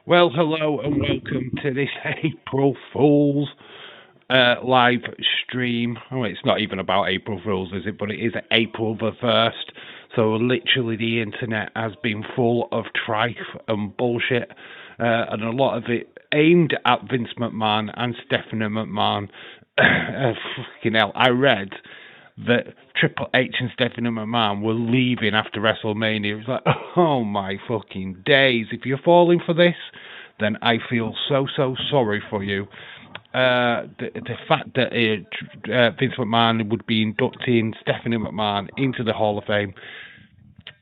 Well, hello and welcome to this April Fool's live stream. Oh, it's not even about April Fools, is it? But it is April the 1st. So literally the internet has been full of trife and bullshit. And a lot of it aimed at Vince McMahon and Stephanie McMahon. Fucking hell, I read that Triple H and Stephanie McMahon were leaving after WrestleMania. It was like, oh my fucking days. If you're falling for this, then I feel so sorry for you. The fact that Vince McMahon would be inducting Stephanie McMahon into the Hall of Fame,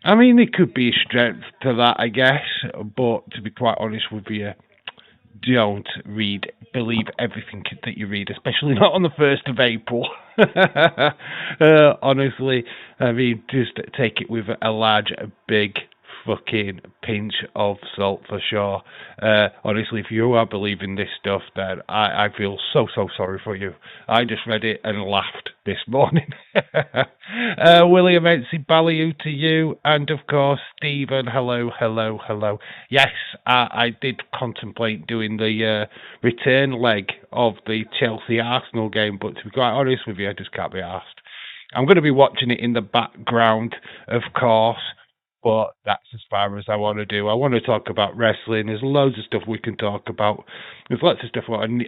I mean, there could be a strength to that, I guess, but to be quite honest with you, don't believe everything that you read, especially not on the 1st of April. Honestly, I mean, just take it with a big fucking pinch of salt for sure. Honestly, if you are believing this stuff, then I feel so sorry for you. I just read it and laughed this morning. William Ency Ballyou to you, and of course, Stephen, hello. Yes, I did contemplate doing the return leg of the Chelsea-Arsenal game, but to be quite honest with you, I just can't be asked. I'm going to be watching it in the background, of course, but that's as far as I want to do. I want to talk about wrestling. There's loads of stuff we can talk about. There's lots of stuff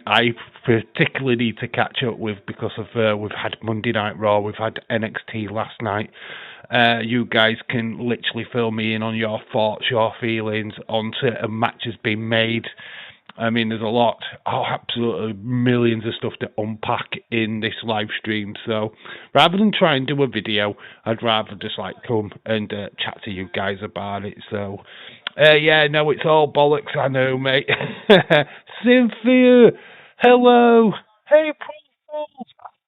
I particularly need to catch up with because of we've had Monday Night Raw, we've had NXT last night. You guys can literally fill me in on your thoughts, your feelings onto a match has been made. I mean, there's a lot, absolutely millions of stuff to unpack in this live stream. So rather than try and do a video, I'd rather just come and chat to you guys about it. So, yeah, no, it's all bollocks, I know, mate. Cynthia, hello. Hey, Paul.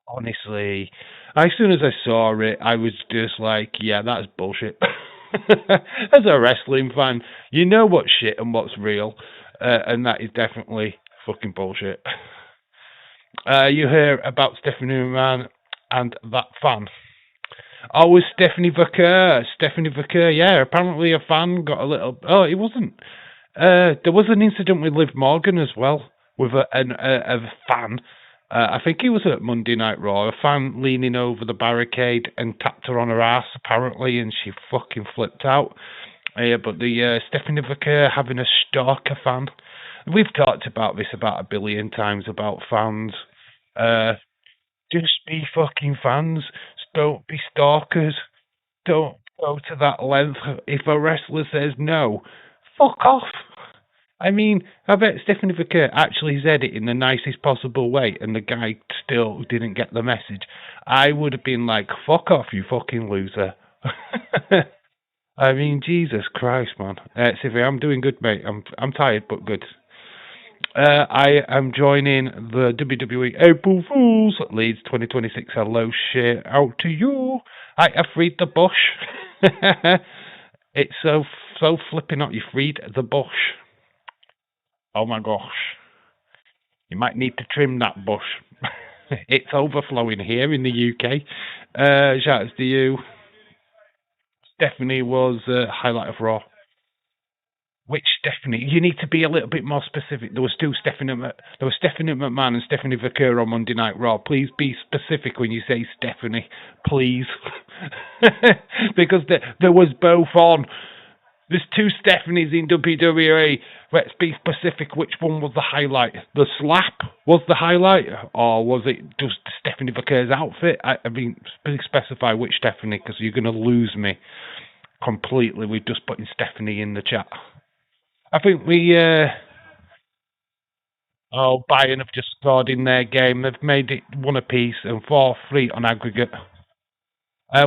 Honestly, as soon as I saw it, I was just like, yeah, that's bullshit. As a wrestling fan, you know what's shit and what's real. And that is definitely fucking bullshit. You hear about Stephanie McMahon and that fan. Oh, it was Stephanie Vaquer, yeah. Apparently a fan got a little... Oh, it wasn't. There was an incident with Liv Morgan as well, with a fan. I think it was at Monday Night Raw. A fan leaning over the barricade and tapped her on her ass, apparently, and she fucking flipped out. But the Stephanie Vaquer having a stalker fan. We've talked about this about a billion times about fans. Just be fucking fans. Don't be stalkers. Don't go to that length. If a wrestler says no, fuck off. I mean, I bet Stephanie Vaquer actually said it in the nicest possible way, and the guy still didn't get the message. I would have been like, fuck off, you fucking loser. I mean, Jesus Christ, man. Sivy, I'm doing good, mate. I'm tired, but good. I am joining the WWE April Fools Leeds 2026. Hello, share out to you. I have freed the bush. It's so flipping out. You freed the bush. Oh my gosh. You might need to trim that bush. It's overflowing here in the UK. Shouts to you. Stephanie was highlight of Raw. Which Stephanie? You need to be a little bit more specific. There was Stephanie McMahon and Stephanie Vaquer on Monday Night Raw. Please be specific when you say Stephanie, please, because there was both on. There's two Stephanies in WWE. Let's be specific. Which one was the highlight? The slap was the highlight, or was it just Stephanie Vaquer's outfit? I mean, specify which Stephanie, because you're going to lose me completely with just putting Stephanie in the chat. I think Bayern have just scored in their game. They've made it 1 apiece and 4-3 on aggregate.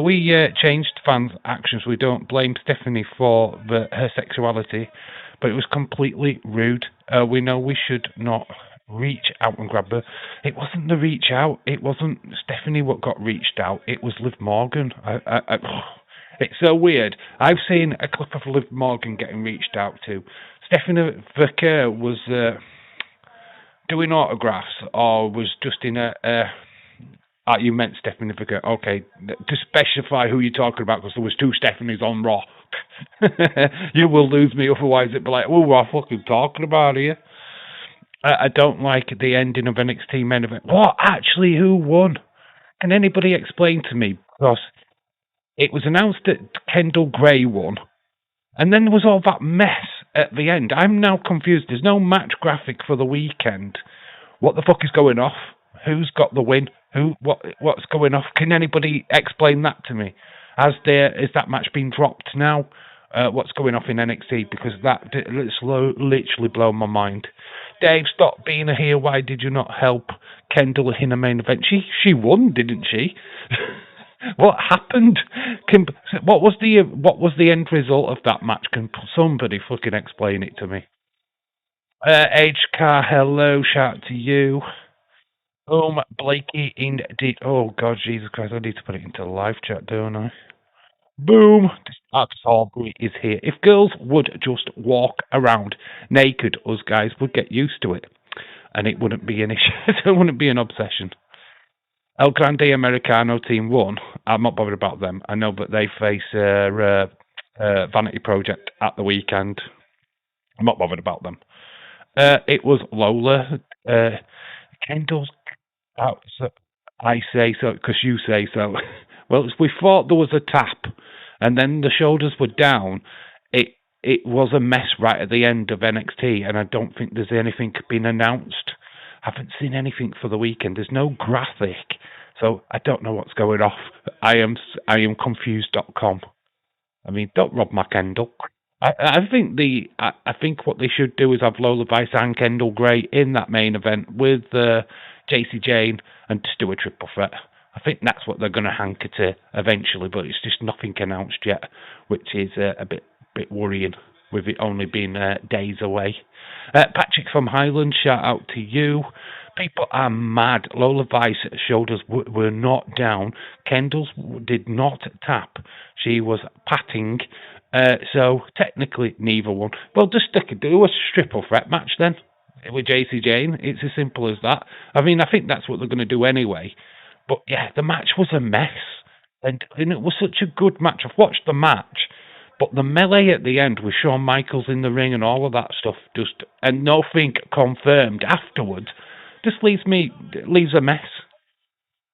We changed fans' actions. We don't blame Stephanie for her sexuality, but it was completely rude. We know we should not reach out and grab her. It wasn't the reach out. It wasn't Stephanie what got reached out. It was Liv Morgan. It's so weird. I've seen a clip of Liv Morgan getting reached out to. Stephanie Vaquer was doing autographs, or was just in a... you meant Stephanie Vaquer. Okay, to specify who you're talking about, because there was two Stephanies on Raw. You will lose me otherwise. It'd be like, oh, what am I fucking talking about here? I don't like the ending of NXT main event. What? Actually, who won? Can anybody explain to me? Because it was announced that Kendall Gray won, and then there was all that mess at the end. I'm now confused. There's no match graphic for the weekend. What the fuck is going off? Who's got the win? What's going off? Can anybody explain that to me? Is that match been dropped now? What's going off in NXT? Because it's literally blown my mind. Dave, stop being a heel. Why did you not help Kendall in a main event? She won, didn't she? What happened? What was the end result of that match? Can somebody fucking explain it to me? HK, hello, shout to you. Blakey, indeed. Oh, God, Jesus Christ, I need to put it into the live chat, don't I? Boom! That's all is here. If girls would just walk around naked, us guys would get used to it. And it wouldn't be an issue. It wouldn't be an obsession. El Grande Americano Team 1. I'm not bothered about them. I know that they face Vanity Project at the weekend. I'm not bothered about them. It was Lola. Kendall's out. So I say so because you say so. Well, we thought there was a tap, and then the shoulders were down. It was a mess right at the end of NXT, and I don't think there's anything been announced. I haven't seen anything for the weekend. There's no graphic, so I don't know what's going off. I am confused.com. I mean, don't rob my Kendall. I think what they should do is have Lola Vice and Kendall Gray in that main event with JC Jane and just do a triple threat. I think that's what they're going to hanker to eventually, but it's just nothing announced yet, which is a bit worrying with it only being days away. Patrick from Highland, shout out to you. People are mad. Lola Vice's shoulders were not down. Kendall's did not tap. She was patting. So technically neither one. Well, just do a triple threat match then with JC Jane. It's as simple as that. I mean, I think that's what they're going to do anyway. But yeah, the match was a mess, and it was such a good match. I've watched the match, but the melee at the end with Shawn Michaels in the ring and all of that stuff, and nothing confirmed afterwards, just leaves a mess.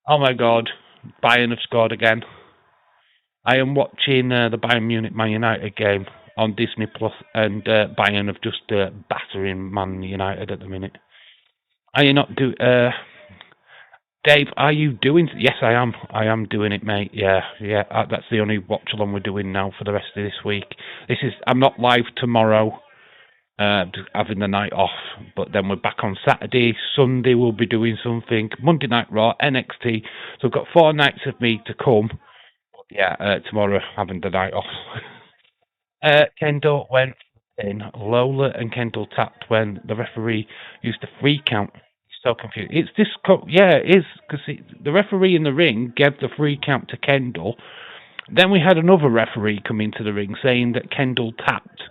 Oh my God, Bayern have scored again. I am watching the Bayern Munich Man United game on Disney Plus, and Bayern have just battering Man United at the minute. Are you not Dave, are you doing? Yes, I am. I am doing it, mate. Yeah. That's the only watch along we're doing now for the rest of this week. I'm not live tomorrow, having the night off, but then we're back on Saturday. Sunday we'll be doing something. Monday Night Raw, NXT. So we've got 4 nights of me to come. Yeah, tomorrow having the night off. Kendall went in. Lola and Kendall tapped when the referee used a 3 count. So confused. It's this. Yeah, it is because the referee in the ring gave the 3 count to Kendall. Then we had another referee come into the ring saying that Kendall tapped.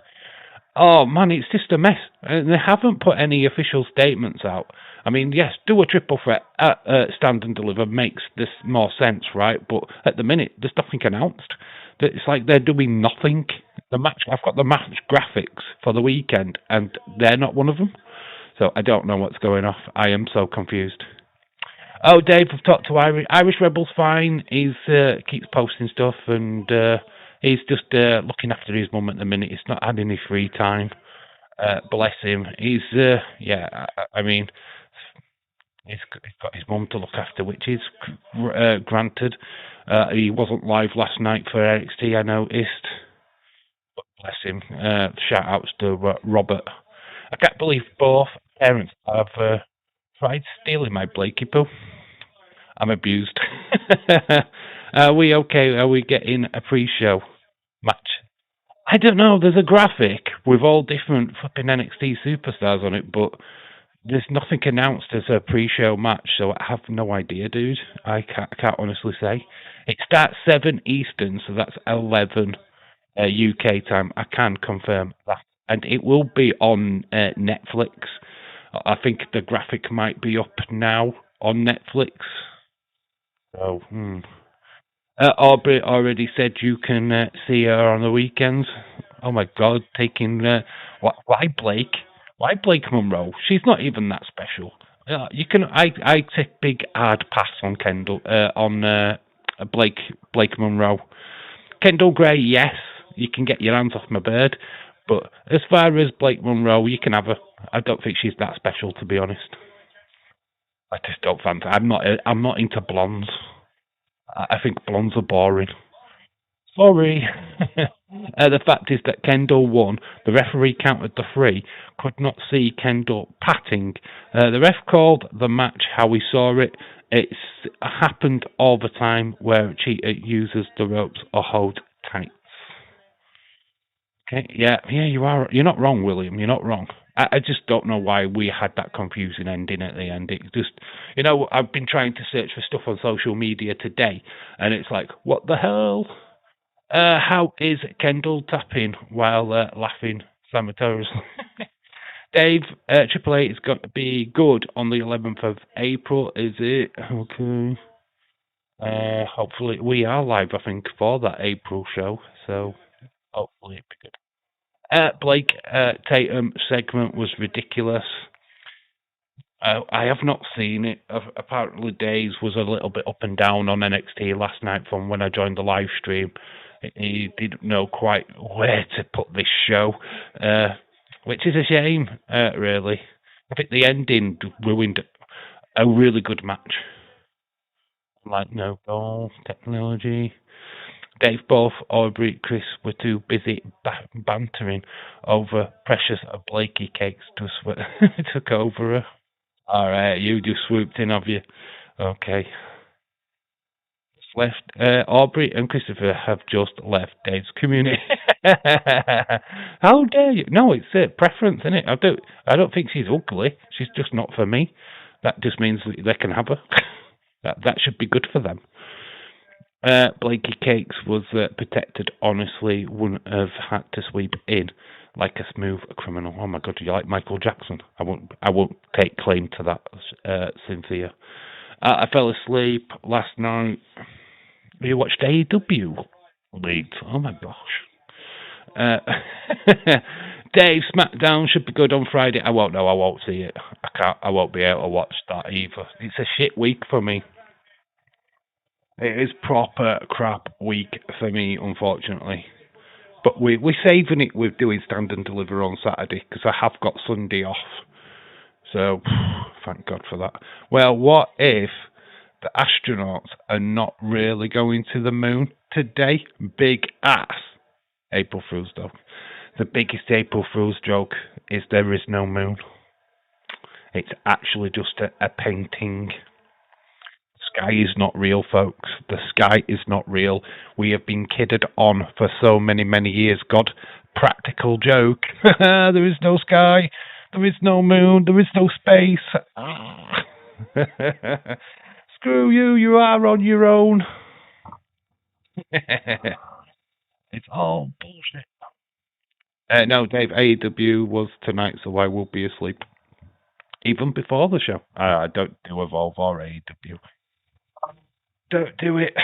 Oh man, it's just a mess. And they haven't put any official statements out. I mean, yes, do a triple threat at Stand and Deliver makes this more sense, right? But at the minute, there's nothing announced. It's like they're doing nothing. I've got the match graphics for the weekend, and they're not one of them. So I don't know what's going off. I am so confused. Oh, Dave, I've talked to Irish Rebel's fine. He's keeps posting stuff, and he's just looking after his mum at the minute. He's not had any free time. Bless him. He's I mean, he's got his mum to look after, which is granted. He wasn't live last night for NXT, I noticed. But bless him. Shout outs to Robert. I can't believe both parents have tried stealing my Blakey poo. I'm abused. Are we okay? Are we getting a pre-show match? I don't know. There's a graphic with all different flipping NXT superstars on it, but there's nothing announced as a pre-show match, so I have no idea, dude. I can't honestly say. It starts 7 Eastern, so that's 11 UK time. I can confirm that. And it will be on Netflix. I think the graphic might be up now on Netflix. So, Aubrey already said you can see her on the weekends. Oh my God, taking why Blake? Why Blake Monroe? She's not even that special. You can I take big hard pass on Kendall on Blake Monroe. Kendall Gray, yes, you can get your hands off my bird, but as far as Blake Monroe, you can have her. I don't think she's that special, to be honest. I just don't fancy. I'm not into blondes. I think blondes are boring. Sorry. The fact is that Kendall won. The referee counted the three. Could not see Kendall patting. The ref called the match how we saw it. It's happened all the time where a cheater uses the ropes or holds tight. Okay, yeah, you are. You're not wrong, William. You're not wrong. I just don't know why we had that confusing ending at the end. It just, I've been trying to search for stuff on social media today, and it's like, what the hell? How is Kendall tapping while laughing simultaneously? Dave, Triple H is going to be good on the 11th of April, is it? Okay. Hopefully, we are live, I think, for that April show, so hopefully it'll be good. Blake Tatum segment was ridiculous. I have not seen it. Apparently, Days was a little bit up and down on NXT last night from when I joined the live stream. He didn't know quite where to put this show, which is a shame, really. I think the ending ruined a really good match. Like, no goal, technology. Dave, both Aubrey, Chris were too busy bantering over precious Blakey cakes to took over her. All right, you just swooped in, have you? Okay. Left. Aubrey and Christopher have just left Dave's community. How dare you? No, it's a preference, isn't it? I don't think she's ugly. She's just not for me. That just means they can have her. That should be good for them. Blakey Cakes was protected. Honestly, wouldn't have had to sweep in like a smooth criminal. Oh my God, do you like Michael Jackson? I won't take claim to that, Cynthia. I fell asleep last night. You watched AEW leads. Oh my gosh. Dave, SmackDown should be good on Friday. I won't know. I won't see it. I can't. I won't be able to watch that either. It's a shit week for me. It is proper crap week for me, unfortunately. But we're saving it with doing stand and deliver on Saturday because I have got Sunday off. So, thank God for that. Well, what if the astronauts are not really going to the moon today? Big ass April Fool's joke. The biggest April Fool's joke is there is no moon. It's actually just a painting. Sky is not real, folks. The sky is not real. We have been kidded on for so many, many years. God, practical joke. There is no sky. There is no moon. There is no space. Screw you. You are on your own. It's all bullshit. No, Dave, AEW was tonight, so I will be asleep. Even before the show. I don't do Evolve or AEW. Don't do it.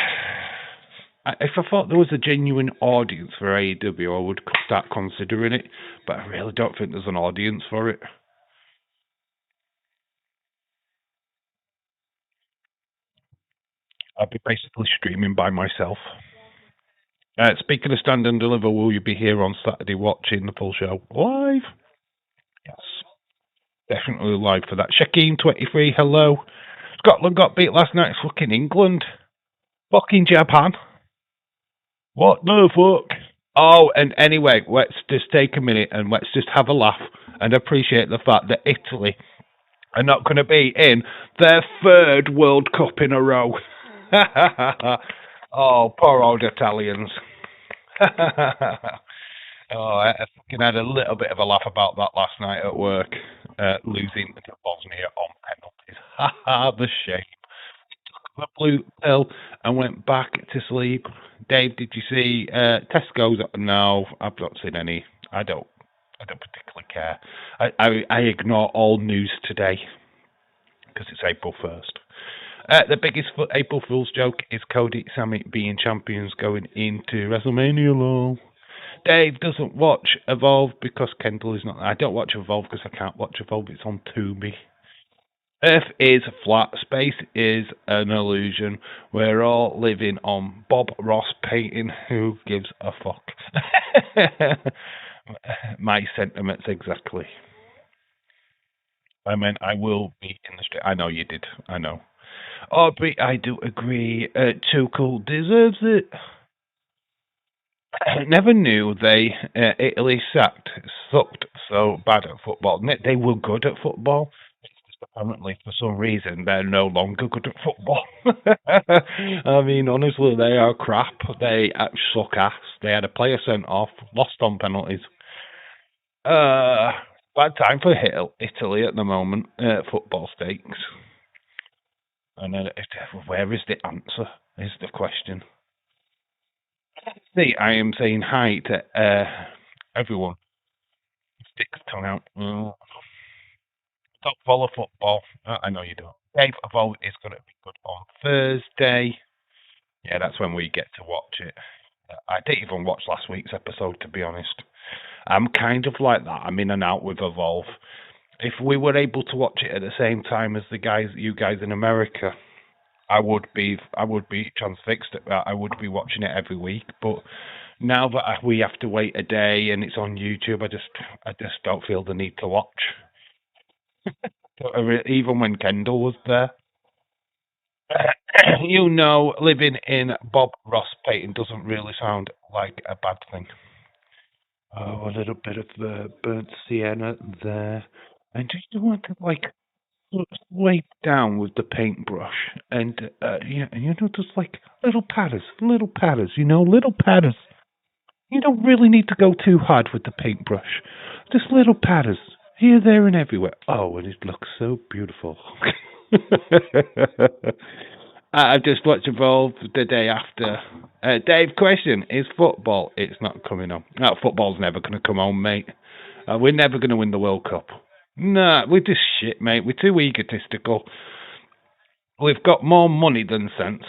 If I thought there was a genuine audience for AEW, I would start considering it, but I really don't think there's an audience for it. I'd be basically streaming by myself. Speaking of Stand and Deliver, will you be here on Saturday watching the full show live? Yes, definitely live for that. Shakeen23, hello. Scotland got beat last night. It's fucking England. Fucking Japan. What the fuck? Oh, and anyway, let's just take a minute and let's just have a laugh and appreciate the fact that Italy are not going to be in their third World Cup in a row. Oh, poor old Italians. I fucking had a little bit of a laugh about that last night at work, losing to Bosnia on penalties. Ha ha, the shame. The blue pill and went back to sleep. Dave, did you see Tesco's? No, I've not seen any. I don't particularly care. I ignore all news today because it's April 1st. The biggest April Fool's joke is Cody Sammy being champions going into WrestleMania. Lol. Dave doesn't watch Evolve because Kendall is not. I don't watch Evolve because I can't watch Evolve. It's on Tubi. Earth is flat. Space is an illusion. We're all living on Bob Ross painting. Who gives a fuck? My sentiments exactly. I mean, I will be in the street. I know you did. I know. Aubrey, I do agree. Too Cool deserves it. I never knew Italy sucked so bad at football. They were good at football. Apparently, for some reason, they're no longer good at football. I mean, honestly, they are crap. They suck ass. They had a player sent off, lost on penalties. Uh, Bad time for Italy at the moment. Football stakes. And where is the answer? Is the question. See, I am saying hi to everyone. Sticks tongue out. Don't follow football. I know you don't. Dave Evolve is going to be good on Thursday. Yeah, that's when we get to watch it. I didn't even watch last week's episode, to be honest. I'm kind of like that. I'm in and out with Evolve. If we were able to watch it at the same time as you guys in America, I would be transfixed at that. I would be watching it every week. But now that we have to wait a day and it's on YouTube, I just don't feel the need to watch. Even when Kendall was there. Living in Bob Ross Payton doesn't really sound like a bad thing. Oh, a little bit of burnt sienna there. And do you want to swipe down with the paintbrush and just like little patters, little patters, little patters. You don't really need to go too hard with the paintbrush. Just little patters here, there, and everywhere. Oh, and it looks so beautiful. I've just watched Evolve the day after. Dave, question: is football? It's not coming on. No, football's never going to come on, mate. We're never going to win the World Cup. Nah, we're just shit, mate. We're too egotistical. We've got more money than sense.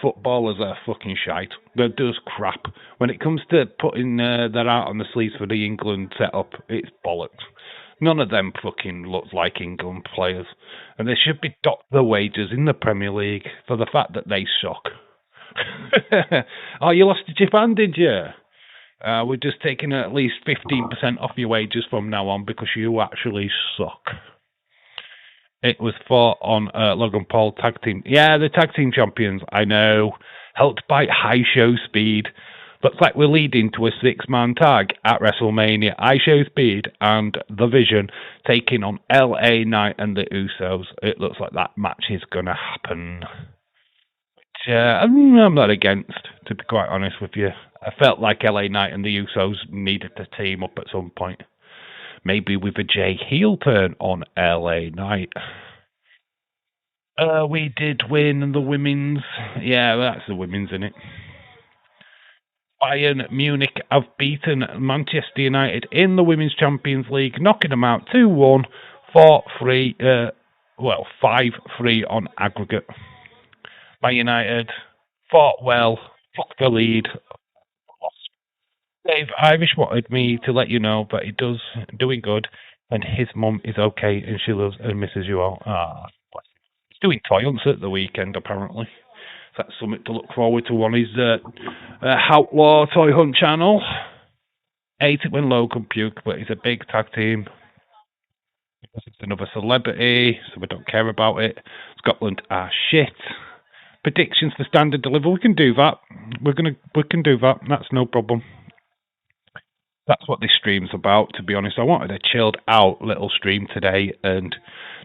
Footballers are fucking shite. They're just crap. When it comes to putting their art on the sleeves for the England setup, it's bollocks. None of them fucking look like England players. And they should be docked the wages in the Premier League for the fact that they suck. Oh, you lost to Japan, did you? We're just taking at least 15% off your wages from now on because you actually suck. It was fought on Logan Paul tag team. Yeah, the tag team champions, I know. Helped by high show speed. Looks like we're leading to a 6-man tag at WrestleMania. High show speed and The Vision taking on LA Knight and the Usos. It looks like that match is going to happen. Which I'm not against, to be quite honest with you. I felt like LA Knight and the Usos needed to team up at some point. Maybe with a Jay heel turn on LA Knight. We did win the women's. Yeah, that's the women's, isn't it? Bayern Munich have beaten Manchester United in the Women's Champions League, knocking them out 2-1, 4-3, 5-3 on aggregate. Man United fought well, took the lead, lost. Dave Irish wanted me to let you know that he doing good, and his mum is okay, and she loves and misses you all. He's doing toilets at the weekend, apparently. That's something to look forward to on his Outlaw Toy Hunt channel. Hate it when Logan puke, but he's a big tag team. Because it's another celebrity, so we don't care about it. Scotland are shit. Predictions for standard delivery, we can do that. We can do that. That's no problem. That's what this stream's about, to be honest. I wanted a chilled out little stream today and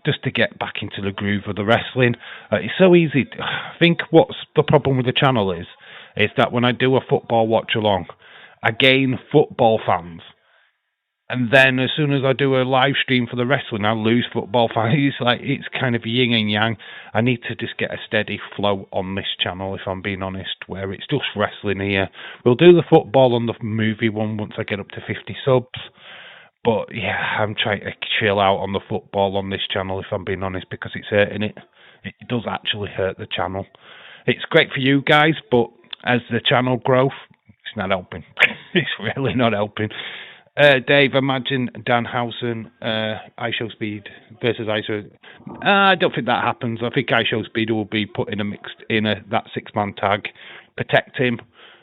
just to get back into the groove of the wrestling. It's so easy. I think what's the problem with the channel is that when I do a football watch along, I gain football fans. And then as soon as I do a live stream for the wrestling, I lose football fans. It's kind of yin and yang. I need to just get a steady flow on this channel, if I'm being honest, where it's just wrestling here. We'll do the football on the movie one once I get up to 50 subs. But yeah, I'm trying to chill out on the football on this channel, if I'm being honest, because it's hurting it. It does actually hurt the channel. It's great for you guys, but as the channel grows, It's not helping. It's really not helping. Dave, imagine Danhausen, iShow Speed versus iShow. I don't think that happens. I think iShow Speed will be put in that 6-man tag, protect him.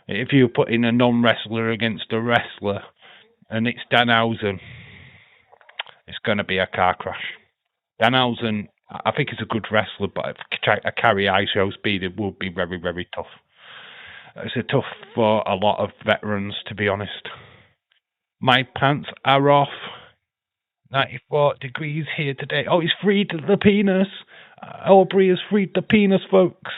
If you put in a non-wrestler against a wrestler, and it's Danhausen, it's going to be a car crash. Danhausen, I think he's a good wrestler, but a carry iShow Speed, it will be very, very tough. It's tough for a lot of veterans, to be honest. My pants are off. 94 degrees here today. Oh, he's freed the penis. Aubrey has freed the penis, folks.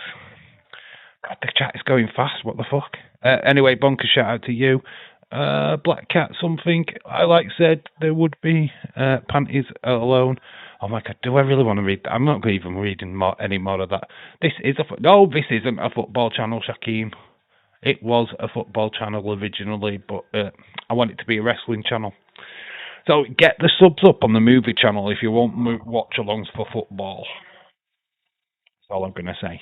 God, the chat is going fast. What the fuck? Anyway, Bunker, shout out to you. Black Cat something. I said there would be panties alone. Oh my god, do I really want to read that? I'm not even reading any more of that. This isn't a football channel, Shaquem. It was a football channel originally, but I want it to be a wrestling channel. So get the subs up on the movie channel if you want watch-alongs for football. That's all I'm going to say.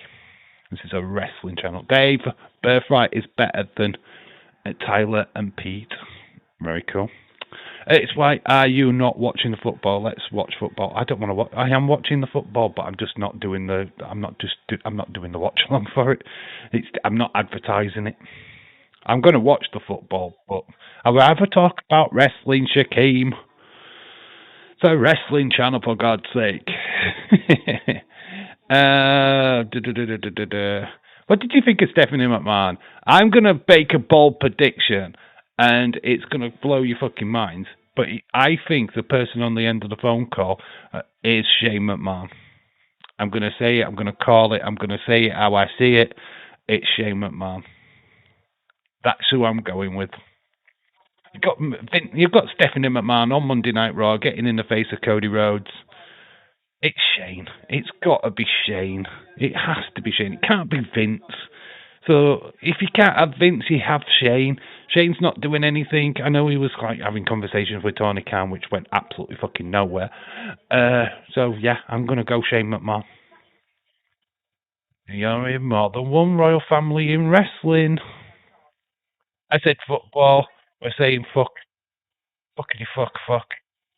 This is a wrestling channel. Dave, Birthright is better than Tyler and Pete. Very cool. It's why are you not watching the football? Let's watch football. I don't want to watch. I am watching the football, but I'm just not doing the. I'm not doing the watch along for it. I'm not advertising it. I'm going to watch the football, but I'd rather talk about wrestling, Shaquem. It's a wrestling channel, for God's sake. What did you think of Stephanie McMahon? I'm going to make a bold prediction, and it's going to blow your fucking minds. But I think the person on the end of the phone call is Shane McMahon. I'm going to say it. I'm going to call it. I'm going to say it how I see it. It's Shane McMahon. That's who I'm going with. You've got Stephanie McMahon on Monday Night Raw getting in the face of Cody Rhodes. It's Shane. It's got to be Shane. It has to be Shane. It can't be Vince. So if you can't have Vince, you have Shane. Shane's not doing anything. I know he was having conversations with Tony Khan, which went absolutely fucking nowhere. So yeah, I'm gonna go Shane McMahon. You're in more than one royal family in wrestling. I said football. We're saying fuck. Fuckity fuck.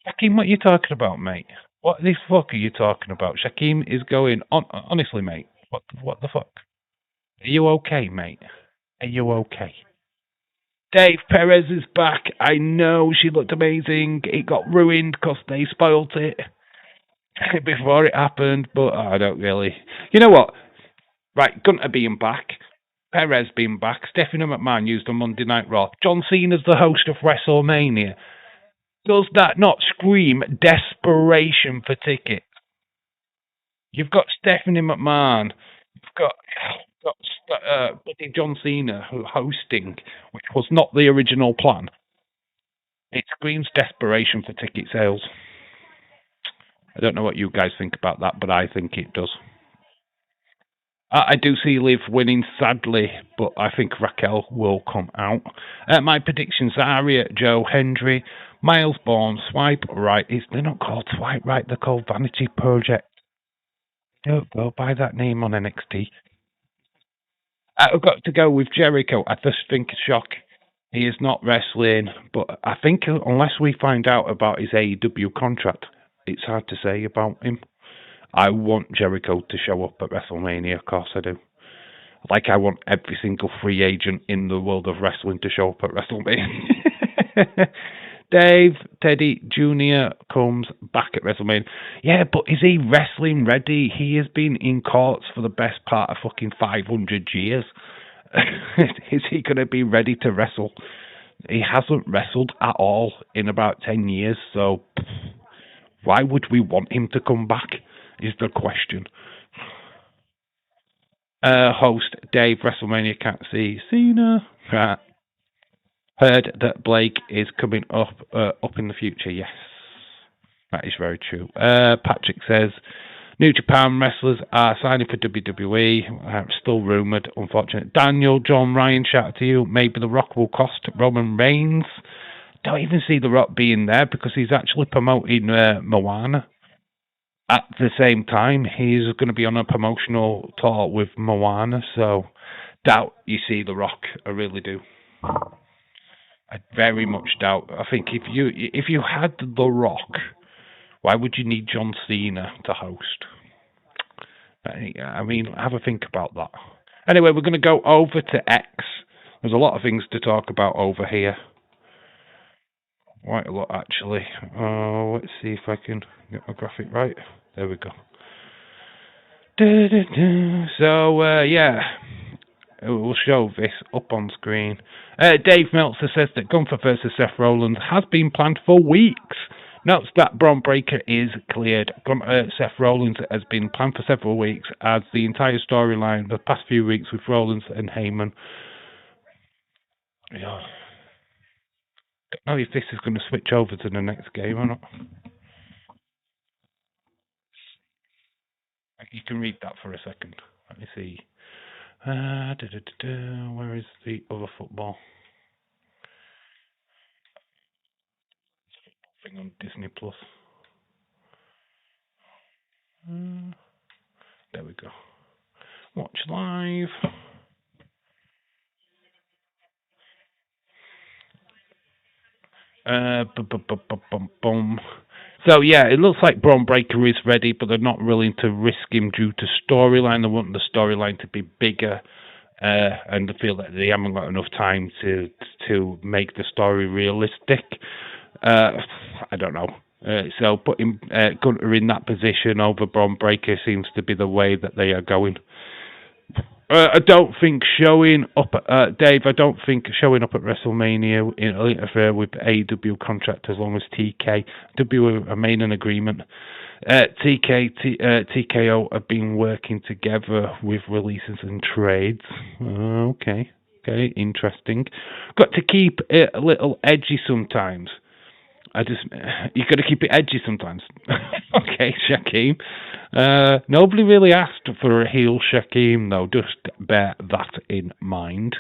Shaquem, what are you talking about, mate? What the fuck are you talking about? Shaquem is going on. Honestly, mate. What the fuck? Are you okay, mate? Are you okay? Dave Perez is back. I know she looked amazing. It got ruined because they spoilt it before it happened, but I don't really. You know what? Right, Gunter being back, Perez being back, Stephanie McMahon used on Monday Night Raw, John Cena's the host of WrestleMania. Does that not scream desperation for tickets? You've got Stephanie McMahon. You've got John Cena hosting, which was not the original plan. It screams desperation for ticket sales. I don't know what you guys think about that, but I think it does. I do see Liv winning, sadly, but I think Raquel will come out. My predictions: Aria, Joe Hendry, Miles Bourne, Swipe Right. They're not called Swipe Right, they're called Vanity Project. Don't go by that name on NXT. I've got to go with Jericho. I just think it's shock. He is not wrestling, but I think unless we find out about his AEW contract, it's hard to say about him. I want Jericho to show up at WrestleMania, of course I do. Like I want every single free agent in the world of wrestling to show up at WrestleMania. Dave Teddy Jr. comes back at WrestleMania. Yeah, but is he wrestling ready? He has been in courts for the best part of fucking 500 years. Is he going to be ready to wrestle? He hasn't wrestled at all in about 10 years, so why would we want him to come back, is the question. Host Dave, WrestleMania can't see Cena. Heard that Blake is coming up in the future. Yes, that is very true. Patrick says New Japan wrestlers are signing for WWE. Still rumoured, unfortunately. Daniel John Ryan, shout out to you. Maybe The Rock will cost Roman Reigns. Don't even see The Rock being there because he's actually promoting Moana. At the same time, he's going to be on a promotional tour with Moana, so doubt you see The Rock. I really do. I very much doubt. I think if you had The Rock, why would you need John Cena to host? I mean, have a think about that. Anyway, we're going to go over to X. There's a lot of things to talk about over here. Quite a lot, actually. Let's see if I can get my graphic right. There we go. So, yeah, we'll show this up on screen. Dave Meltzer says that Gunther versus Seth Rollins has been planned for weeks. Notes that Braun Breaker is cleared. Seth Rollins has been planned for several weeks, as the entire storyline the past few weeks with Rollins and Heyman. Yeah. Don't know if this is going to switch over to the next game or not. You can read that for a second. Let me see. Where is the other football thing on Disney Plus? There we go. Watch live. So yeah, it looks like Braun Breaker is ready, but they're not willing to risk him due to storyline. They want the storyline to be bigger, and they feel that they haven't got enough time to make the story realistic. I don't know. So putting Gunter in that position over Braun Breaker seems to be the way that they are going. I don't think showing up, Dave. I don't think showing up at WrestleMania in interfere with AEW contract as long as TKW remain in agreement. TKO have been working together with releases and trades. Okay, interesting. Got to keep it a little edgy sometimes. You got to keep it edgy sometimes. Okay, Shaquem. Nobody really asked for a heel Shaquem though. Just bear that in mind.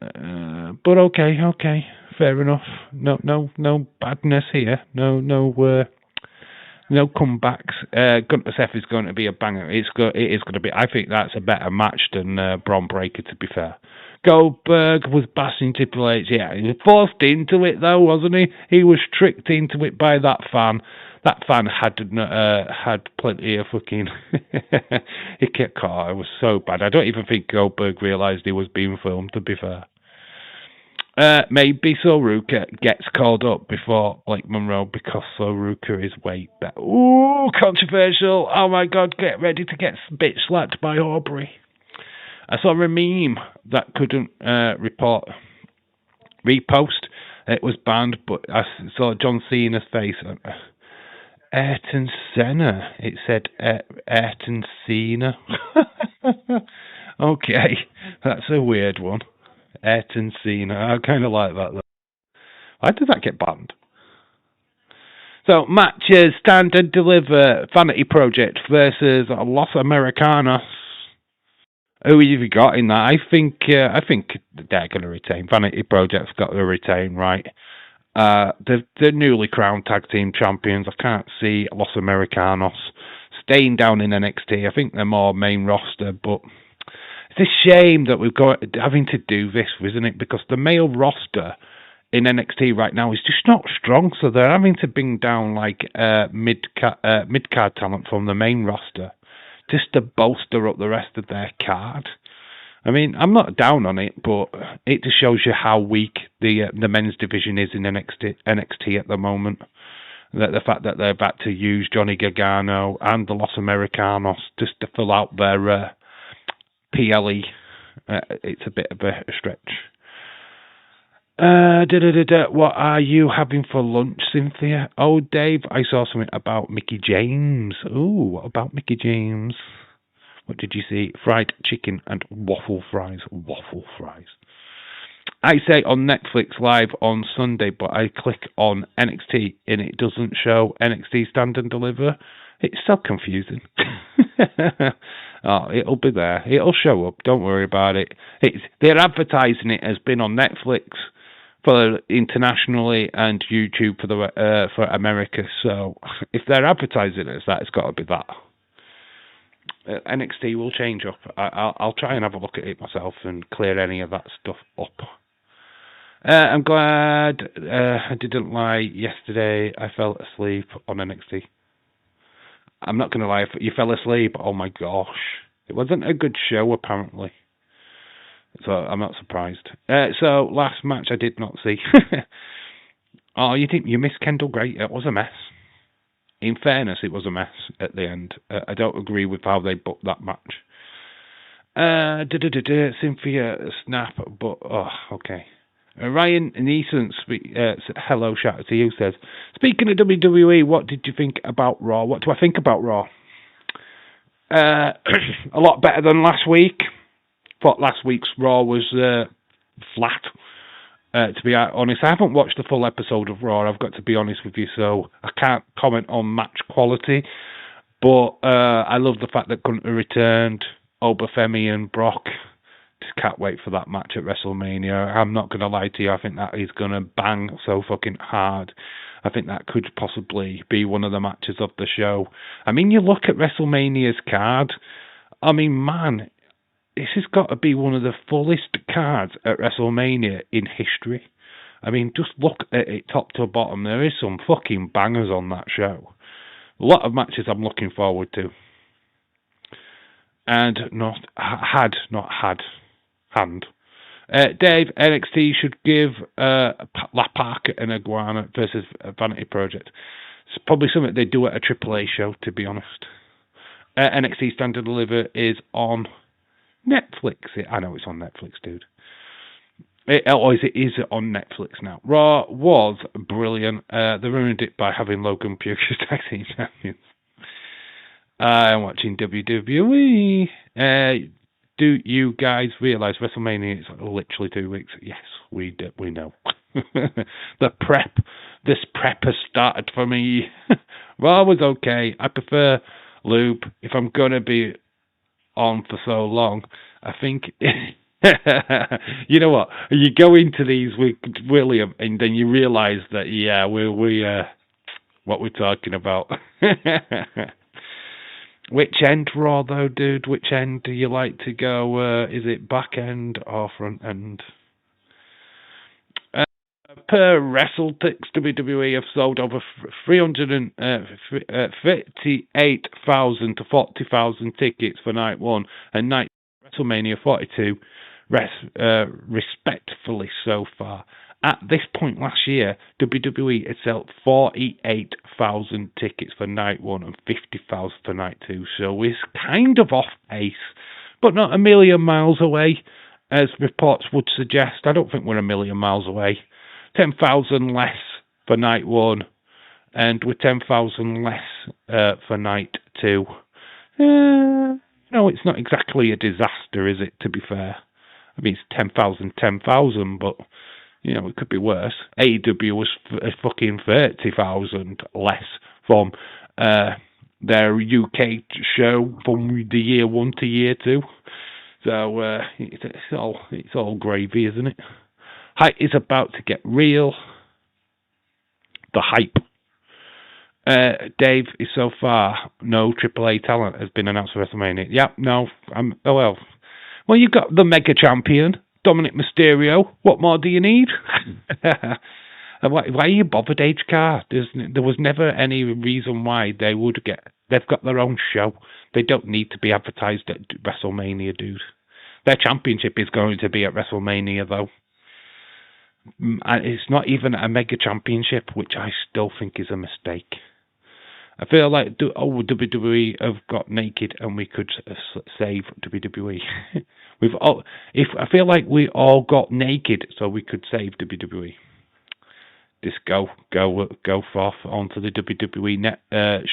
But okay, fair enough. No badness here. No comebacks. Gunter Seth is going to be a banger. It is going to be. I think that's a better match than Braun Breaker, to be fair. Goldberg was bashing Triple H. Yeah, he was forced into it though, wasn't he? He was tricked into it by that fan. That fan had plenty of fucking. He kept caught. It was so bad. I don't even think Goldberg realised he was being filmed, to be fair. Maybe Soruka gets called up before Blake Monroe because Soruka is way better. Ooh, controversial. Oh my god, get ready to get bitch slapped by Aubrey. I saw a meme that couldn't repost. It was banned, but I saw John Cena's face. Ayrton Senna. It said Ayrton Senna. Okay, that's a weird one. Ayrton Senna. I kind of like that though. Why did that get banned? So, matches, Stand and Deliver, Vanity Project versus Los Americanos. Who have you got in that? I think they're going to retain. Vanity Project's got to retain, right? They're newly crowned tag team champions. I can't see Los Americanos staying down in NXT. I think they're more main roster, but it's a shame that we've got having to do this, isn't it? Because the male roster in NXT right now is just not strong, so they're having to bring down like mid-card talent from the main roster just to bolster up the rest of their card. I mean, I'm not down on it, but it just shows you how weak the men's division is in NXT at the moment. The fact that they're about to use Johnny Gargano and the Los Americanos just to fill out their PLE, it's a bit of a stretch. What are you having for lunch, Cynthia? Oh, Dave, I saw something about Mickey James. Ooh, what about Mickey James? What did you see? Fried chicken and waffle fries. Waffle fries. I say on Netflix Live on Sunday, but I click on NXT and it doesn't show NXT Stand and Deliver. It's so confusing. Oh, it'll be there. It'll show up. Don't worry about it. They're advertising it as been on Netflix for internationally and YouTube for America. So if they're advertising it as that, it's got to be that. NXT will change up. I'll try and have a look at it myself and clear any of that stuff up. I'm glad I didn't lie yesterday. I fell asleep on NXT. I'm not going to lie, you fell asleep. Oh my gosh. It wasn't a good show, apparently. So I'm not surprised. So, last match I did not see. Oh, you missed Kendall Gray? It was a mess. In fairness, it was a mess at the end. I don't agree with how they booked that match. Cynthia Snap, but okay. Ryan Neeson, hello, shout out to you, says, speaking of WWE, what did you think about Raw? What do I think about Raw? A lot better than last week. Thought last week's Raw was flat. To be honest, I haven't watched the full episode of Raw, I've got to be honest with you, so I can't comment on match quality. But I love the fact that Gunter returned, Obafemi and Brock. Just can't wait for that match at WrestleMania. I'm not going to lie to you, I think that is going to bang so fucking hard. I think that could possibly be one of the matches of the show. I mean, you look at WrestleMania's card, I mean, man, this has got to be one of the fullest cards at WrestleMania in history. I mean, just look at it top to bottom. There is some fucking bangers on that show. A lot of matches I'm looking forward to. And hand. Dave, NXT should give La Parka and Iguana versus Vanity Project. It's probably something they do at a AAA show, to be honest. NXT Stand and Deliver is on Netflix. I know it's on Netflix, dude. It is on Netflix now. Raw was brilliant. They ruined it by having Logan Pugh as tag team champions. I'm watching WWE. Do you guys realize WrestleMania is literally 2 weeks? Yes, we know. This prep has started for me. Raw was okay. I prefer Loop. If I'm gonna be on for so long, I think you know what? You go into these with William, and then you realise that we what we're talking about. Which end Raw though, dude? Which end do you like to go? Is it back end or front end? Per WrestleTix, WWE have sold over 38,000 to 40,000 tickets for night one and night WrestleMania 42, respectfully so far. At this point last year, WWE had sold 48,000 tickets for night one and 50,000 for night two, so it's kind of off pace, but not a million miles away, as reports would suggest. I don't think we're a million miles away. 10,000 less for night one, and with 10,000 less for night two. No, it's not exactly a disaster, is it, to be fair? I mean, it's 10,000, but it could be worse. AEW was fucking 30,000 less from their UK show from the year one to year two. So it's all gravy, isn't it? Hype is about to get real. The hype. Dave is so far no AAA talent has been announced for WrestleMania. Yep, no. Well, you've got the Mega Champion, Dominic Mysterio. What more do you need? Why are you bothered, HK? There was never any reason why they would get. They've got their own show. They don't need to be advertised at WrestleMania, dude. Their championship is going to be at WrestleMania, though. And it's not even a mega championship, which I still think is a mistake. I feel like WWE have got naked and we could save WWE. I feel like we all got naked so we could save WWE. Just go forth onto the WWE net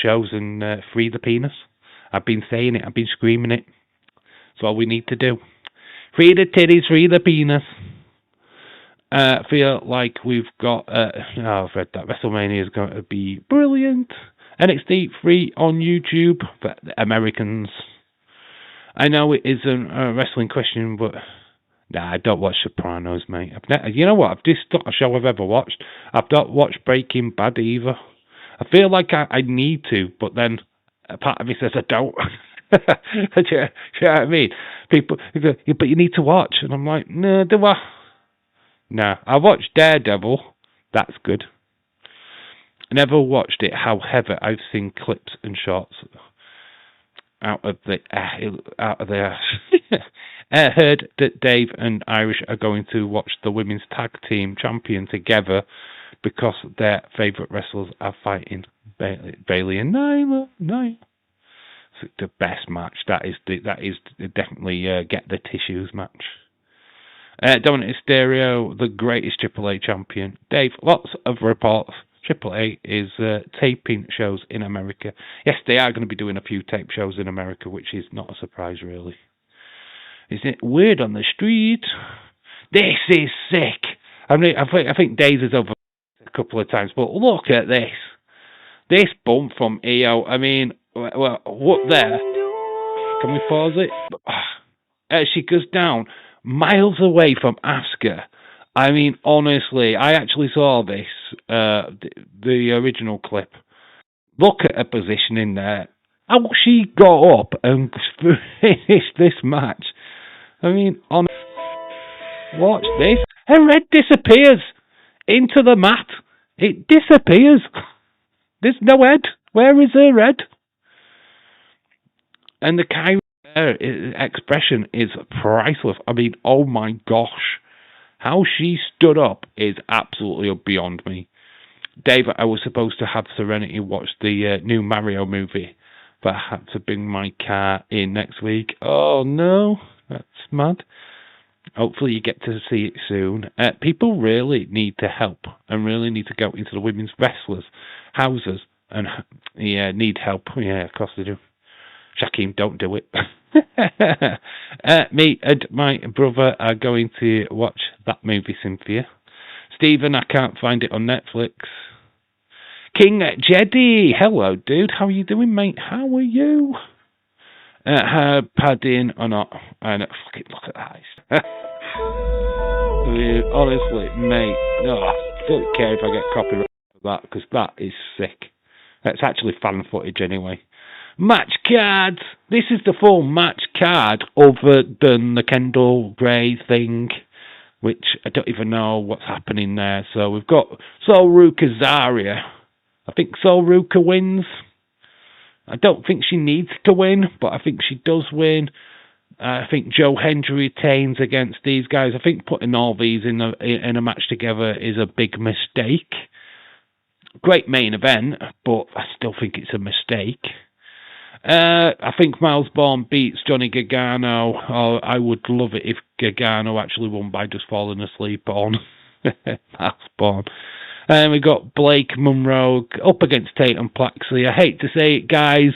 shows and free the penis. I've been saying it. I've been screaming it. That's all we need to do. Free the titties, free the penis. Feel like we've got. I've read that WrestleMania is going to be brilliant. NXT free on YouTube for the Americans. I know it isn't a wrestling question, but I don't watch Sopranos, mate. You know what? This is not a show I've ever watched. I've not watched Breaking Bad either. I feel like I need to, but then a part of me says I don't. Do you know what I mean? People, but you need to watch, and I'm like, no, do I? Nah, I watched Daredevil. That's good. I never watched it. However, I've seen clips and shots out of the I heard that Dave and Irish are going to watch the women's tag team champion together because their favourite wrestlers are fighting Bailey and Nyla. It's the best match. That is definitely get the tissues match. Dominic Mysterio, the greatest Triple A champion. Dave, lots of reports. Triple A is taping shows in America. Yes, they are going to be doing a few tape shows in America, which is not a surprise, really. Isn't it weird on the street? This is sick. I mean, I think Dave is over a couple of times, but look at this. This bump from EO. I mean, well, what there? Can we pause it? She goes down miles away from Asuka. I mean, honestly, I actually saw this, the original clip. Look at her positioning there. How she got up and finished this match. I mean, watch this. Her head disappears into the mat. It disappears. There's no head. Where is her head? And the Kyrie expression is priceless. I mean, oh my gosh. How she stood up is absolutely beyond me. Dave, I was supposed to have Serenity watch the new Mario movie, but I had to bring my car in next week. Oh no, that's mad. Hopefully you get to see it soon. People really need to help and really need to go into the women's wrestlers' houses and need help. Yeah, of course they do. Shaquem, don't do it. Me and my brother are going to watch that movie, Cynthia. Stephen, I can't find it on Netflix. King Jedi, hello, dude. How are you doing, mate? How are you? Her padding or not? And fucking look at that. Honestly, mate, no, I don't care if I get copyright for that because that is sick. That's actually fan footage anyway. Match cards. This is the full match card other than the Kendall Gray thing, which I don't even know what's happening there. So we've got Sol Ruka Zarya. I think Sol Ruka wins. I don't think she needs to win, but I think she does win. I think Joe Hendry retains against these guys. I think putting all these in a match together is a big mistake. Great main event, but I still think it's a mistake. I think Miles Bourne beats Johnny Gargano. Oh, I would love it if Gargano actually won by just falling asleep on Miles Bourne. And we got Blake Monroe up against Tatum Paxley. I hate to say it, guys.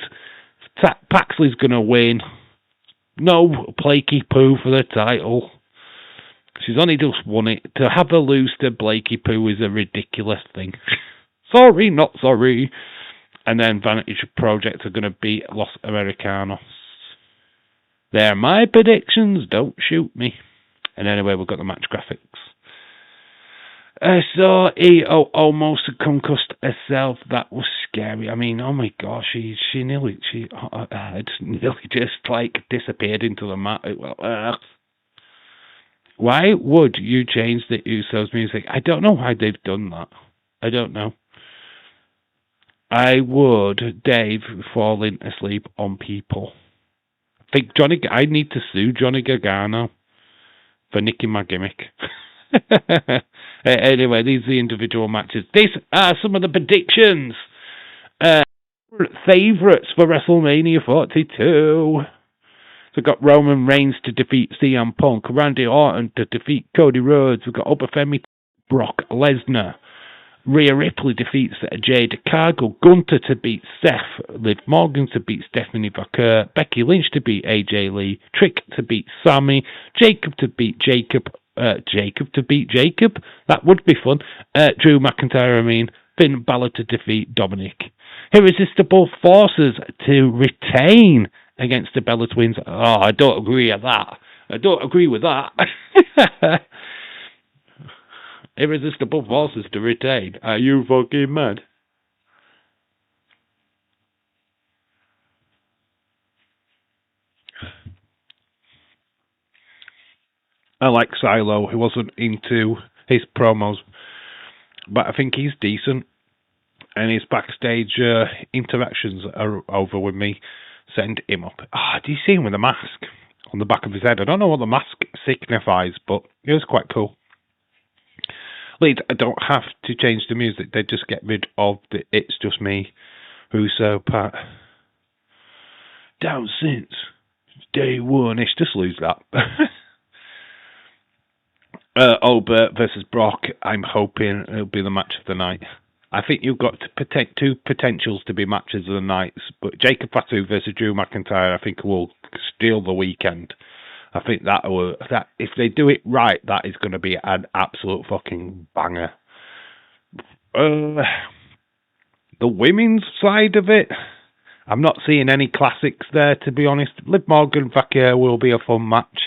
Paxley's going to win. No Blakey Poo for the title. She's only just won it. To have her lose to Blakey Poo is a ridiculous thing. Sorry, not sorry. And then Vanity Project are going to beat Los Americanos. They're my predictions. Don't shoot me. And anyway, we've got the match graphics. So EO almost concussed herself. That was scary. I mean, oh my gosh, her head nearly just like disappeared into the mat. Why would you change the Usos music? I don't know why they've done that. I don't know. I would, Dave, falling asleep on people. I need to sue Johnny Gargano for nicking my gimmick. Anyway, these are the individual matches. These are some of the predictions. Favourites for WrestleMania 42. So we've got Roman Reigns to defeat CM Punk, Randy Orton to defeat Cody Rhodes. We've got Obafemi Brock Lesnar. Rhea Ripley defeats Jade Cargill, Gunther to beat Seth, Liv Morgan to beat Stephanie Vaquer, Becky Lynch to beat AJ Lee, Trick to beat Sammy, Jacob to beat Jacob, that would be fun, Drew McIntyre, Finn Balor to defeat Dominic. Irresistible Forces to retain against the Bella Twins. Oh, I don't agree with that. Irresistible Forces to retain. Are you fucking mad? I like Silo, who wasn't into his promos, but I think he's decent, and his backstage interactions are over with me. Send him up. Do you see him with a mask on the back of his head? I don't know what the mask signifies, but it was quite cool. Leeds, I don't have to change the music. They just get rid of the It's Just Me, Russo part. Down since day one. It's just lose that. Albert versus Brock. I'm hoping it'll be the match of the night. I think you've got two potentials to be matches of the nights, but Jacob Fatu versus Drew McIntyre, I think, will steal the weekend. I think that if they do it right, that is going to be an absolute fucking banger. The women's side of it, I'm not seeing any classics there, to be honest. Liv Morgan, Vakia will be a fun match.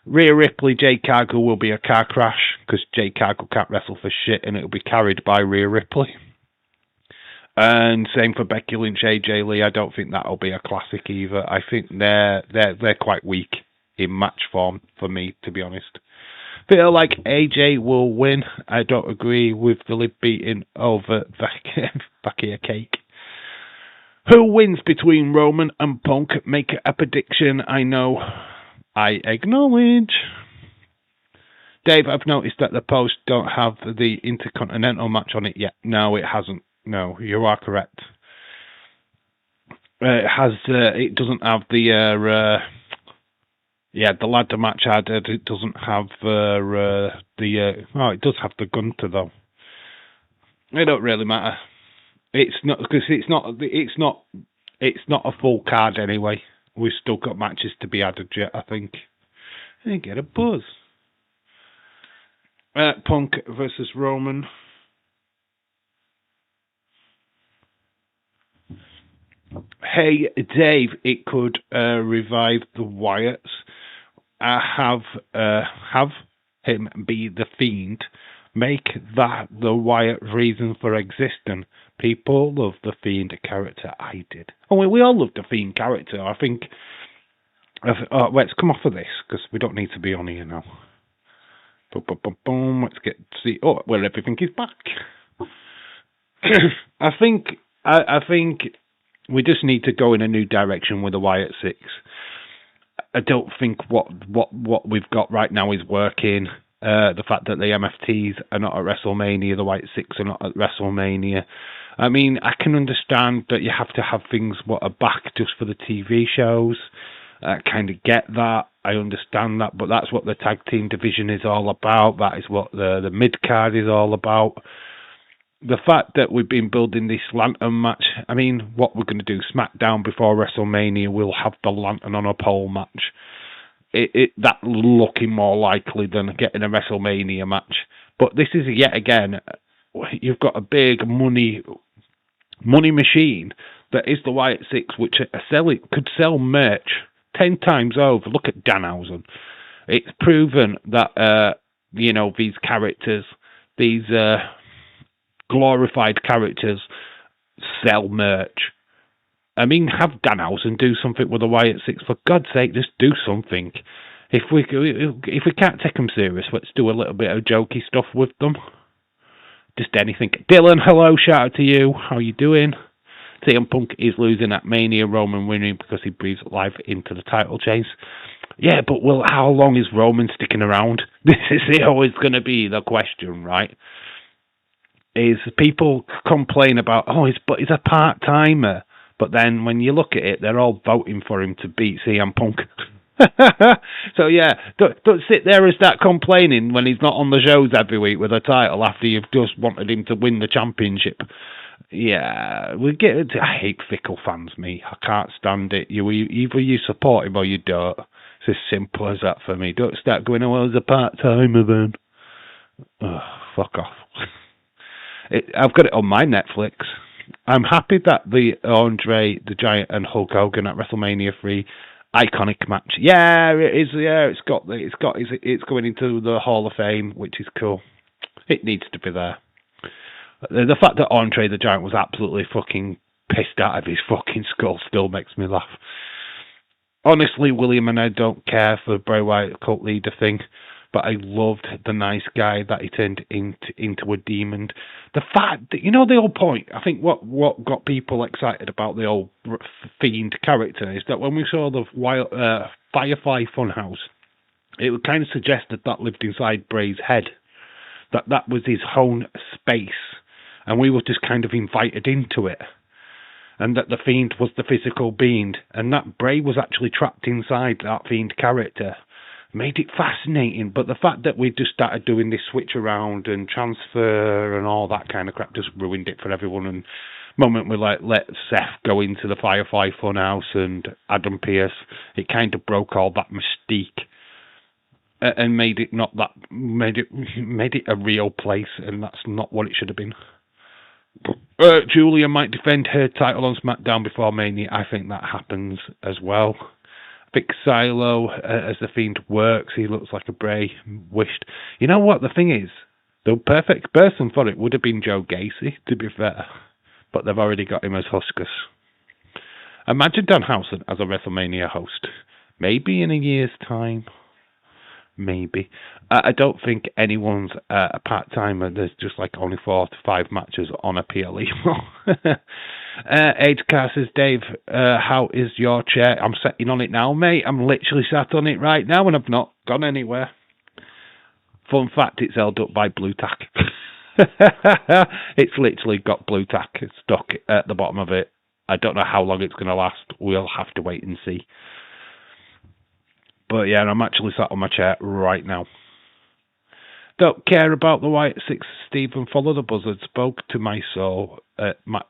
Rhea Ripley, Jade Cargill will be a car crash, because Jade Cargill can't wrestle for shit, and it'll be carried by Rhea Ripley. And same for Becky Lynch, AJ Lee. I don't think that'll be a classic either. I think they're quite weak in match form for me, to be honest. Feel like AJ will win. I don't agree with the Liv beating over Vakia Cake. Who wins between Roman and Punk? Make a prediction. I know. I acknowledge. Dave, I've noticed that the post don't have the Intercontinental match on it yet. No, it hasn't. No, you are correct. It doesn't have the the ladder match added. It doesn't have it does have the Gunter though. It don't really matter. It's not because it's not a full card anyway. We've still got matches to be added yet, I think. And get a buzz. Punk versus Roman. Hey, Dave, it could revive the Wyatts. Have him be the Fiend. Make that the Wyatt reason for existing. People love the Fiend character. I did. Oh, we all love the Fiend character. I think. Let's come off of this because we don't need to be on here now. Boom, boom, boom, boom. Let's get to see. Oh, well, everything is back. I think we just need to go in a new direction with the Wyatt Six. I don't think what we've got right now is working. The fact that the MFTs are not at WrestleMania, the Wyatt Six are not at WrestleMania. I mean, I can understand that you have to have things what are back just for the TV shows. I kind of get that. I understand that, but that's what the tag team division is all about. That is what the mid card is all about. The fact that we've been building this lantern match, I mean, what we're going to do, SmackDown before WrestleMania, we'll have the lantern on a pole match. That looking more likely than getting a WrestleMania match. But this is, yet again, you've got a big money machine that is the Wyatt Six, which could sell merch 10 times over. Look at Danhausen. It's proven that, these characters, these glorified characters sell merch. I mean, have Danhausen do something with the Wyatt Six. For God's sake, just do something. If we can't take them serious, let's do a little bit of jokey stuff with them. Just anything. Dylan, hello, shout out to you. How you doing? CM Punk is losing at Mania, Roman winning because he breathes life into the title chase. Yeah, but how long is Roman sticking around? This is always going to be the question, right? Is people complain about, he's a part-timer. But then when you look at it, they're all voting for him to beat CM Punk. So yeah, don't sit there and start complaining when he's not on the shows every week with a title after you've just wanted him to win the championship. Yeah, I hate fickle fans, me. I can't stand it. Either you support him or you don't. It's as simple as that for me. Don't start going, he's a part-timer then. Oh, fuck off. I've got it on my Netflix. I'm happy that the Andre the Giant and Hulk Hogan at WrestleMania 3 iconic match. Yeah, it is. Yeah, it's going into the Hall of Fame, which is cool. It needs to be there. The fact that Andre the Giant was absolutely fucking pissed out of his fucking skull still makes me laugh. Honestly, William and I don't care for Bray Wyatt cult leader thing. but I loved the nice guy that he turned into a demon. The fact that, the whole point, I think what got people excited about the old Fiend character is that when we saw the Firefly Funhouse, it would kind of suggest that lived inside Bray's head, that was his own space, and we were just kind of invited into it. And that the Fiend was the physical being, and that Bray was actually trapped inside that Fiend character, made it fascinating. But the fact that we just started doing this switch around and transfer and all that kind of crap just ruined it for everyone. And the moment we let Seth go into the Firefly Funhouse and Adam Pearce, it kind of broke all that mystique and made it a real place, and that's not what it should have been. Julia might defend her title on SmackDown before Mania. I think that happens as well. Vic Silo, as the Fiend works, he looks like a Bray wished. You know what? The thing is, the perfect person for it would have been Joe Gacy, to be fair. But they've already got him as Huskus. Imagine Danhausen as a WrestleMania host. Maybe in a year's time. Maybe. I don't think anyone's a part-timer. There's just like only 4 to 5 matches on a PLE. Car says, Dave, how is your chair? I'm sitting on it now, mate. I'm literally sat on it right now and I've not gone anywhere. Fun fact, it's held up by blue tack. It's literally got blue tack stuck at the bottom of it. I don't know how long it's going to last. We'll have to wait and see. But yeah, I'm actually sat on my chair right now. Don't care about the Wyatt Six, Stephen. Follow the buzzard. Spoke to my soul.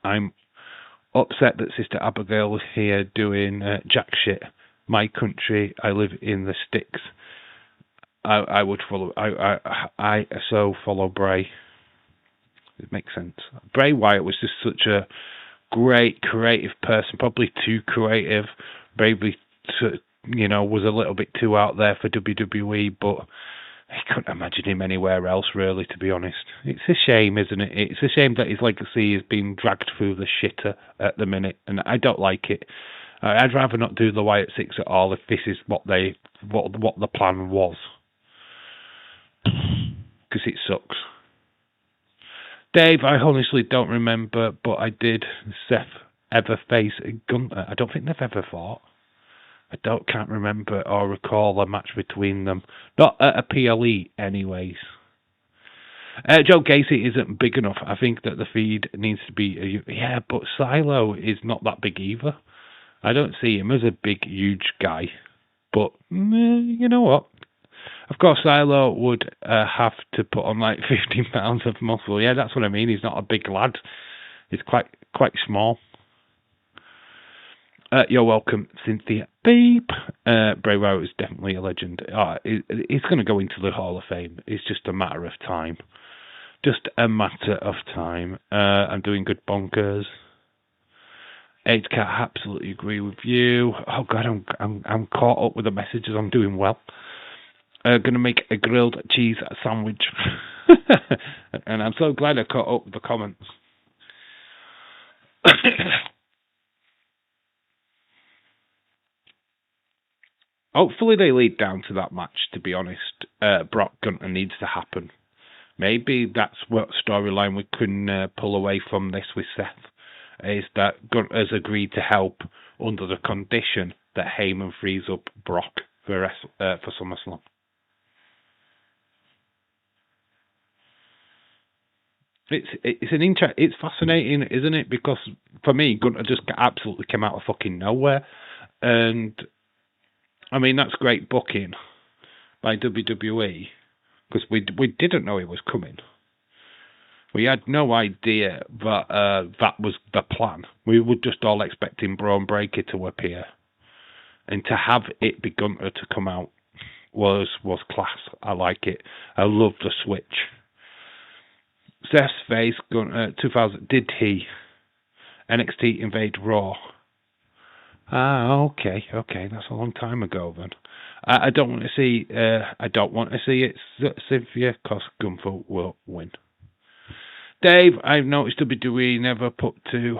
I'm upset that Sister Abigail is here doing jack shit. My country. I live in the sticks. I would follow. I so follow Bray. It makes sense. Bray Wyatt was just such a great creative person. Probably too creative. Maybe was a little bit too out there for WWE, but I couldn't imagine him anywhere else, really, to be honest. It's a shame, isn't it? It's a shame that his legacy is being dragged through the shitter at the minute, and I don't like it. I'd rather not do the Wyatt Six at all if this is what the plan was, because it sucks. Dave, I honestly don't remember, but I did Seth ever face Gunther. I don't think they've ever fought. Can't remember or recall a match between them. Not at a PLE, anyways. Joe Gacy isn't big enough. I think that the feed needs to be... but Silo is not that big either. I don't see him as a big, huge guy. But, you know what? Of course, Silo would have to put on like 15 pounds of muscle. Yeah, that's what I mean. He's not a big lad. He's quite small. You're welcome, Cynthia. Beep. Bray Wyatt is definitely a legend. He's going to go into the Hall of Fame. It's just a matter of time. Just a matter of time. I'm doing good bonkers. Age Cat, absolutely agree with you. Oh God, I'm caught up with the messages. I'm doing well. Going to make a grilled cheese sandwich, and I'm so glad I caught up with the comments. Hopefully they lead down to that match, to be honest. Brock Gunther needs to happen. Maybe that's what storyline we can pull away from this with Seth, is that Gunther's agreed to help under the condition that Heyman frees up Brock for SummerSlam. It's fascinating, isn't it? Because for me, Gunther just absolutely came out of fucking nowhere, and I mean, that's great booking by WWE, because we didn't know he was coming. We had no idea that that was the plan. We were just all expecting Braun Breaker to appear, and to have it be Gunther to come out was class. I like it. I love the switch. Seth's face, Gunther, 2000. Did he? NXT invade Raw. Okay, that's a long time ago then. I don't want to see it, Cynthia, because Gunther will win. Dave, I've noticed WWE never put two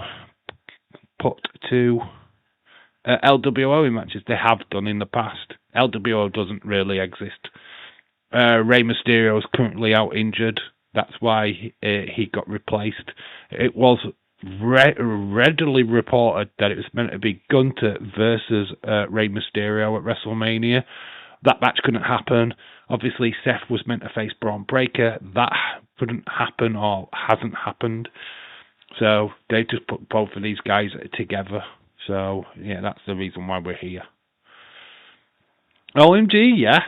LWO in matches. They have done in the past. LWO doesn't really exist. Rey Mysterio is currently out injured. That's why he got replaced. It was readily reported that it was meant to be Gunther versus Rey Mysterio at WrestleMania. That match couldn't happen. Obviously, Seth was meant to face Braun Breaker. That couldn't happen or hasn't happened. So they just put both of these guys together. So, yeah, that's the reason why we're here. OMG, yeah.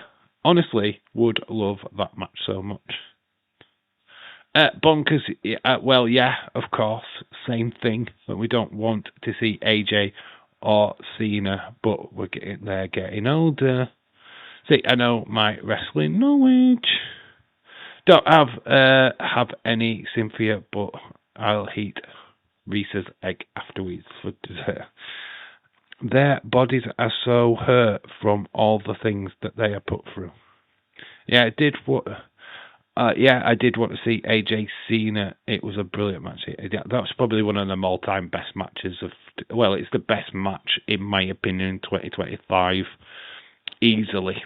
Honestly, would love that match so much. Bonkers, well, yeah, of course, same thing. But we don't want to see AJ or Cena, but they're getting older. See, I know my wrestling knowledge. Don't have any Cynthia, but I'll eat Reese's egg afterwards for dessert. Their bodies are so hurt from all the things that they are put through. Yeah, I did want to see AJ Cena. It was a brilliant match. That was probably one of the all-time best matches of. Well, it's the best match in my opinion in 2025, easily.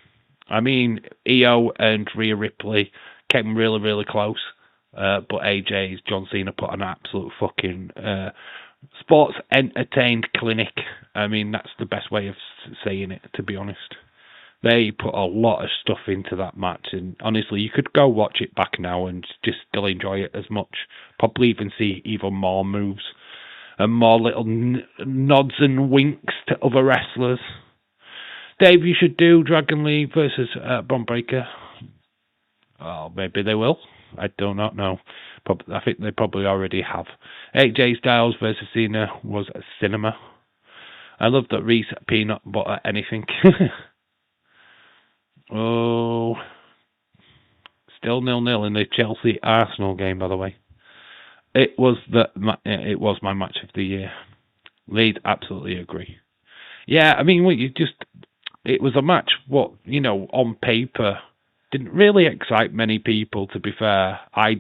I mean, Io and Rhea Ripley came really, really close, but AJ's John Cena put on an absolute fucking sports entertained clinic. I mean, that's the best way of saying it, to be honest. They put a lot of stuff into that match, and honestly, you could go watch it back now and just still enjoy it as much. Probably even see even more moves and more little nods and winks to other wrestlers. Dave, you should do Dragon Lee versus Braun Breaker. Oh, maybe they will. I do not know. I think they probably already have. AJ Styles versus Cena was a cinema. I love that Reese peanut butter anything. Oh, still 0-0 in the Chelsea Arsenal game, by the way. It was my match of the year. Lead, absolutely agree. Yeah, I mean, it was a match. On paper, didn't really excite many people. To be fair, I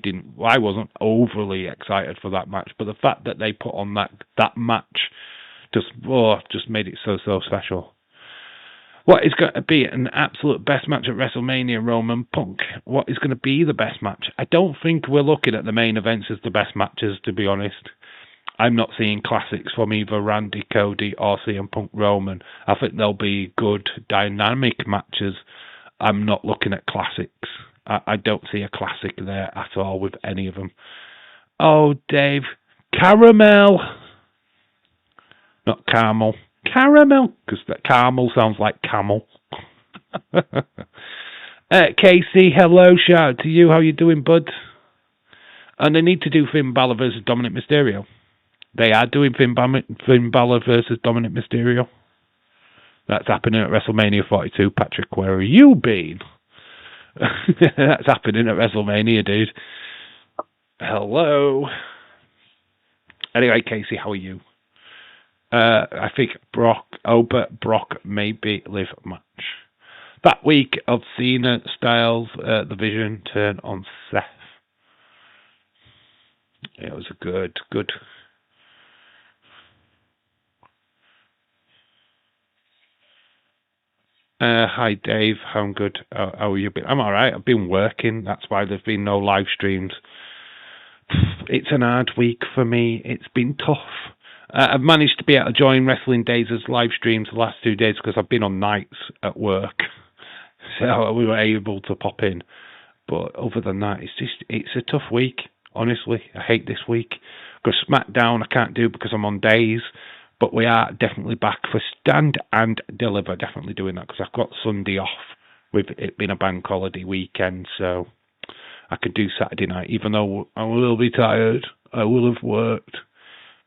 wasn't overly excited for that match, but the fact that they put on that match just made it so special. What is going to be an absolute best match at WrestleMania, Roman Punk? What is going to be the best match? I don't think we're looking at the main events as the best matches, to be honest. I'm not seeing classics from either Randy, Cody, or CM Punk Roman. I think there'll be good, dynamic matches. I'm not looking at classics. I don't see a classic there at all with any of them. Oh, Dave. Caramel. Not caramel. Caramel, because caramel sounds like camel. Casey, hello, shout out to you. How you doing, bud? And they need to do Finn Balor versus Dominic Mysterio. They are doing Finn Balor versus Dominic Mysterio. That's happening at WrestleMania 42. Patrick, where have you been? That's happening at WrestleMania, dude. Hello. Anyway, Casey, how are you? I think Brock maybe live match. That week of Cena Styles, the Vision turn on Seth. It was a good. Hi Dave, I'm good. How are you? I'm alright. I've been working. That's why there's been no live streams. It's an hard week for me. It's been tough. I've managed to be able to join Wrestling Days as live streams the last 2 days because I've been on nights at work, so we were able to pop in. But other than that, it's a tough week. Honestly, I hate this week. Because SmackDown I can't do because I'm on days, but we are definitely back for Stand and Deliver. Definitely doing that because I've got Sunday off with it being a bank holiday weekend, so I could do Saturday night, even though I will be tired. I will have worked.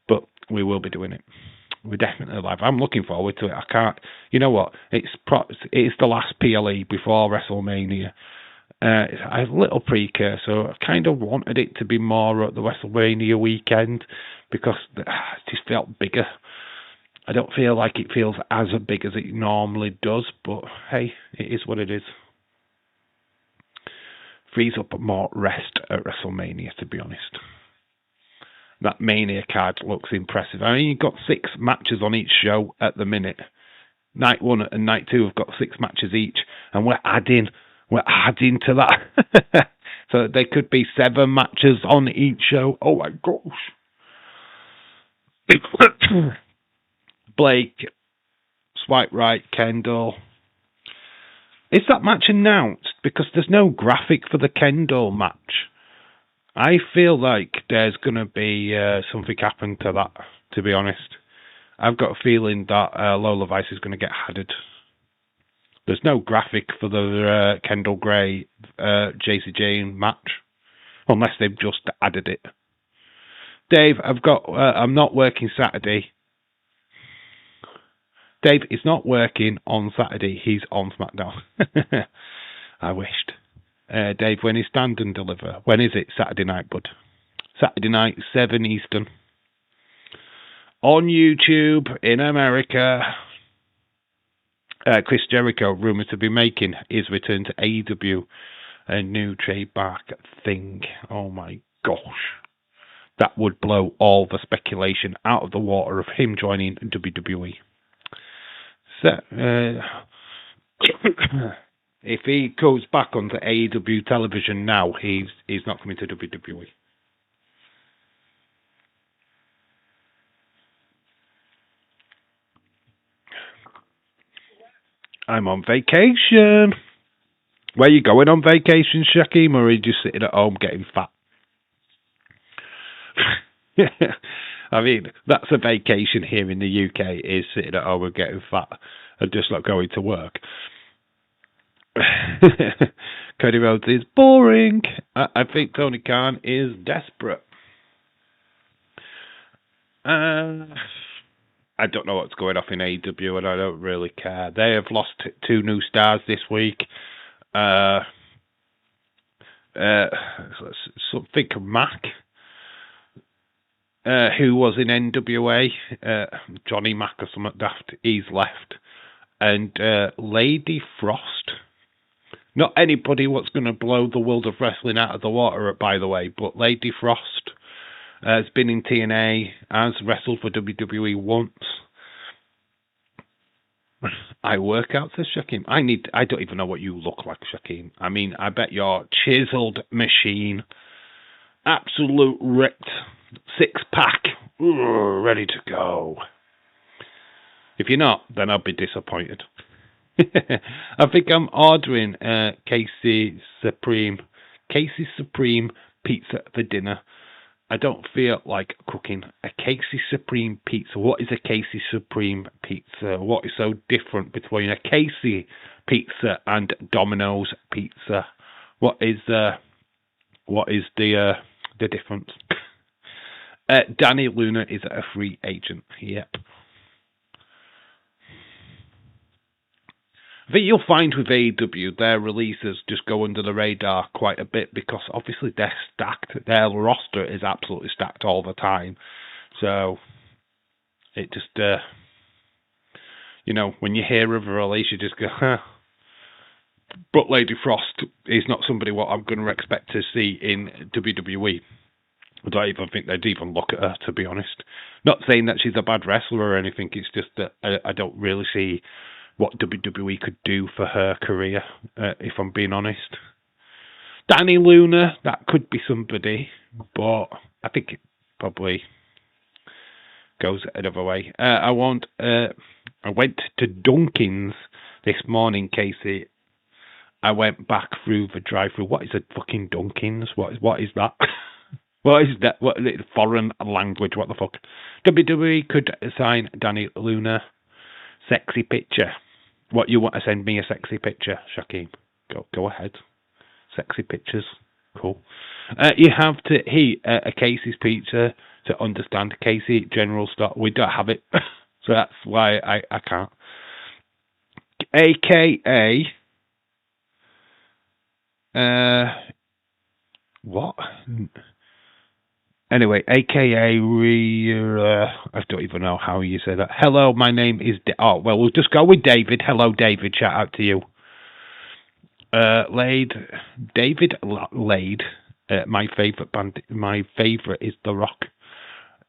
But we will be doing it. We're definitely live. I'm looking forward to it. I can't. You know what? It's the last PLE before WrestleMania. It's a little precursor. I kind of wanted it to be more at the WrestleMania weekend because it just felt bigger. I don't feel like it feels as big as it normally does, but hey, it is what it is. Frees up more rest at WrestleMania, to be honest. That Mania card looks impressive. I mean, you've got 6 matches on each show at the minute. Night 1 and Night 2 have got 6 matches each, and we're adding We're adding to that. So there could be 7 matches on each show. Oh my gosh. Blake, swipe right, Kendall. Is that match announced? Because there's no graphic for the Kendall match. I feel like there's going to be something happen to that, to be honest. I've got a feeling that Lola Vice is going to get added. There's no graphic for the Kendall Gray JC Jane match, unless they've just added it. Dave, I'm not working Saturday. Dave is not working on Saturday. He's on SmackDown. I wished. Dave, when is Stand and Deliver? When is it? Saturday night, bud. Saturday night, 7 Eastern. On YouTube in America. Chris Jericho, rumoured to be making his return to AEW. A new trademark thing. Oh my gosh. That would blow all the speculation out of the water of him joining WWE. So, if he goes back onto AEW television now, he's not coming to WWE. I'm on vacation. Where are you going on vacation, Shaquem, or are you just sitting at home getting fat? I mean, that's a vacation here in the UK, is sitting at home and getting fat and just not going to work. Cody Rhodes is boring. I think Tony Khan is desperate. I don't know what's going off in AEW, and I don't really care. They have lost 2 new stars this week. Something Mac, who was in NWA, Johnny Mac or something daft, he's left. And Lady Frost. Not anybody what's going to blow the world of wrestling out of the water, by the way, but Lady Frost has been in TNA, has wrestled for WWE once. I work out, says Shaquem. I don't even know what you look like, Shaquem. I mean, I bet you're chiseled machine, absolute ripped, 6-pack, ready to go. If you're not, then I'll be disappointed. I think I'm ordering Casey Supreme pizza for dinner. I don't feel like cooking a Casey Supreme pizza. What is a Casey Supreme pizza? What is so different between a Casey pizza and Domino's pizza? What is the difference? Danny Luna is a free agent. Yep. I think you'll find with AEW, their releases just go under the radar quite a bit because obviously they're stacked. Their roster is absolutely stacked all the time. So it just, when you hear of a release, you just go, huh. But Lady Frost is not somebody what I'm going to expect to see in WWE. I don't even think they'd even look at her, to be honest. Not saying that she's a bad wrestler or anything, it's just that I don't really see what WWE could do for her career, if I'm being honest. Danny Luna, that could be somebody, but I think it probably goes another way. I went to Dunkin's this morning, Casey. I went back through the drive-thru. What is a fucking Dunkin's? What is that? What is that? What is it? Foreign language? What the fuck? WWE could sign Danny Luna. Sexy picture. What, you want to send me a sexy picture, Shaquem? Go ahead. Sexy pictures. Cool. You have to eat a Casey's pizza to understand Casey General Store. We don't have it. So that's why I can't. AKA... what? Anyway, AKA, I don't even know how you say that. Hello, my name is... we'll just go with David. Hello, David. Shout out to you. David Lade. My favourite band. My favourite is The Rock.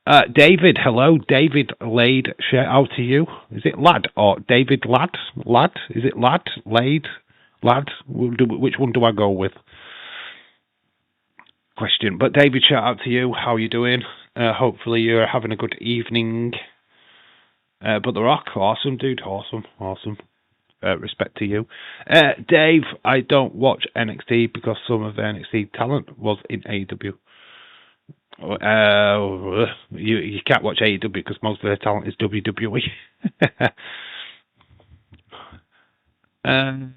David, hello, David Lade. Shout out to you. Is it Lad or David Lad? Lad? Is it Lad? Lade? Lads, which one do I go with? Question. But David, shout out to you. How are you doing? Hopefully you're having a good evening. But The Rock, awesome, dude. Awesome. Respect to you. Dave, I don't watch NXT because some of the NXT talent was in AEW. You can't watch AEW because most of their talent is WWE. A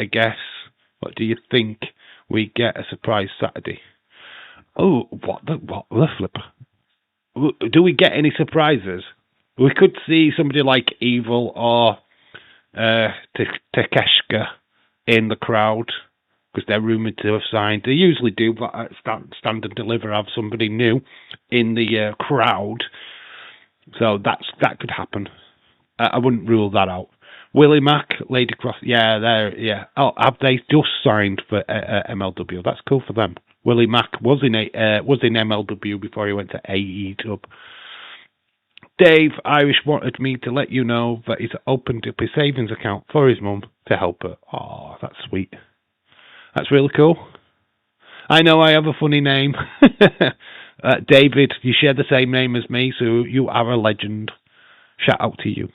guess. What do you think? We get a surprise Saturday. Oh, what the flip? Do we get any surprises? We could see somebody like Evil or Takeshka in the crowd because they're rumored to have signed. They usually do, but at Stand and Deliver have somebody new in the crowd, so that could happen. I wouldn't rule that out. Willie Mack, Lady Cross, yeah. Oh, have they just signed for MLW? That's cool for them. Willie Mack was in MLW before he went to AEW. Dave Irish wanted me to let you know that he's opened up his savings account for his mum to help her. Oh, that's sweet. That's really cool. I know I have a funny name. David, you share the same name as me, so you are a legend. Shout out to you.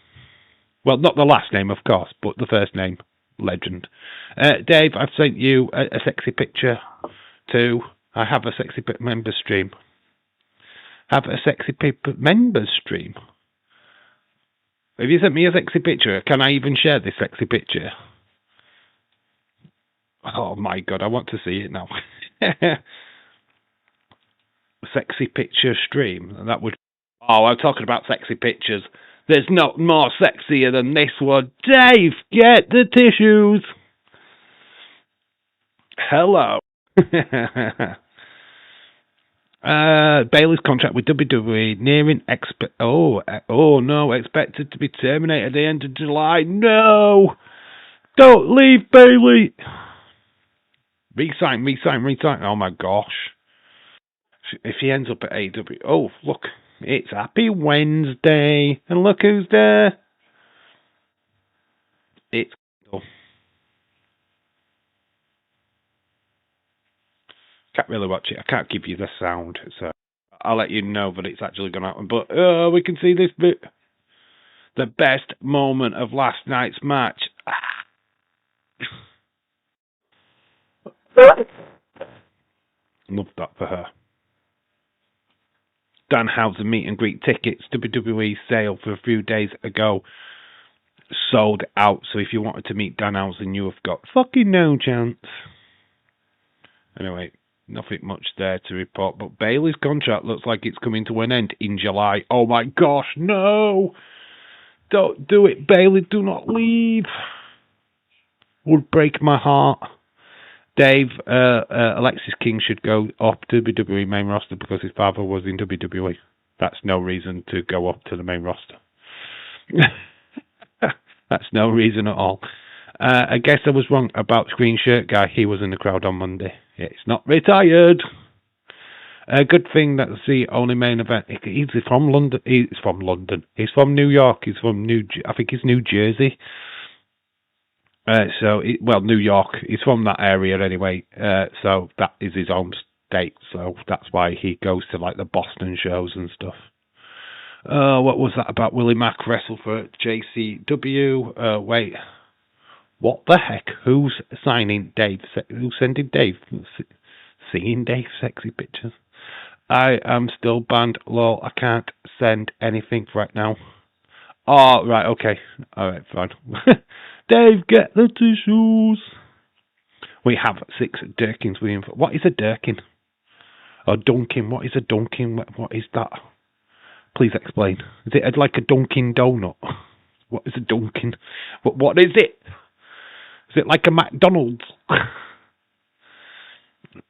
Well, not the last name, of course, but the first name, legend. Dave, I've sent you a sexy picture too. I have a sexy member stream. Have a sexy members stream. Have you sent me a sexy picture? Can I even share this sexy picture? Oh my god, I want to see it now. Sexy picture stream. That would. Oh, I'm talking about sexy pictures. There's not more sexier than this one. Dave, get the tissues. Hello. Bayley's contract with WWE nearing expected to be terminated at the end of July. No! Don't leave, Bayley! Resign. Oh my gosh. If he ends up at AEW. Oh, look. It's Happy Wednesday. And look who's there. It's... Oh. Can't really watch it. I can't give you the sound, so I'll let you know that it's actually going to happen. But we can see this bit. The best moment of last night's match. Love that for her. Danhausen meet and greet tickets. WWE sale for a few days ago. Sold out. So if you wanted to meet Danhausen, you have got fucking no chance. Anyway. Nothing much there to report, but Bayley's contract looks like it's coming to an end in July. Oh my gosh, no! Don't do it, Bayley, do not leave. Would break my heart. Dave, Alexis King should go off to the WWE main roster because his father was in WWE. That's no reason to go up to the main roster. That's no reason at all. I guess I was wrong about Green Shirt Guy. He was in the crowd on Monday. Yeah, he's not retired. A good thing that's the only main event. He's from London. He's from London. He's from New York. He's from I think it's New Jersey. New York. He's from that area anyway. So that is his home state. So that's why he goes to like the Boston shows and stuff. What was that about? Willie Mack wrestle for JCW. Wait. What the heck? Who's signing Dave? Who's sending Dave? Seeing Dave sexy pictures? I am still banned. Lol, I can't send anything right now. Oh, right, okay. Alright, fine. Dave, get the tissues. We have 6 Durkins with him. What is a Durkin? A Dunkin. What is a Dunkin? What is that? Please explain. Is it like a Dunkin' Donut? What is a Dunkin'? What is it? Is it like a McDonald's?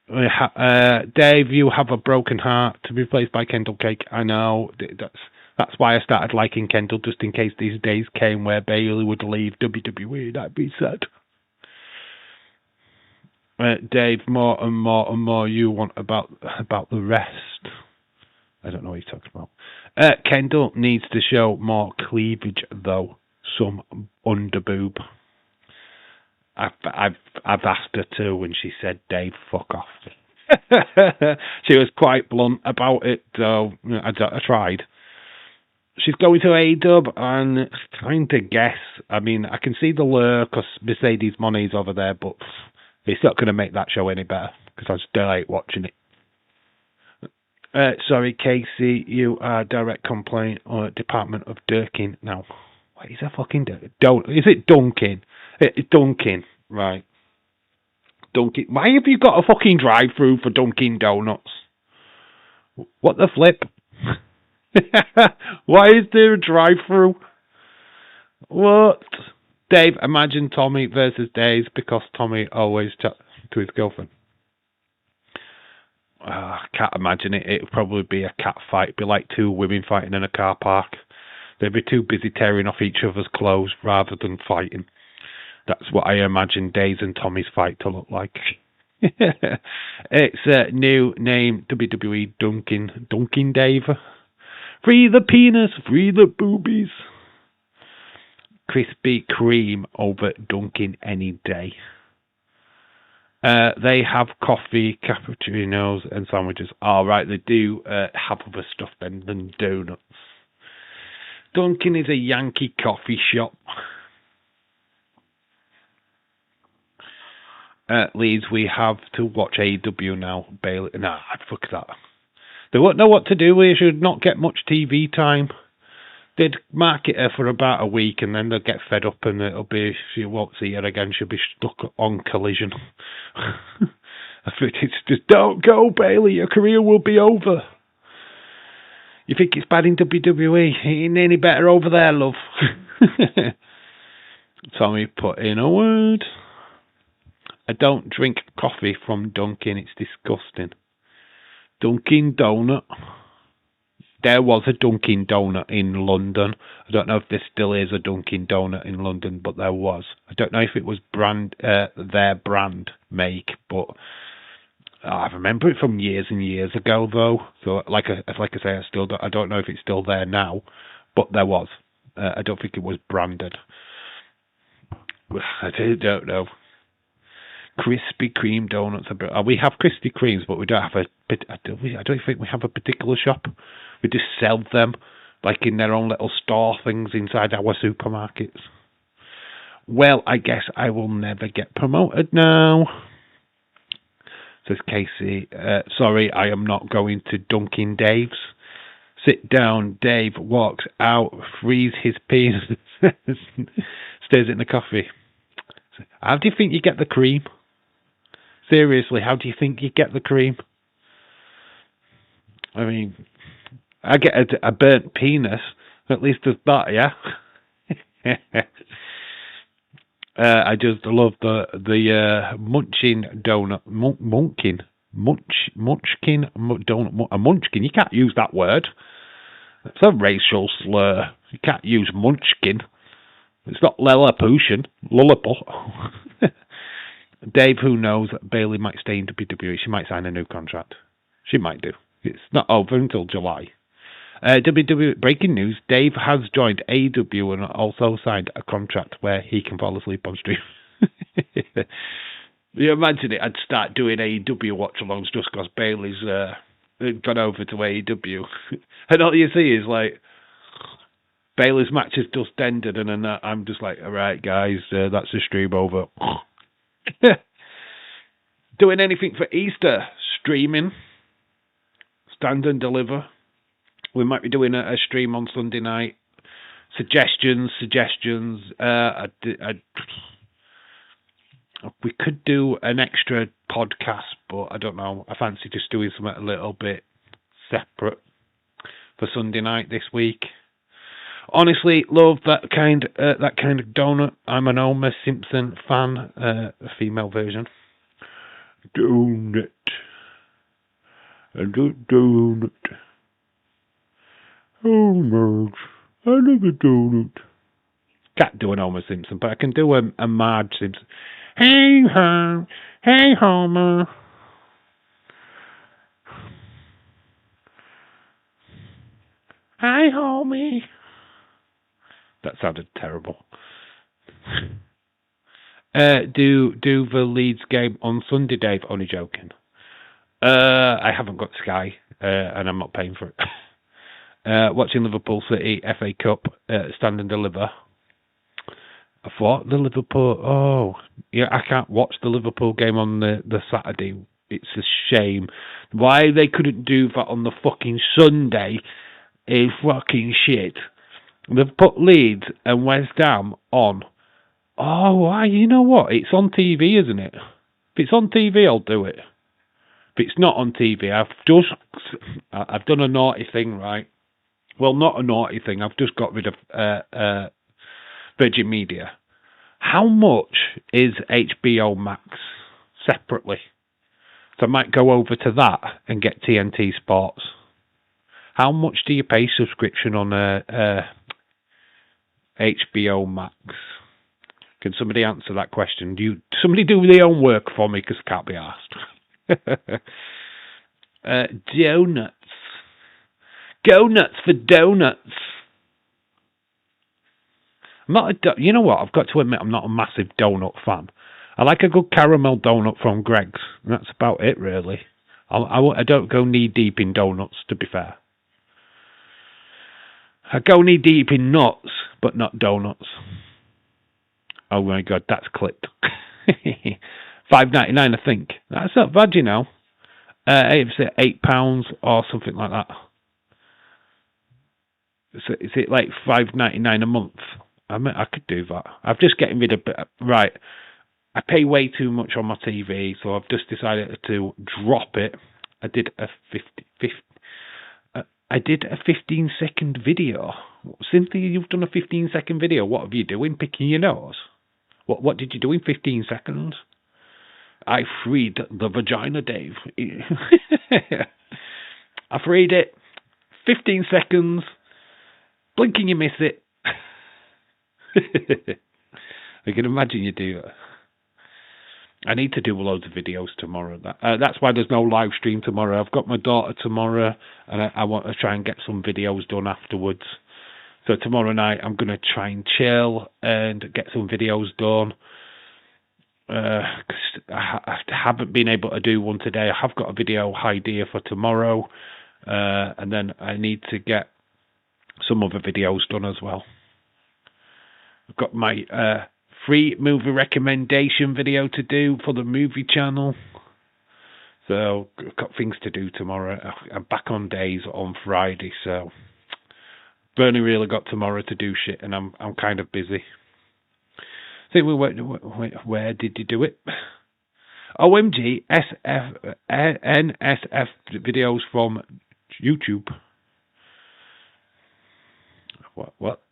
Dave, you have a broken heart to be replaced by Kendall Cake. I know. That's why I started liking Kendall, just in case these days came where Bayley would leave WWE. That'd be sad. Dave, more and more you want about the rest. I don't know what you're talking about. Kendall needs to show more cleavage, though. Some underboob. I've asked her to, and she said, "Dave, fuck off." She was quite blunt about it, so I tried. She's going to A-Dub, and trying to guess. I mean, I can see the lure because Mercedes Money's over there, but it's not going to make that show any better because I still hate watching it. Sorry, Casey, you are direct complaint or Department of Durkin. Now, what is a fucking is it Dunkin? It's Dunkin, right? Dunkin. Why have you got a fucking drive-through for Dunkin' Donuts? What the flip? Why is there a drive-through? What? Dave, imagine Tommy versus Dave because Tommy always chats to his girlfriend. I can't imagine it. It would probably be a cat fight. It'd be like two women fighting in a car park. They'd be too busy tearing off each other's clothes rather than fighting. That's what I imagine Dave's and Tommy's fight to look like. It's a new name, WWE Dunkin' Dave. Free the penis, free the boobies. Krispy Kreme over Dunkin' any day. They have coffee, cappuccinos, and sandwiches. Right, they do have other stuff then than donuts. Dunkin' is a Yankee coffee shop. Leeds, we have to watch AEW now. Bailey, fuck that. They won't know what to do. We should not get much TV time. They'd market her for about a week, and then they'll get fed up, and she won't see her again. She'll be stuck on Collision. I think it's just, don't go, Bailey. Your career will be over. You think it's bad in WWE? It ain't any better over there, love. Tommy put in a word. I don't drink coffee from Dunkin'. It's disgusting. Dunkin' Donut. There was a Dunkin' Donut in London. I don't know if there still is a Dunkin' Donut in London, but there was. I don't know if it was their brand make, but I remember it from years and years ago, though. So, like I say, I don't know if it's still there now, but there was. I don't think it was branded. I don't know. Krispy Kreme donuts. We have Krispy Kremes, but we don't have I don't think we have a particular shop. We just sell them, like in their own little store things inside our supermarkets. Well, I guess I will never get promoted now. Says Casey. Sorry, I am not going to Dunkin' Dave's. Sit down. Dave walks out, frees his penis, stares in the coffee. How do you think you get the cream? Seriously, how do you think you get the cream? I mean, I get a burnt penis. At least there's that, yeah? I just love the munchkin donut. Munchkin donut. A munchkin. You can't use that word. It's a racial slur. You can't use munchkin. It's not Lilliputian. Lulliput. Dave, who knows, Bailey might stay in WWE. She might sign a new contract. She might do. It's not over until July. WWE breaking news: Dave has joined AEW and also signed a contract where he can fall asleep on stream. You imagine it? I'd start doing AEW watch-alongs just because Bailey's gone over to AEW, and all you see is like Bailey's match has just ended, and then I'm just like, all right, guys, that's the stream over. Doing anything for Easter? Streaming. Stand and deliver. We might be doing a stream on Sunday night. Suggestions. We could do an extra podcast, but I don't know. I fancy just doing something a little bit separate for Sunday night this week. Honestly, love that kind of donut. I'm an Homer Simpson fan, a female version. Donut. Donut. Homer. I love a donut. Can't do an Homer Simpson, but I can do a Marge Simpson. Hey, Homer. Hi, homie. That sounded terrible. Do the Leeds game on Sunday, Dave? Only joking. I haven't got Sky, and I'm not paying for it. Watching Liverpool City FA Cup, stand and deliver. I thought the Liverpool. Oh, yeah, I can't watch the Liverpool game on the Saturday. It's a shame. Why they couldn't do that on the fucking Sunday is fucking shit. They've put Leeds and West Ham on. Oh, why? You know what? It's on TV, isn't it? If it's on TV, I'll do it. If it's not on TV, I've done a naughty thing, right? Well, not a naughty thing. I've just got rid of Virgin Media. How much is HBO Max separately? So I might go over to that and get TNT Sports. How much do you pay subscription on HBO Max? Can somebody answer that question? Somebody do their own work for me, because I can't be asked. Donuts. Go nuts for donuts. You know what? I've got to admit, I'm not a massive donut fan. I like a good caramel donut from Greg's. And that's about it, really. I don't go knee deep in donuts, to be fair. I go knee deep in nuts, but not donuts. Oh my god, that's clipped. $5.99, I think. That's not bad, you know. It's £8 or something like that. So is it like $5.99 a month? I could do that. I'm just getting rid of right. I pay way too much on my TV, so I've just decided to drop it. I did a 15-second video. Cynthia, you've done a 15-second video. What have you doing? Picking your nose? What did you do in 15 seconds? I freed the vagina, Dave. I freed it. 15 seconds. Blinking, you miss it. I can imagine you do. I need to do loads of videos tomorrow. That's why there's no live stream tomorrow. I've got my daughter tomorrow, and I want to try and get some videos done afterwards. So tomorrow night I'm going to try and chill and get some videos done. 'Cause I haven't been able to do one today. I have got a video idea for tomorrow, and then I need to get some other videos done as well. I've got my free movie recommendation video to do for the movie channel. So I've got things to do tomorrow. I'm back on days on Friday, so Bernie really got tomorrow to do shit, and I'm kind of busy. I think where did you do it? OMG NSF videos from YouTube. What?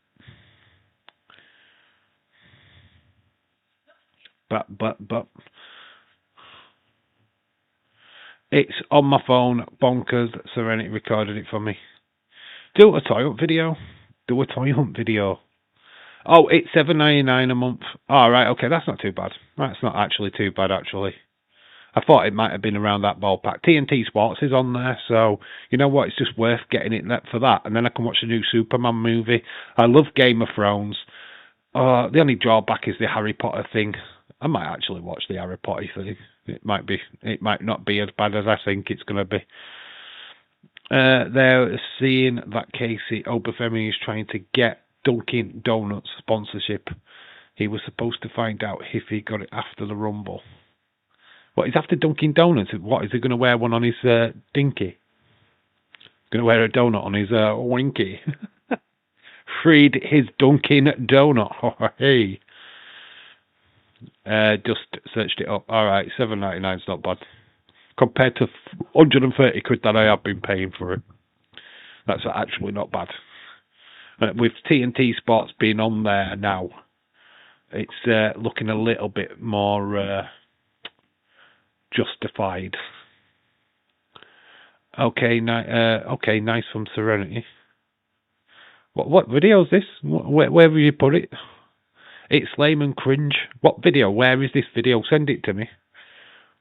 But it's on my phone. Bonkers. Serenity recorded it for me. Do a toy hunt video. Oh, it's $7.99 a month. Oh, right, okay, that's not too bad. That's not actually too bad, actually. I thought it might have been around that ballpark. TNT Sports is on there, so you know what? It's just worth getting it for that. And then I can watch the new Superman movie. I love Game of Thrones. The only drawback is the Harry Potter thing. I might actually watch the Harry Potter thing. It might not be as bad as I think it's going to be. They're seeing that Casey Obafemi is trying to get Dunkin' Donuts sponsorship. He was supposed to find out if he got it after the Rumble. What, he's after Dunkin' Donuts? What, is he going to wear one on his dinky? Going to wear a donut on his winky? Freed his Dunkin' Donut. Oh, hey. Just searched it up. Alright, $7.99 is not bad. Compared to 130 quid that I have been paying for it. That's actually not bad. With TNT Sports being on there now, it's looking a little bit more justified. Okay, nice from Serenity. What video is this? Where have you put it? It's lame and cringe. What video? Where is this video? Send it to me.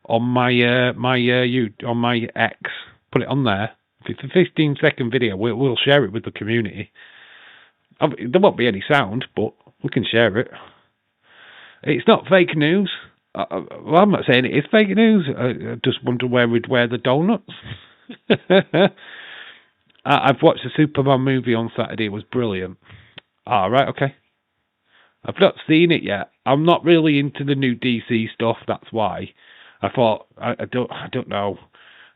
On my on my X. Put it on there. If it's a 15-second video, we'll share it with the community. There won't be any sound, but we can share it. It's not fake news. Well, I'm not saying it is fake news. I just wonder where we'd wear the donuts. I've watched the Superman movie on Saturday. It was brilliant. All right, okay. I've not seen it yet. I'm not really into the new DC stuff. That's why I thought I don't know.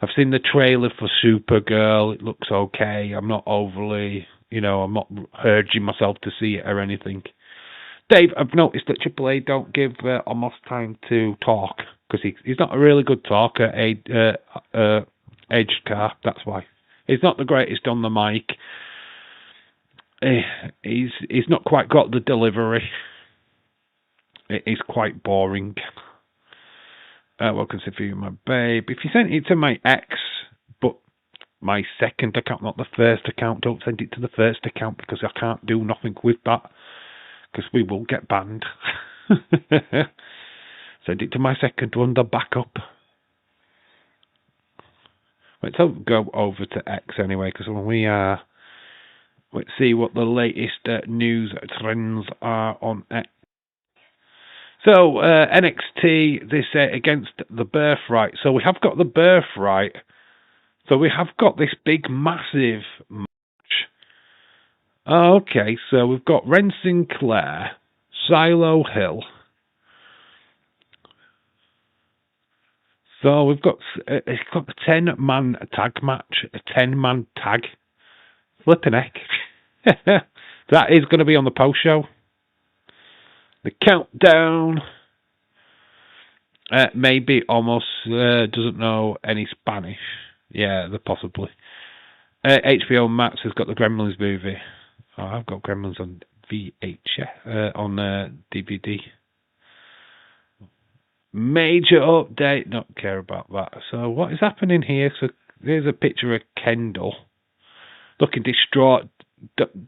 I've seen the trailer for Supergirl. It looks okay. I'm not overly, I'm not urging myself to see it or anything. Dave, I've noticed that AAA don't give Amos time to talk because he's not a really good talker. Aged car. That's why. He's not the greatest on the mic. He's not quite got the delivery. It is quite boring. Welcome to view my babe. If you sent it to my ex, but my second account, not the first account, don't send it to the first account because I can't do nothing with that because we will get banned. Send it to my second one, the backup. Let's go over to X anyway because let's see what the latest news trends are on X. So, NXT, they say against the Birthright. So we have got the Birthright. So we have got this big, massive match. Okay, so we've got Ren Sinclair, Silo Hill. So we've got a 10-man tag match, a 10-man tag. Flipping heck. That is going to be on the post show. The countdown. Maybe almost doesn't know any Spanish. Yeah, possibly. HBO Max has got the Gremlins movie. Oh, I've got Gremlins on VHS, on DVD. Major update. Not care about that. So what is happening here? So there's a picture of Kendall looking distraught.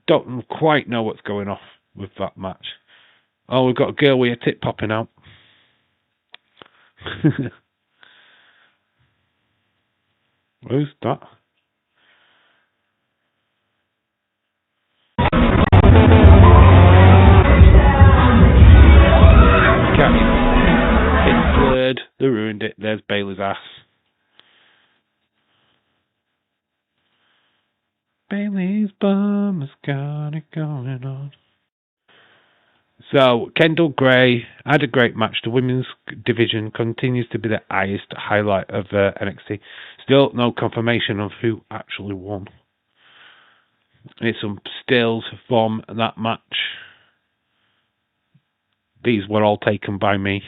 Don't quite know what's going off with that match. Oh, we've got a girl with a tit popping out. Who's that? It's blurred. They ruined it. There's Bailey's ass. Bailey's bum has got it going on. So, Kendall Gray had a great match. The women's division continues to be the highest highlight of NXT. Still no confirmation of who actually won. There's some stills from that match. These were all taken by me.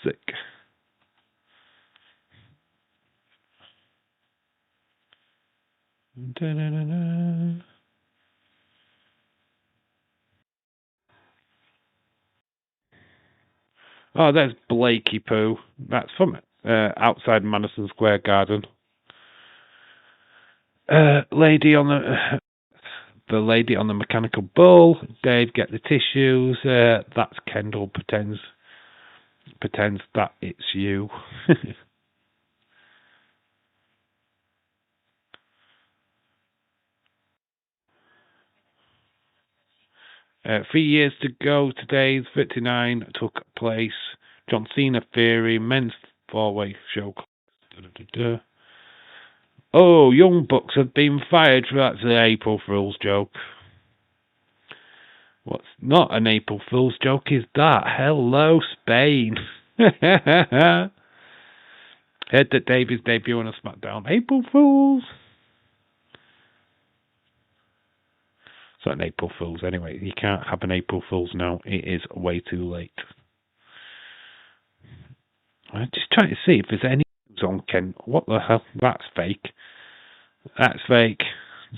Sick. Da-da-da-da. Oh, there's Blakey Poo. That's from outside Madison Square Garden. Lady on the lady on the mechanical bull. Dave, get the tissues. That's Kendall pretends that it's you. 3 years to go. Today's 59 took place. John Cena Theory men's 4-way show. Oh, Young Bucks have been fired. That's an April Fool's joke. What's not an April Fool's joke is that? Hello, Spain. Heard that Dave is debuting on SmackDown. April Fools. It's not an April Fool's anyway. You can't have an April Fool's now. It is way too late. I'm just trying to see if there's any news on Ken. What the hell? That's fake. That's fake.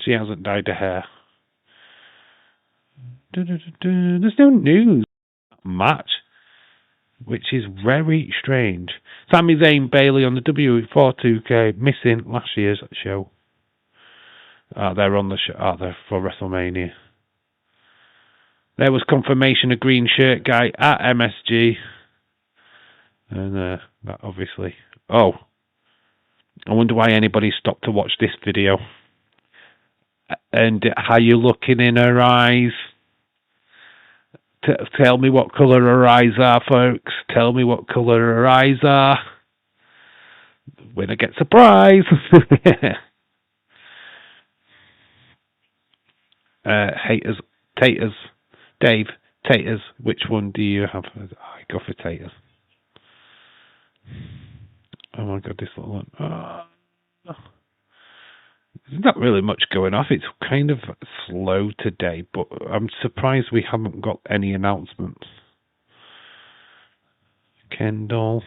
She hasn't dyed her hair. There's no news match, which is very strange. Sami Zayn Bailey on the W42K missing last year's show. They're on the show. They're for WrestleMania. There was confirmation of green shirt guy at MSG. And that obviously... Oh. I wonder why anybody stopped to watch this video. And how you looking in her eyes? Tell me what colour her eyes are, folks. Tell me what colour her eyes are. Winner gets a prize. Haters, taters, Dave, taters. Which one do you have? I go for taters. Oh my god, this little one. There's not really much going off. It's kind of slow today, but I'm surprised we haven't got any announcements. Kendall.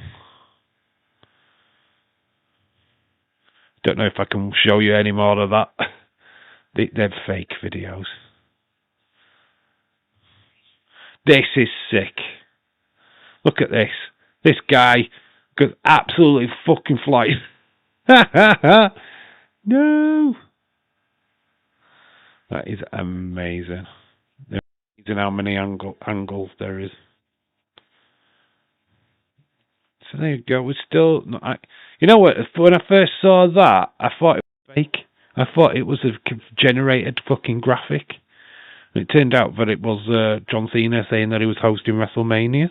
Don't know if I can show you any more of that. They're fake videos. This is sick. Look at this. This guy goes absolutely fucking flying. No. That is amazing. Amazing how many angles there is. So there you go. We're still. You know what? When I first saw that, I thought it was fake. I thought it was a generated fucking graphic. And it turned out that it was John Cena saying that he was hosting WrestleMania.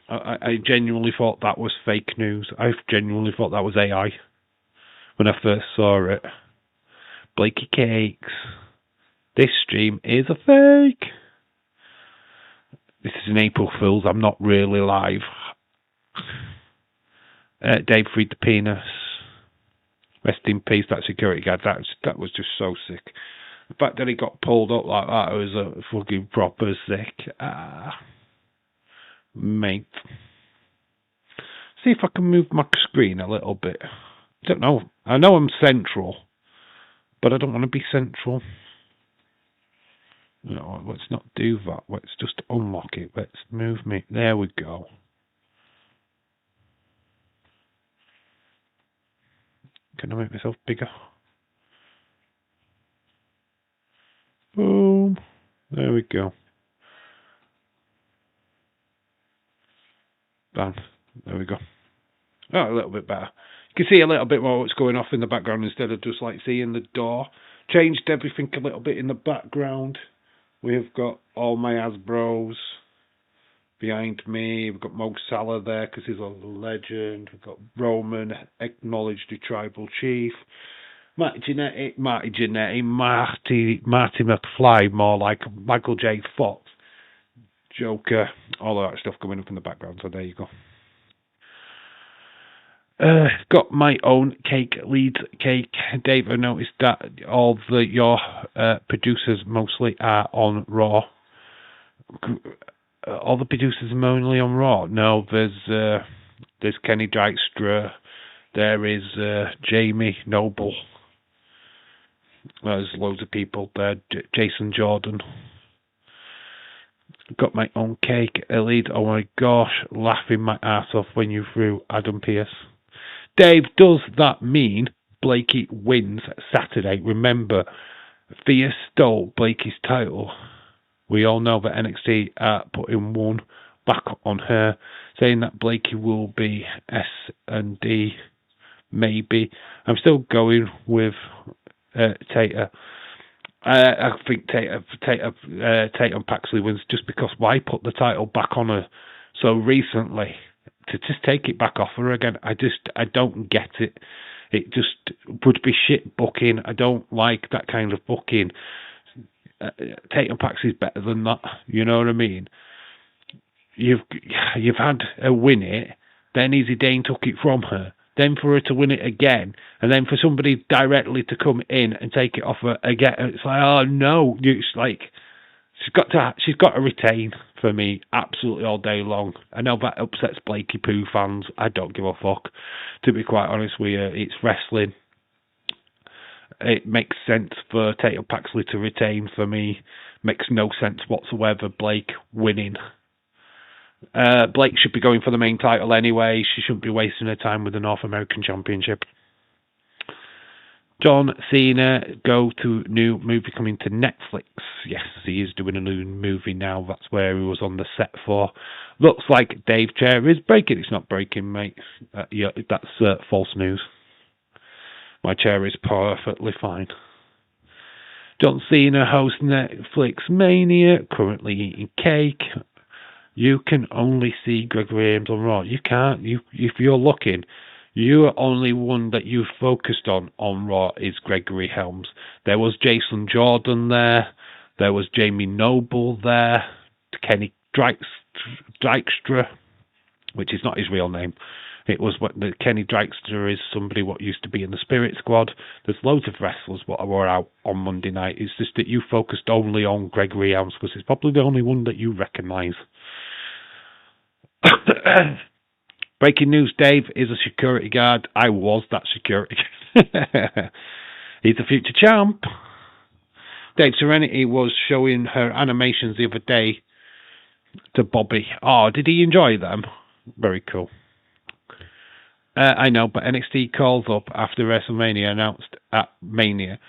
I genuinely thought that was fake news. I genuinely thought that was AI when I first saw it. Blakey Cakes. This stream is a fake. This is an April Fool's. I'm not really live. Dave freed the penis. Rest in peace, that security guard. That was just so sick. The fact that he got pulled up like that was a fucking proper sick. Mate. See if I can move my screen a little bit. I don't know. I know I'm central, but I don't want to be central. No, let's not do that. Let's just unlock it. Let's move me. There we go. Can I make myself bigger? Boom. There we go. Done. There we go. Oh, a little bit better. You can see a little bit more what's going off in the background instead of just like seeing the door. Changed everything a little bit in the background. We've got all my Hasbros behind me. We've got Mo Salah there because he's a legend. We've got Roman, acknowledged the tribal chief. Marty Jannetty, Marty McFly, more like Michael J. Fox, Joker, all of that stuff coming up in the background. So there you go. Got my own cake, Leeds cake. Dave, I noticed that all your producers mostly are on Raw. All the producers are only on Raw. No, there's Kenny Dykstra. There is Jamie Noble. There's loads of people there. Jason Jordan. Got my own cake, Elite. Oh my gosh, laughing my ass off when you threw Adam Pearce. Dave, does that mean Blakey wins Saturday? Remember, Thea stole Blakey's title. We all know that NXT are putting one back on her, saying that Blakey will be S&D, maybe. I'm still going with Tater. I think Tatum Paxley wins just because why put the title back on her so recently to just take it back off her again? I don't get it. It just would be shit booking. I don't like that kind of booking. Tatum Paxley's better than that. You know what I mean? You've had her win it, then Izzy Dane took it from her. Then for her to win it again, and then for somebody directly to come in and take it off her again, it's like, oh no, it's like she's got to retain for me absolutely all day long. I know that upsets Blakey Poo fans. I don't give a fuck. To be quite honest with you, it's wrestling. It makes sense for Tatum Paxley to retain for me. Makes no sense whatsoever Blake winning. Blake should be going for the main title anyway. She shouldn't be wasting her time with the North American Championship. John Cena go to new movie coming to Netflix. Yes, he is doing a new movie now. That's where he was on the set for. Looks like Dave chair is breaking. It's not breaking, mate. Yeah, that's false news. My chair is perfectly fine. John Cena hosts Netflix Mania, currently eating cake. You can only see Gregory Helms on Raw. You can't. If you're looking, you're only one that you've focused on Raw is Gregory Helms. There was Jason Jordan there. There was Jamie Noble there. Kenny Dykstra, which is not his real name. It was what the Kenny Dykstra is somebody what used to be in the Spirit Squad. There's loads of wrestlers what were out on Monday night. It's just that you focused only on Gregory Helms because it's probably the only one that you recognise. Breaking news, Dave is a security guard. I was that security guard. He's a future champ. Dave Serenity was showing her animations the other day to Bobby. Oh, did he enjoy them? Very cool. I know, but NXT calls up after WrestleMania announced at Mania.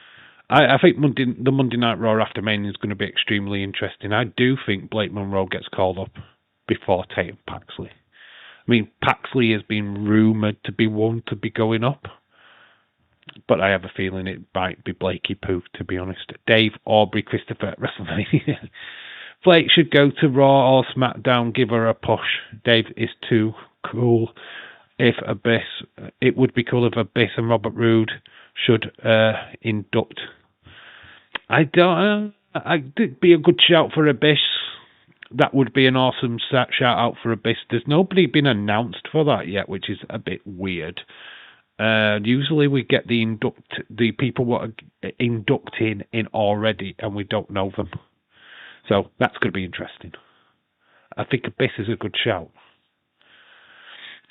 I think the Monday Night Raw after Mania is going to be extremely interesting. I do think Blake Monroe gets called up before Tatum Paxley. I mean, Paxley has been rumoured to be one to be going up, but I have a feeling it might be Blakey Pooh, to be honest. Dave, Aubrey, Christopher at WrestleMania. Blake should go to Raw or SmackDown, give her a push. Dave is too cool. It would be cool if Abyss and Robert Roode should induct. It'd be a good shout for Abyss. That would be an awesome shout out for Abyss. There's nobody been announced for that yet, which is a bit weird. Usually we get the people what are inducting in already, and we don't know them. So that's going to be interesting. I think Abyss is a good shout.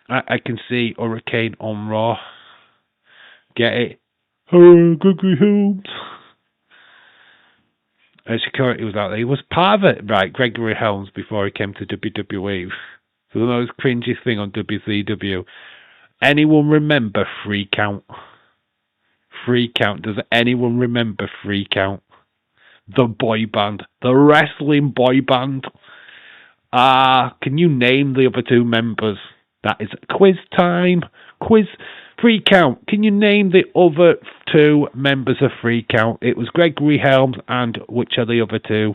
I can see Hurricane on Raw. Get it? Oh, Gregory Helms. Security was out there. He was part of it, right? Gregory Helms before he came to WWE. So the most cringy thing on WCW. Anyone remember Free Count? Free Count. Does anyone remember Free Count? The boy band. The wrestling boy band. Can you name the other two members? That is quiz time. Quiz. Free Count. Can you name the other two members of Free Count? It was Gregory Helms and which are the other two?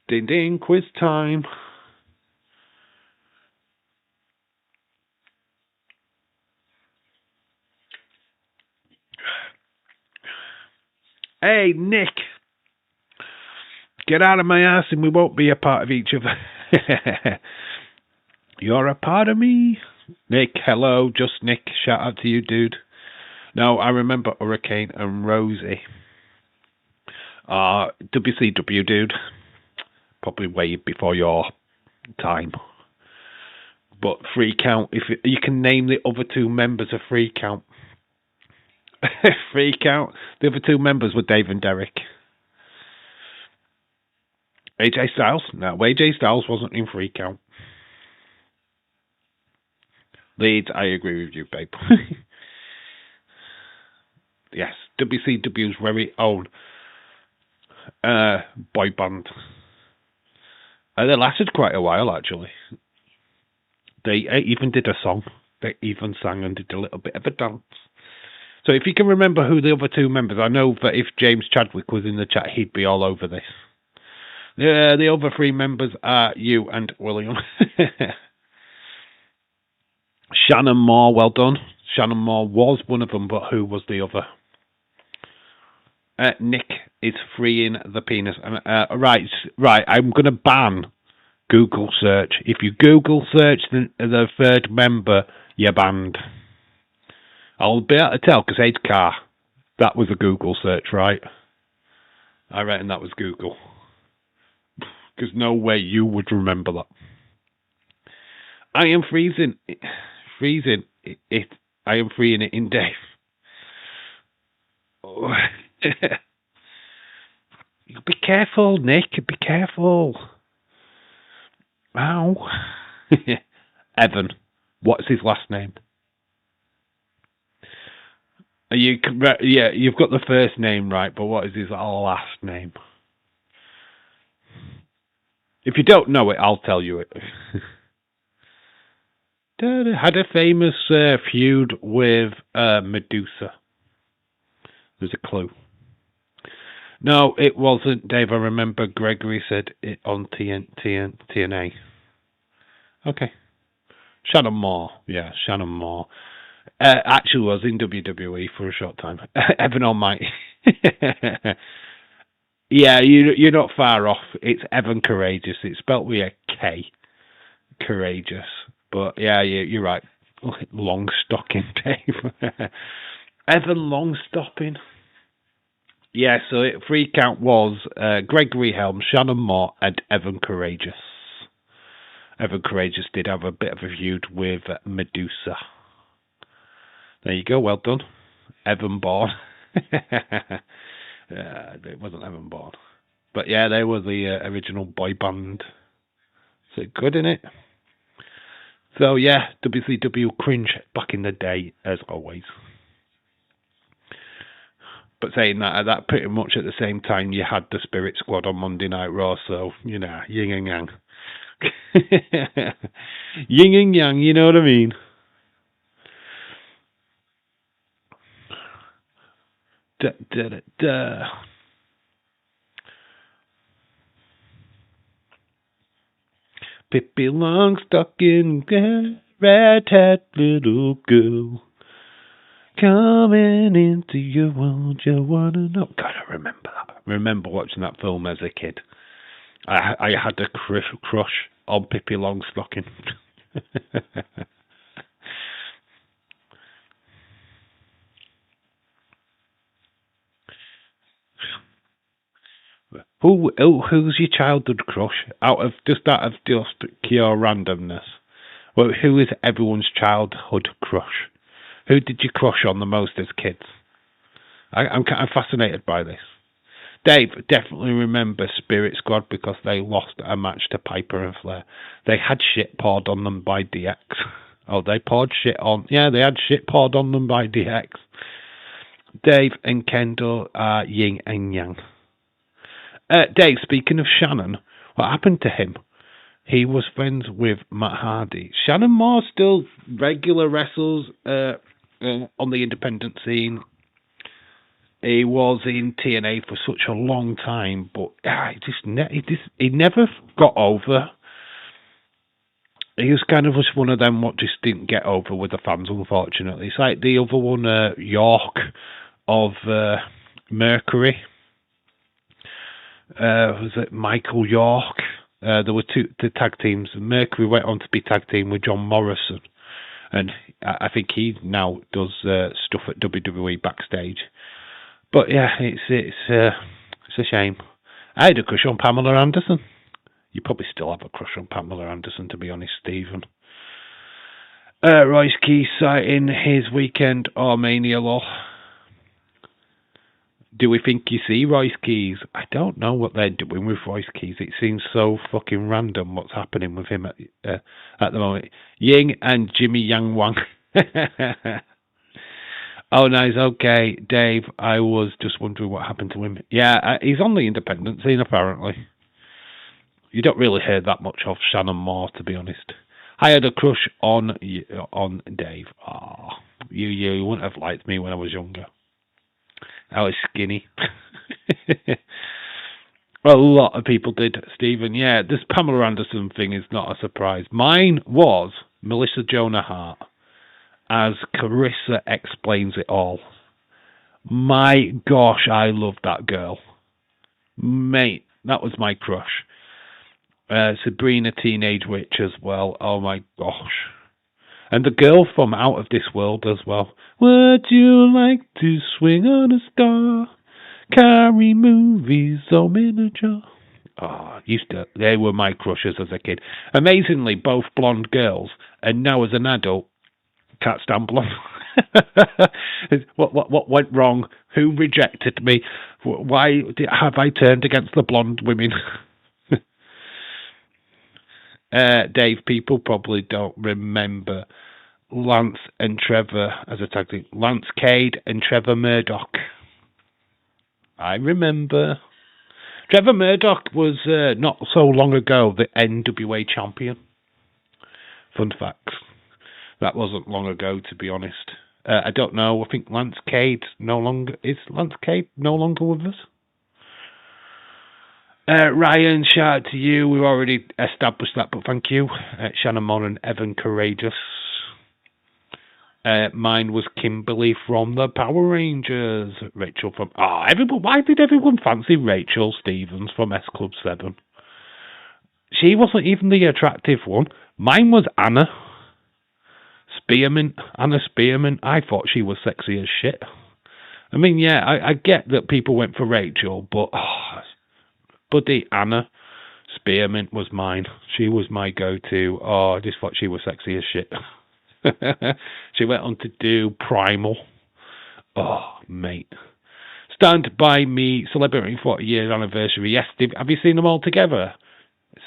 Ding ding. Quiz time. Hey, Nick. Get out of my ass and we won't be a part of each other. You're a part of me. Nick, hello. Just Nick. Shout out to you, dude. No, I remember Hurricane and Rosie. WCW, dude. Probably way before your time. But Free Count, if you can name the other two members of Free Count. Free Count. The other two members were Dave and Derek. AJ Styles? No, AJ Styles wasn't in Free Count. Leeds, I agree with you, babe. Yes, WCW's very own boy band. They lasted quite a while, actually. They even did a song. They even sang and did a little bit of a dance. So if you can remember who the other two members, I know that if James Chadwick was in the chat, he'd be all over this. The other three members are you and William. Shannon Moore, well done. Shannon Moore was one of them, but who was the other? Nick is freeing the penis. Right. I'm going to ban Google search. If you Google search the third member, you're banned. I'll be able to tell because Ed Carr. That was a Google search, right? I reckon that was Google. Because no way you would remember that. I am freezing it. I am freeing it in Dave. Oh. Be careful, Nick. Be careful. Ow. Evan. What's his last name? You've got the first name right, but what is his last name? If you don't know it, I'll tell you it. Had a famous feud with Medusa. There's a clue. No, it wasn't, Dave. I remember Gregory said it on TNA. Okay. Shannon Moore. Yeah, Shannon Moore. Actually was in WWE for a short time. Evan Almighty. Yeah, you're not far off. It's Evan Courageous. It's spelled with a K. Courageous. But yeah, you're right. Long stocking, Dave. Evan Longstopping. Yeah, so free count was Gregory Helm, Shannon Moore, and Evan Courageous. Evan Courageous did have a bit of a feud with Medusa. There you go, well done. Evan Bourne. It wasn't Evan Bourne. But yeah, they were the original boy band. So good, innit? So yeah, WCW cringe back in the day, as always. But saying that pretty much at the same time you had the Spirit Squad on Monday Night Raw, so, you know, yin and yang. Yin and yang, you know what I mean? Da, da, da, da. Pippi Longstocking, red-haired little girl, coming into your world, you wanna know. God, I remember that. I remember watching that film as a kid. I had a crush on Pippi Longstocking. Who's your childhood crush? Out of just pure randomness. Well, who is everyone's childhood crush? Who did you crush on the most as kids? I'm fascinated by this. Dave, definitely remember Spirit Squad because they lost a match to Piper and Flair. They had shit poured on them by DX. Oh, they poured shit on. Yeah, they had shit poured on them by DX. Dave and Kendall are yin and yang. Dave, speaking of Shannon, what happened to him? He was friends with Matt Hardy. Shannon Moore still regular wrestles on the independent scene. He was in TNA for such a long time, but he never got over. He was kind of just one of them what just didn't get over with the fans, unfortunately. It's like the other one, York of Mercury. Was it Michael York? There were the tag teams. Mercury went on to be tag team with John Morrison, and I think he now does stuff at WWE backstage. But yeah, it's a shame. I had a crush on Pamela Anderson. You probably still have a crush on Pamela Anderson, to be honest, Stephen. Royce Keys citing his weekend or Mania law. Do we think you see Royce Keys? I don't know what they're doing with Royce Keys. It seems so fucking random what's happening with him at the moment. Ying and Jimmy Yang Wang. Oh, nice. Okay, Dave, I was just wondering what happened to him. Yeah, he's on the independent scene, apparently. You don't really hear that much of Shannon Moore, to be honest. I had a crush on Dave. Oh, you wouldn't have liked me when I was younger. I was skinny. Well, a lot of people did, Stephen. Yeah, this Pamela Anderson thing is not a surprise. Mine was Melissa Jonah Hart, as Carissa explains it all. My gosh, I love that girl. Mate, that was my crush. Sabrina Teenage Witch as well. Oh my gosh. And the girl from Out of This World as well. Would you like to swing on a star? Carry movies so miniature. Oh, they were my crushes as a kid. Amazingly, both blonde girls. And now as an adult, can't stand blonde. What went wrong? Who rejected me? Why have I turned against the blonde women? Dave, people probably don't remember Lance and Trevor as a tag team. Lance Cade and Trevor Murdoch. I remember. Trevor Murdoch was not so long ago the NWA champion. Fun facts. That wasn't long ago, to be honest. I don't know. I think Lance Cade no longer with us? Ryan, shout out to you. We've already established that, but thank you. Shannon Moore and Evan Courageous. Mine was Kimberly from the Power Rangers. Rachel from... everyone. Why did everyone fancy Rachel Stevens from S Club 7? She wasn't even the attractive one. Mine was Anna Spearman. Anna Spearman. I thought she was sexy as shit. I mean, yeah, I get that people went for Rachel, but... buddy Anna Spearman was mine. She was my go-to. I just thought she was sexy as shit. She went on to do Primal. Oh, mate. Stand By Me, celebrating 40 years anniversary. Yes, have you seen them all together?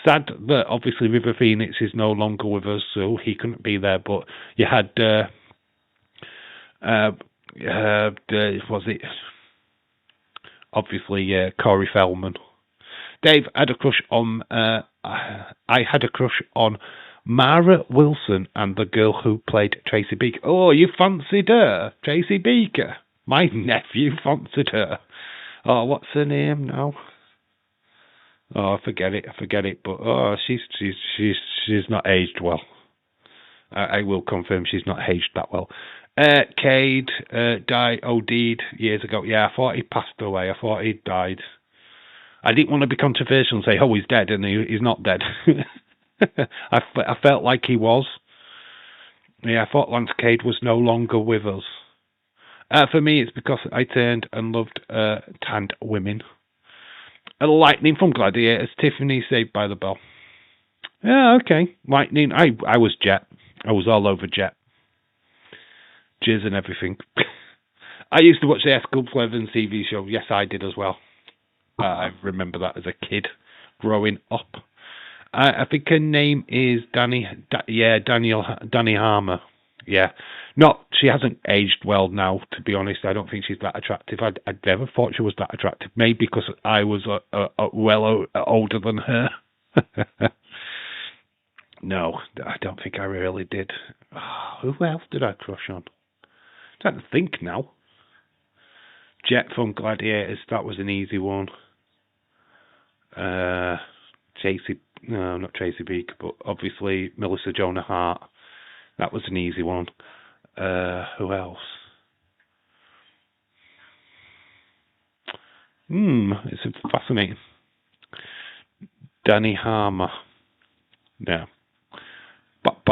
Sad that obviously River Phoenix is no longer with us, so he couldn't be there. But you had, was it? Obviously, Corey Feldman. Dave had a crush on. I had a crush on Mara Wilson and the girl who played Tracy Beaker. Oh, you fancied her, Tracy Beaker. My nephew fancied her. Oh, what's her name now? Oh, I forget it. But she's not aged well. I will confirm she's not aged that well. Cade OD'd years ago. Yeah, I thought he passed away. I thought he died. I didn't want to be controversial and say, oh, he's dead, and he's not dead. I felt like he was. Yeah, I thought Lance Cade was no longer with us. For me, it's because I turned and loved tanned women. Lightning from Gladiators. Tiffany, Saved by the Bell. Yeah, okay. Lightning. I was Jet. I was all over Jet. Jizz and everything. I used to watch the S Club 11 TV show. Yes, I did as well. I remember that as a kid growing up. I think her name is Danny Harmer. Yeah. She hasn't aged well now, to be honest. I don't think she's that attractive. I never thought she was that attractive. Maybe because I was well older than her. No, I don't think I really did. Who else did I crush on? I don't think now. Jet from Gladiators, that was an easy one. Not Tracy Beaker, but obviously Melissa Jonah Hart. That was an easy one. Who else? It's fascinating. Danny Harmer. Yeah. Bop.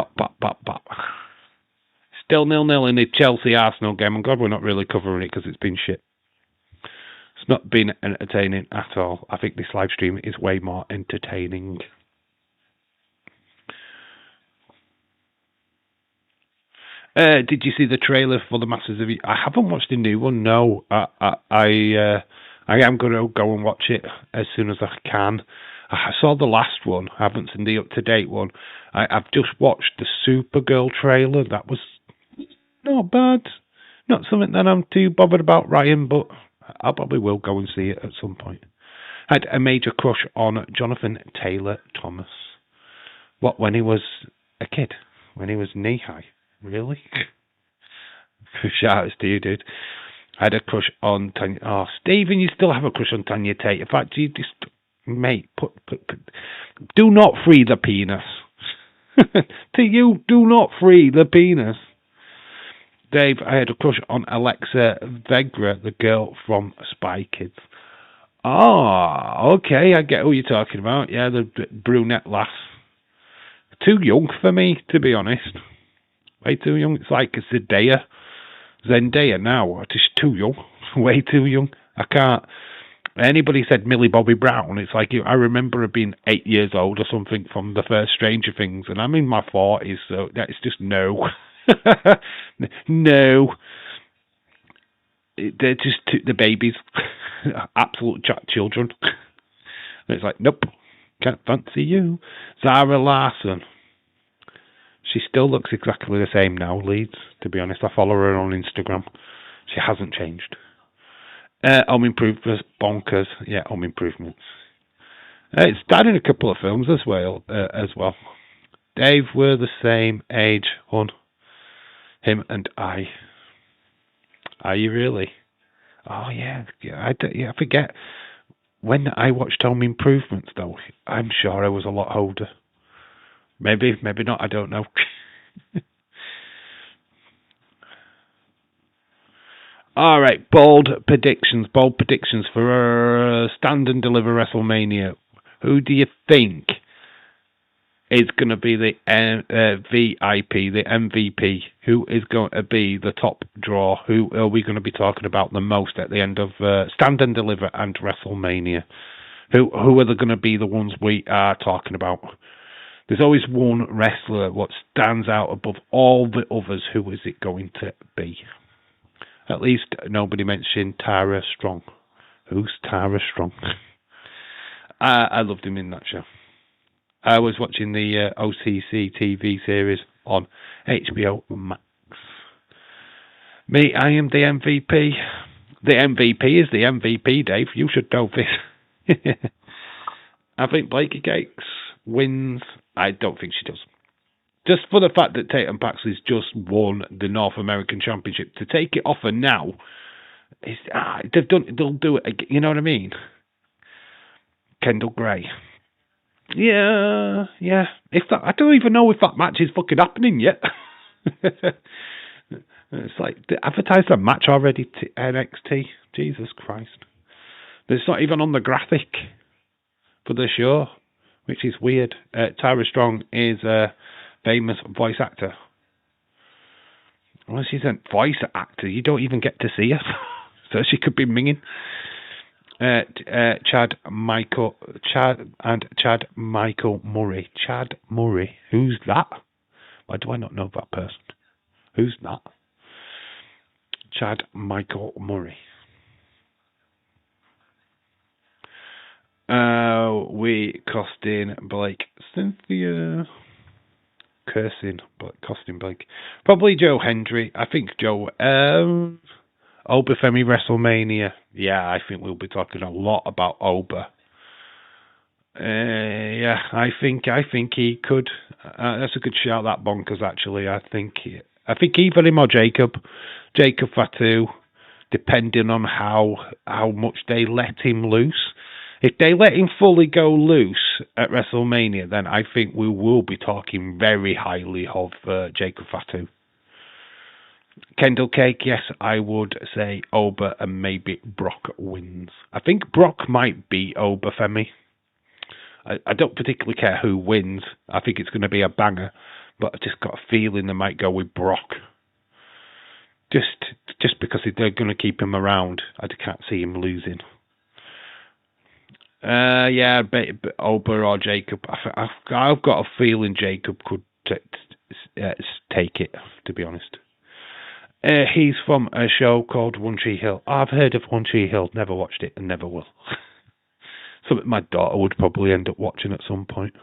Still 0-0 in the Chelsea-Arsenal game. I'm glad we're not really covering it because it's been shit. It's not been entertaining at all. I think this live stream is way more entertaining. Did you see the trailer for the Masters of... I haven't watched the new one, no. I am going to go and watch it as soon as I can. I saw the last one. I haven't seen the up-to-date one. I've just watched the Supergirl trailer. That was not bad. Not something that I'm too bothered about, Ryan, but I probably will go and see it at some point. I had a major crush on Jonathan Taylor Thomas. What, when he was a kid? When he was knee-high? Really? Shout outs to you, dude. I had a crush on Tanya. Oh, Stephen, you still have a crush on Tanya Tate. In fact, you just... Mate, do not free the penis. To you, do not free the penis. Dave, I had a crush on Alexa Vegra, the girl from Spy Kids. Okay, I get who you're talking about. Yeah, the brunette lass. Too young for me, to be honest. Way too young. It's like Zendaya now. Just too young. Way too young. I can't. Anybody said Millie Bobby Brown, it's like I remember her being 8 years old or something from the first Stranger Things, and I'm in my 40s, so that's just no. No. They're just the babies. Absolute children. And it's like, nope, can't fancy you. Zara Larson. She still looks exactly the same now, Leeds, to be honest. I follow her on Instagram. She hasn't changed. Home Improvements, bonkers. Yeah, Home Improvements. It's starred in a couple of films as well. Dave, we're the same age, hon. Him and I. Are you really? Oh yeah. I forget. When I watched Home Improvements, though, I'm sure I was a lot older. Maybe not. I don't know. All right, bold predictions. Bold predictions for Stand and Deliver WrestleMania. Who do you think is going to be the VIP, the MVP? Who is going to be the top draw? Who are we going to be talking about the most at the end of Stand and Deliver and WrestleMania? Who are they going to be the ones we are talking about? There's always one wrestler what stands out above all the others. Who is it going to be? At least nobody mentioned Tara Strong. Who's Tara Strong? I loved him in that show. I was watching the OCC TV series on HBO Max. Me, I am the MVP. The MVP is the MVP, Dave. You should know this. I think Blakey Gates wins. I don't think she does. Just for the fact that Tatum Paxley's just won the North American Championship, to take it off her now, they'll do it again. You know what I mean? Kendall Gray. Yeah. If that, I don't even know if that match is fucking happening yet. It's like, they advertised a match already to NXT. Jesus Christ. It's not even on the graphic for the show, which is weird. Tara Strong is a famous voice actor. Well, she's a voice actor. You don't even get to see her. So she could be minging. Chad Michael Murray. Chad Murray. Who's that? Why do I not know that person? Who's that? Chad Michael Murray. We costing Blake Cynthia. Cursing, but costing Blake. Probably Joe Hendry. I think Joe. Oba Femi WrestleMania. Yeah, I think we'll be talking a lot about Oba. Yeah, I think he could. That's a good shout. That bonkers. Actually, I think either him or Jacob Fatu, depending on how much they let him loose. If they let him fully go loose at WrestleMania, then I think we will be talking very highly of Jacob Fatu. Kendall Cake, yes, I would say Oba and maybe Brock wins. I think Brock might beat Oba Femi. I don't particularly care who wins. I think it's going to be a banger, but I just got a feeling they might go with Brock. Just because they're going to keep him around. I can't see him losing. Yeah, Oba or Jacob. I've got a feeling Jacob could take it, to be honest. He's from a show called One Tree Hill. I've heard of One Tree Hill, never watched it and never will. Something my daughter would probably end up watching at some point.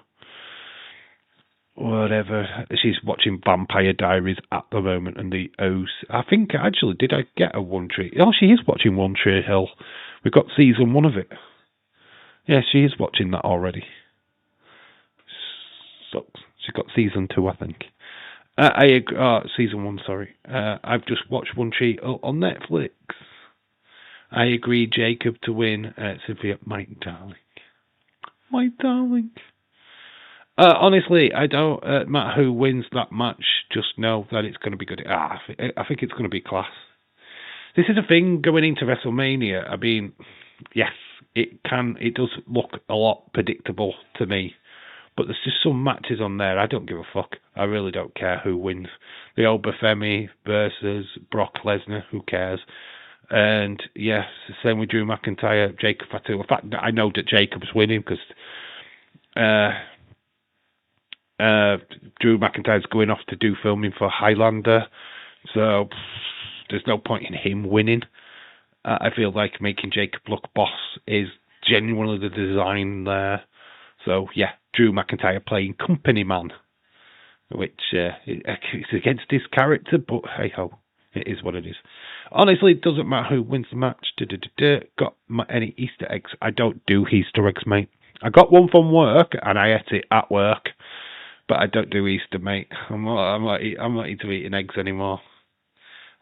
Whatever. She's watching Vampire Diaries at the moment and the O's. I think, actually, did I get a One Tree? Oh, she is watching One Tree Hill. We've got season 1 of it. Yeah, she is watching that already. Sucks. She's got season 2, I think. Season 1, sorry. I've just watched One Tree on Netflix. I agree, Jacob to win. Sophia, my darling. My darling. Honestly, I don't matter who wins that match. Just know that it's going to be good. I think it's going to be class. This is a thing going into WrestleMania. I mean, yes, it does look a lot predictable to me. But there's just some matches on there. I don't give a fuck. I really don't care who wins. The Oba Femi versus Brock Lesnar. Who cares? And yes, same with Drew McIntyre, Jacob Fatu. In fact, I know that Jacob's winning because Drew McIntyre's going off to do filming for Highlander. So there's no point in him winning. I feel like making Jacob look boss is genuinely the design there. So yeah, Drew McIntyre playing company man, which it's against his character, but hey ho, it is what it is. Honestly, it doesn't matter who wins the match. Got any Easter eggs? I don't do Easter eggs, mate. I got one from work and I ate it at work, but I don't do Easter, mate. I'm not into eating eggs anymore.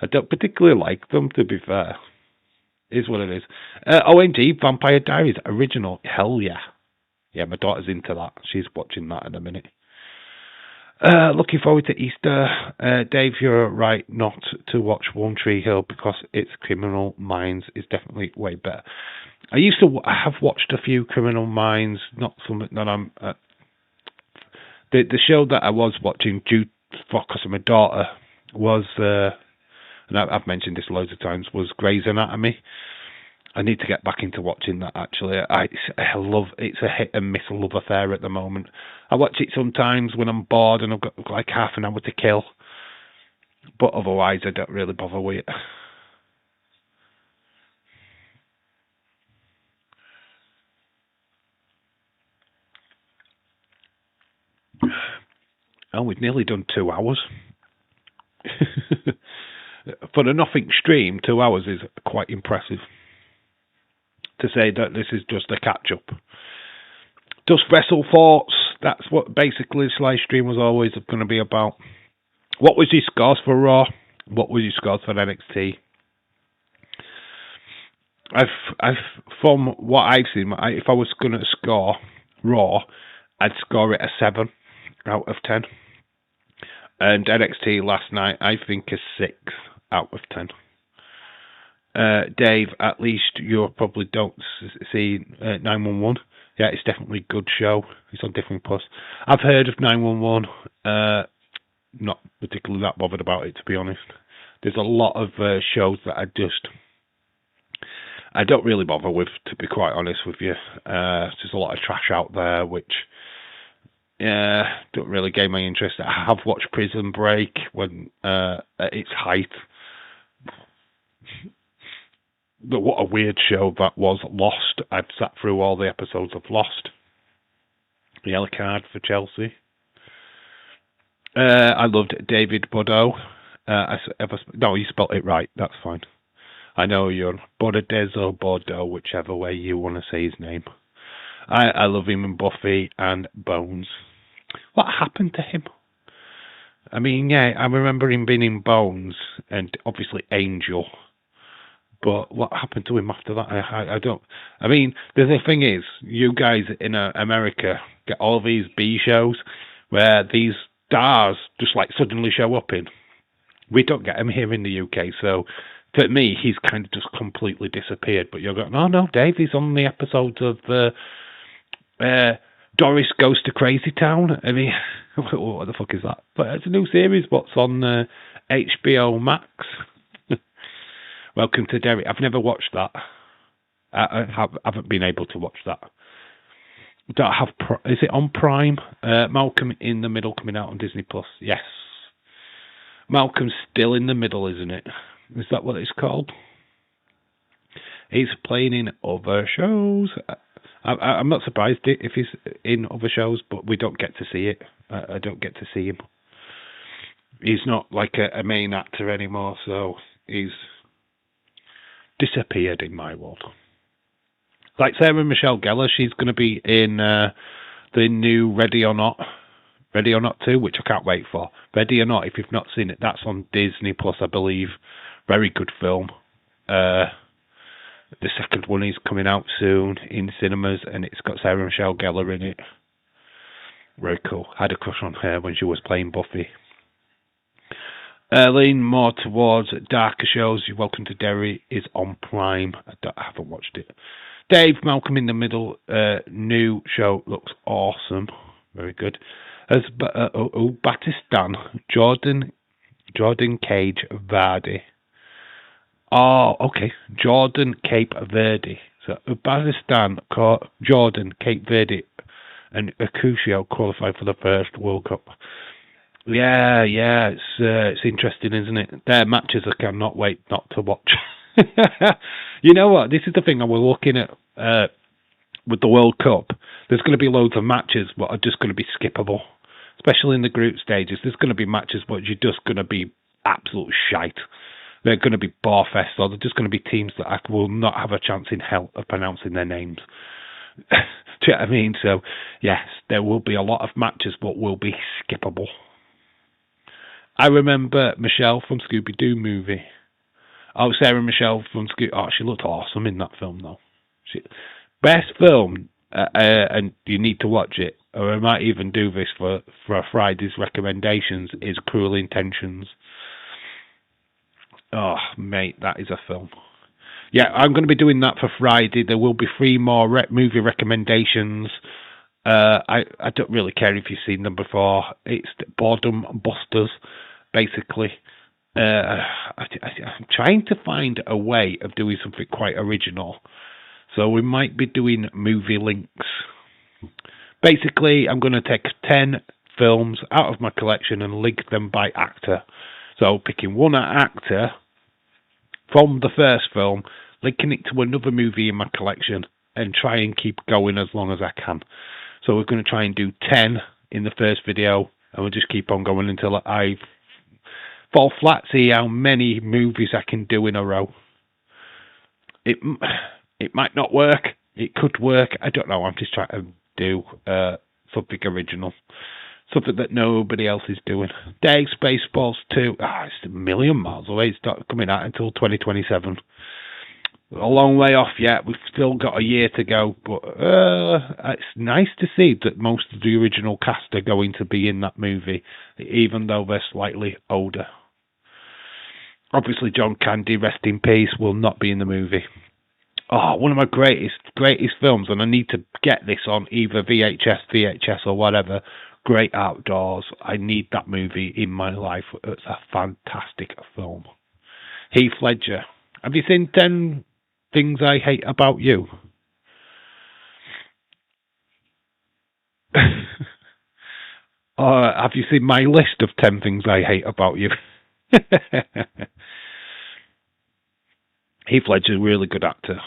I don't particularly like them, to be fair. Is what it is. OMG, Vampire Diaries original. Hell yeah. Yeah, my daughter's into that. She's watching that in a minute. Looking forward to Easter. Dave, you're right not to watch One Tree Hill because its Criminal Minds is definitely way better. I have watched a few Criminal Minds, not something that I'm. The show that I was watching due because of my daughter was, and I've mentioned this loads of times, was Grey's Anatomy. I need to get back into watching that, actually. It's a hit and miss love affair at the moment. I watch it sometimes when I'm bored and I've got like half an hour to kill. But otherwise, I don't really bother with it. Oh, we've nearly done 2 hours. For a nothing stream, 2 hours is quite impressive. To say that this is just a catch-up. Just Wrestle thoughts. That's what basically this live stream was always going to be about. What was your scores for Raw? What was your scores for NXT? From what I've seen, if I was going to score Raw, I'd score it a 7 out of 10. And NXT last night, I think a 6 out of 10. Dave, at least you probably don't see 911. Yeah, it's definitely a good show. It's on Different Plus. I've heard of 911. Not particularly that bothered about it, to be honest. There's a lot of shows that I don't really bother with, to be quite honest with you. There's a lot of trash out there, which don't really gain my interest. I have watched Prison Break when at its height. But what a weird show that was. Lost. I've sat through all the episodes of Lost. The yellow card for Chelsea. I loved David Bodo. No, you spelt it right. That's fine. I know you're Bodadezo Bordeaux, whichever way you want to say his name. I love him in Buffy and Bones. What happened to him? I mean, yeah, I remember him being in Bones and obviously Angel. But what happened to him after that? I don't. I mean, the thing is, you guys in America get all these B shows where these stars just like suddenly show up in. We don't get them here in the UK, so to me, he's kind of just completely disappeared. But you're going, oh no, Dave, he's on the episodes of Doris Goes to Crazy Town. I mean, what the fuck is that? But it's a new series. What's on HBO Max? Welcome to Derry. I've never watched that. I haven't been able to watch that. Don't have. Is it on Prime? Malcolm in the Middle coming out on Disney Plus. Yes. Malcolm's still in the middle, isn't it? Is that what it's called? He's playing in other shows. I'm not surprised if he's in other shows, but we don't get to see it. I don't get to see him. He's not like a main actor anymore, so he's disappeared in my world. Like Sarah Michelle Gellar, she's going to be in the new Ready or Not 2, which I can't wait for. Ready or Not, if you've not seen it, that's on Disney Plus, I believe. Very good film. The second one is coming out soon in cinemas, and it's got Sarah Michelle Gellar in it. Very cool. I had a crush on her when she was playing Buffy. Lean more towards darker shows. You're Welcome to Derry is on Prime. I haven't watched it. Dave, Malcolm in the Middle, new show looks awesome. Very good. As Batistan, Jordan Cage Vardy. Oh, okay. Jordan Cape Verde. So Batistan, Jordan Cape Verde, and Akusio qualified for the first World Cup. Yeah, it's interesting, isn't it? Their matches I cannot wait not to watch. You know what? This is the thing I was looking at with the World Cup. There's going to be loads of matches that are just going to be skippable, especially in the group stages. There's going to be matches that are just going to be absolute shite. They're going to be barfest, or they're just going to be teams that I will not have a chance in hell of pronouncing their names. Do you know what I mean? So, yes, there will be a lot of matches that will be skippable. I remember Michelle from Scooby-Doo movie. Oh, Sarah Michelle from Scoot. Oh, she looked awesome in that film, though. Best film, and you need to watch it, or I might even do this for Friday's recommendations, is Cruel Intentions. Oh, mate, that is a film. Yeah, I'm going to be doing that for Friday. There will be 3 more movie recommendations. I don't really care if you've seen them before. It's boredom busters, basically. I'm trying to find a way of doing something quite original. So we might be doing movie links. Basically, I'm going to take 10 films out of my collection and link them by actor. So picking one actor from the first film, linking it to another movie in my collection, and try and keep going as long as I can. So we're going to try and do 10 in the first video, and we'll just keep on going until I fall flat, see how many movies I can do in a row. It might not work. It could work. I don't know. I'm just trying to do something original. Something that nobody else is doing. Day Spaceballs 2. It's a million miles away. It's not coming out until 2027. A long way off yet. We've still got a year to go. But it's nice to see that most of the original cast are going to be in that movie, even though they're slightly older. Obviously, John Candy, rest in peace, will not be in the movie. Oh, one of my greatest films, and I need to get this on either VHS or whatever. Great Outdoors. I need that movie in my life. It's a fantastic film. Heath Ledger. Have you seen 10 Things I Hate About You? Or have you seen my list of 10 Things I Hate About You? Heath Ledger's a really good actor.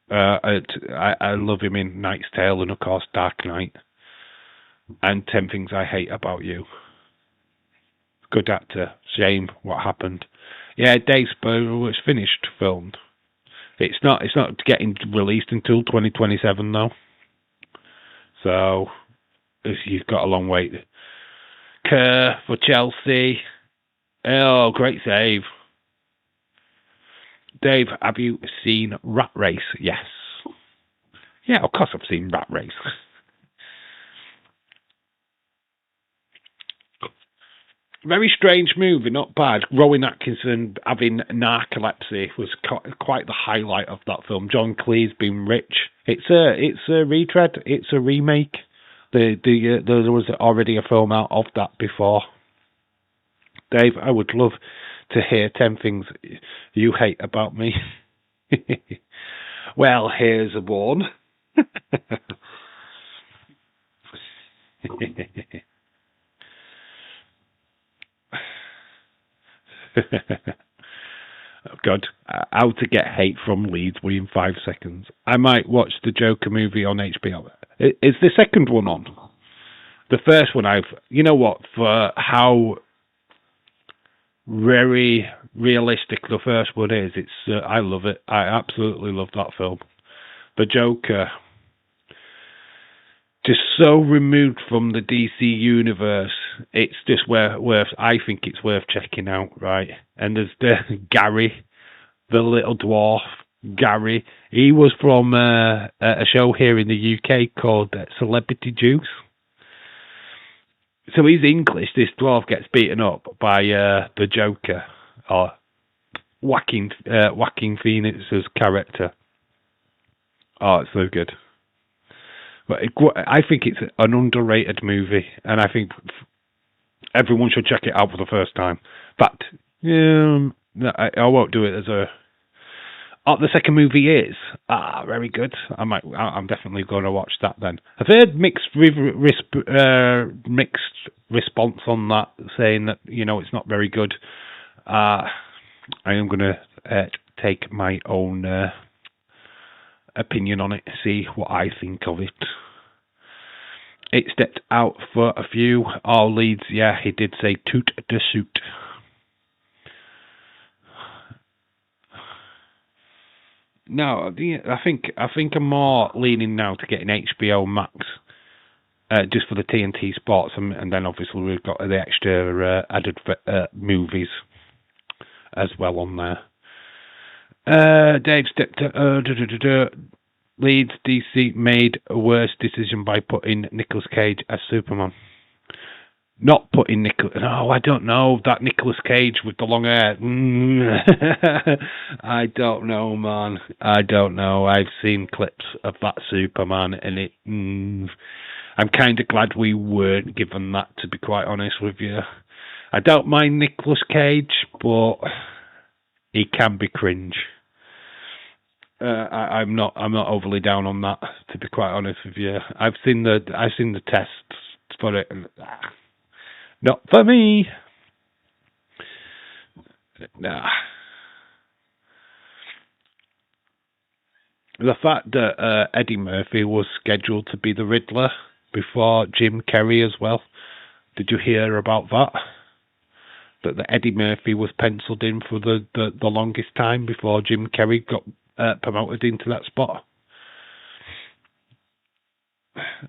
I love him in Knight's Tale and, of course, Dark Knight. And 10 Things I Hate About You. Good actor. Shame what happened. Yeah, Day Spaceballs was finished, filmed. It's not getting released until 2027 though. So you've got a long wait. Kerr for Chelsea. Oh, great save. Dave, have you seen Rat Race? Yes. Yeah, of course I've seen Rat Race. Very strange movie, not bad. Rowan Atkinson having narcolepsy was quite the highlight of that film. John Cleese being rich. It's a retread. It's a remake. There was already a film out of that before. Dave, I would love to hear 10 things you hate about me. Well, here's one. Oh God, how to get hate from Leeds within 5 seconds. I might watch the Joker movie on HBO. Is the second one on? The first one you know what, for how very realistic the first one is, I love it. I absolutely love that film. The Joker, just so removed from the DC universe, it's just worth. I think it's worth checking out, right? And there's the Gary, the little dwarf Gary. He was from a show here in the UK called Celebrity Juice. So he's English. This dwarf gets beaten up by the Joker, or Joaquin Phoenix's character. Oh, it's so good. But I think it's an underrated movie, and I think everyone should check it out for the first time. But I won't do it as a. Oh, the second movie is very good. I'm definitely going to watch that then. I've heard mixed response on that, saying that it's not very good. I am going to take my own opinion on it, see what I think of it. It stepped out for a few. All leads, yeah, he did say toot de suit. No, I think I'm more leaning now to getting HBO Max, just for the TNT Sports, and then obviously we've got the extra added movies as well on there. Dave stepped. Leeds DC made a worse decision by putting Nicolas Cage as Superman. Not putting Nicolas. No, I don't know. That Nicolas Cage with the long hair. I don't know, man. I don't know. I've seen clips of that Superman, and it. I'm kind of glad we weren't given that, to be quite honest with you. I don't mind Nicolas Cage, but he can be cringe. I'm not overly down on that, to be quite honest with you. I've seen the tests for it, and not for me. Nah. The fact that Eddie Murphy was scheduled to be the Riddler before Jim Carrey as well. Did you hear about that? That the Eddie Murphy was penciled in for the longest time before Jim Carrey got promoted into that spot.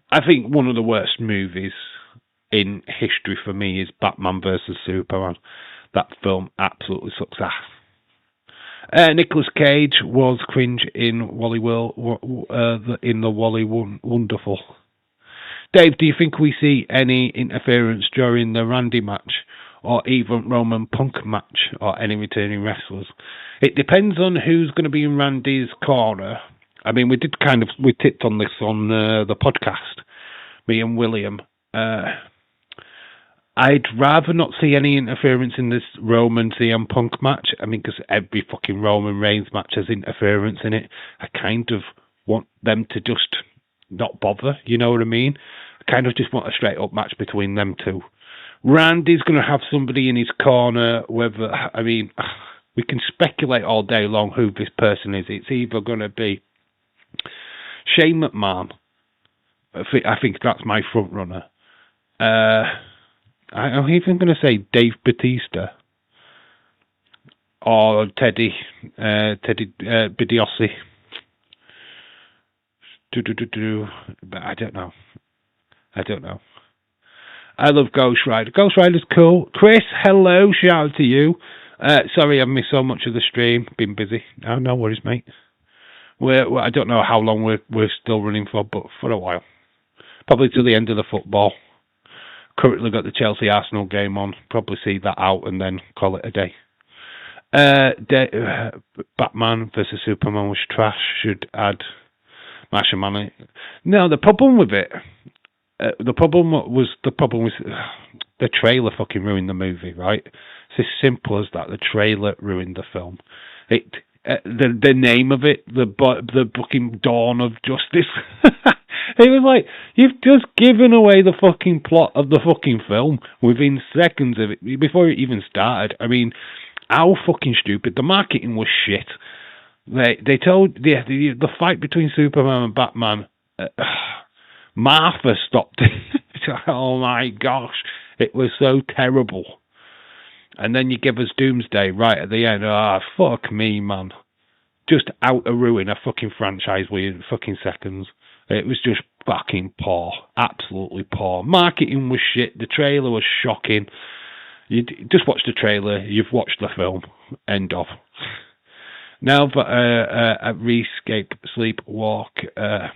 I think one of the worst movies in history for me is Batman versus Superman. That film absolutely sucks ass. Nicolas Cage was cringe in Wally in the Wally Wonderful. Dave, do you think we see any interference during the Randy match, or even Roman Punk match, or any returning wrestlers? It depends on who's going to be in Randy's corner. I mean, we tipped on this on the podcast, me and William. I'd rather not see any interference in this Roman CM Punk match. I mean, because every fucking Roman Reigns match has interference in it. I kind of want them to just not bother, you know what I mean? I kind of just want a straight up match between them two. Randy's going to have somebody in his corner, whether, I mean, we can speculate all day long who this person is. It's either going to be Shane McMahon. I think that's my front runner. I'm even going to say Dave Bautista or Teddy Bidiossi. But I don't know. I love Ghost Rider. Ghost Rider's cool. Chris, hello. Shout out to you. Sorry I've missed so much of the stream. Been busy. Oh, no worries, mate. I don't know how long we're still running for, but for a while. Probably to the end of the football. Currently got the Chelsea-Arsenal game on. Probably see that out and then call it a day. Batman versus Superman was trash. Should add Martian Manhunter. No, the problem with it... the problem was the trailer fucking ruined the movie, right? It's as simple as that. The trailer ruined the film. The name of it, the fucking Dawn of Justice. It was like, you've just given away the fucking plot of the fucking film within seconds of it, before it even started. I mean, how fucking stupid. The marketing was shit. They told the fight between Superman and Batman. Martha stopped it. Oh my gosh, it was so terrible. And then you give us Doomsday right at the end. Ah, fuck me, man. Just out to ruin a fucking franchise within fucking seconds. It was just fucking poor. Absolutely poor. Marketing was shit. The trailer was shocking. You just watch the trailer. You've watched the film. End of. Now for a rescape, sleepwalk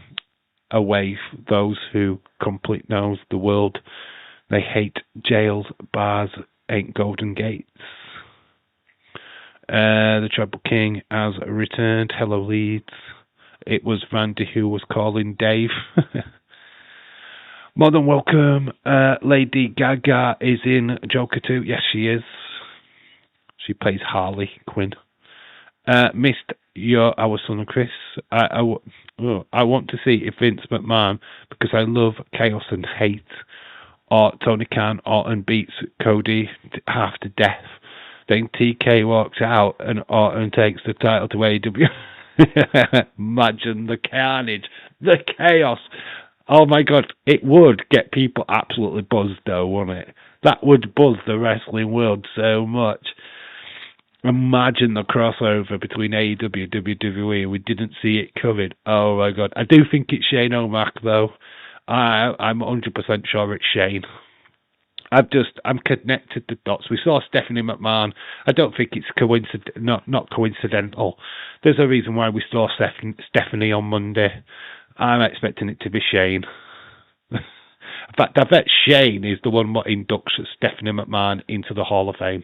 away those who complete knows the world. They hate jails, bars, ain't golden gates. The Tribal King has returned. Hello, Leeds. It was Randy who was calling Dave. More than welcome. Lady Gaga is in Joker 2. Yes, she is. She plays Harley Quinn. Missed our son Chris. I want to see if Vince McMahon, because I love chaos and hate, or Tony Khan Orton beats Cody half to death. Then TK walks out and Orton takes the title to AEW. Imagine the carnage, the chaos. Oh my god, it would get people absolutely buzzed though, wouldn't it? That would buzz the wrestling world so much. Imagine the crossover between AEW and WWE. We didn't see it coming. Oh my god. I do think it's Shane O'Mac though. I'm 100% sure it's Shane. I'm connected the dots. We saw Stephanie McMahon. I don't think it's not coincidental. There's a reason why we saw Stephanie on Monday. I'm expecting it to be Shane. In fact, I bet Shane is the one that inducts Stephanie McMahon into the Hall of Fame.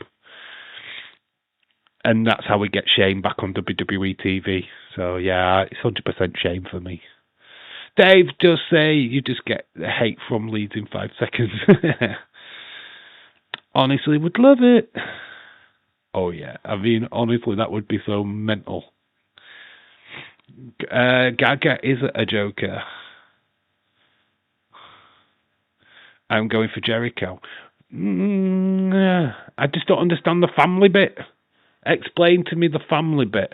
And that's how we get Shane back on WWE TV. So, yeah, it's 100% Shane for me. Dave does say you just get hate from leads in 5 seconds. Honestly, would love it. Oh, yeah. I mean, honestly, that would be so mental. Gaga is a joker. I'm going for Jericho. I just don't understand the family bit. Explain to me the family bit.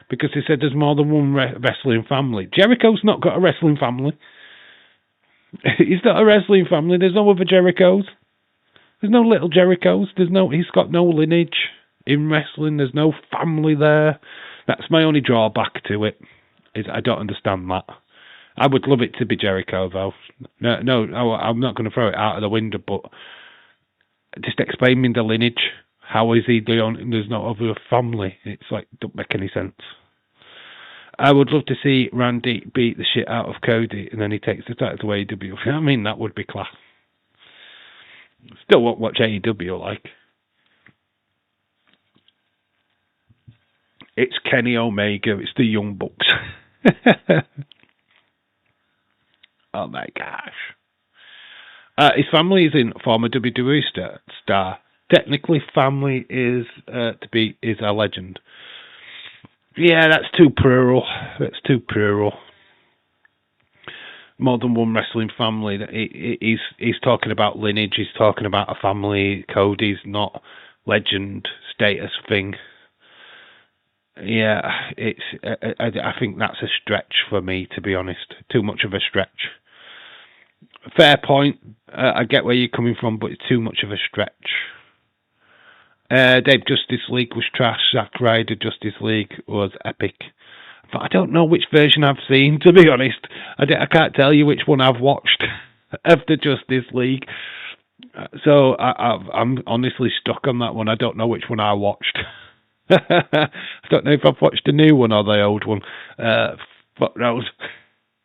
Because they said there's more than one wrestling family. Jericho's not got a wrestling family. He's not a wrestling family. There's no other Jerichos. There's no little Jerichos. He's got no lineage in wrestling. There's no family there. That's my only drawback to it. Is I don't understand that. I would love it to be Jericho though. No, I'm not going to throw it out of the window. But just explain me the lineage. How is he there's no other family? It's like don't make any sense. I would love to see Randy beat the shit out of Cody and then he takes the title to AEW. I mean, that would be class. Still won't watch AEW like. It's Kenny Omega. It's the Young Bucks. Oh my gosh. His family is in former WWE star. Technically, family is a legend. Yeah, that's too plural. More than one wrestling family. He's talking about lineage. He's talking about a family. Cody's not legend status thing. Yeah, I think that's a stretch for me, to be honest. Too much of a stretch. Fair point. I get where you're coming from, but it's too much of a stretch. Dave, Justice League was trash. Zack Ryder Justice League was epic. But I don't know which version I've seen, to be honest. I can't tell you which one I've watched of the Justice League. So I'm honestly stuck on that one. I don't know which one I watched. I don't know if I've watched the new one or the old one. Fuck knows.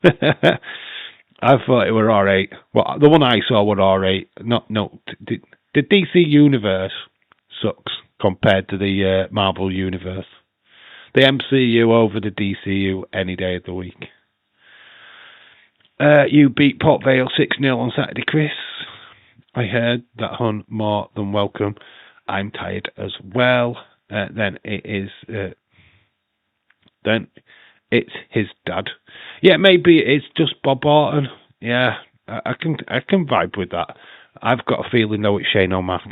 I thought it were alright. Well, the one I saw were alright. The DC Universe sucks compared to the Marvel Universe. The MCU over the DCU any day of the week. You beat Port Vale 6-0 on Saturday, Chris. I heard that hun more than welcome. I'm tired as well. Then it's his dad. Yeah, maybe it's just Bob Orton. Yeah, I can vibe with that. I've got a feeling though it's Shane O'Mac.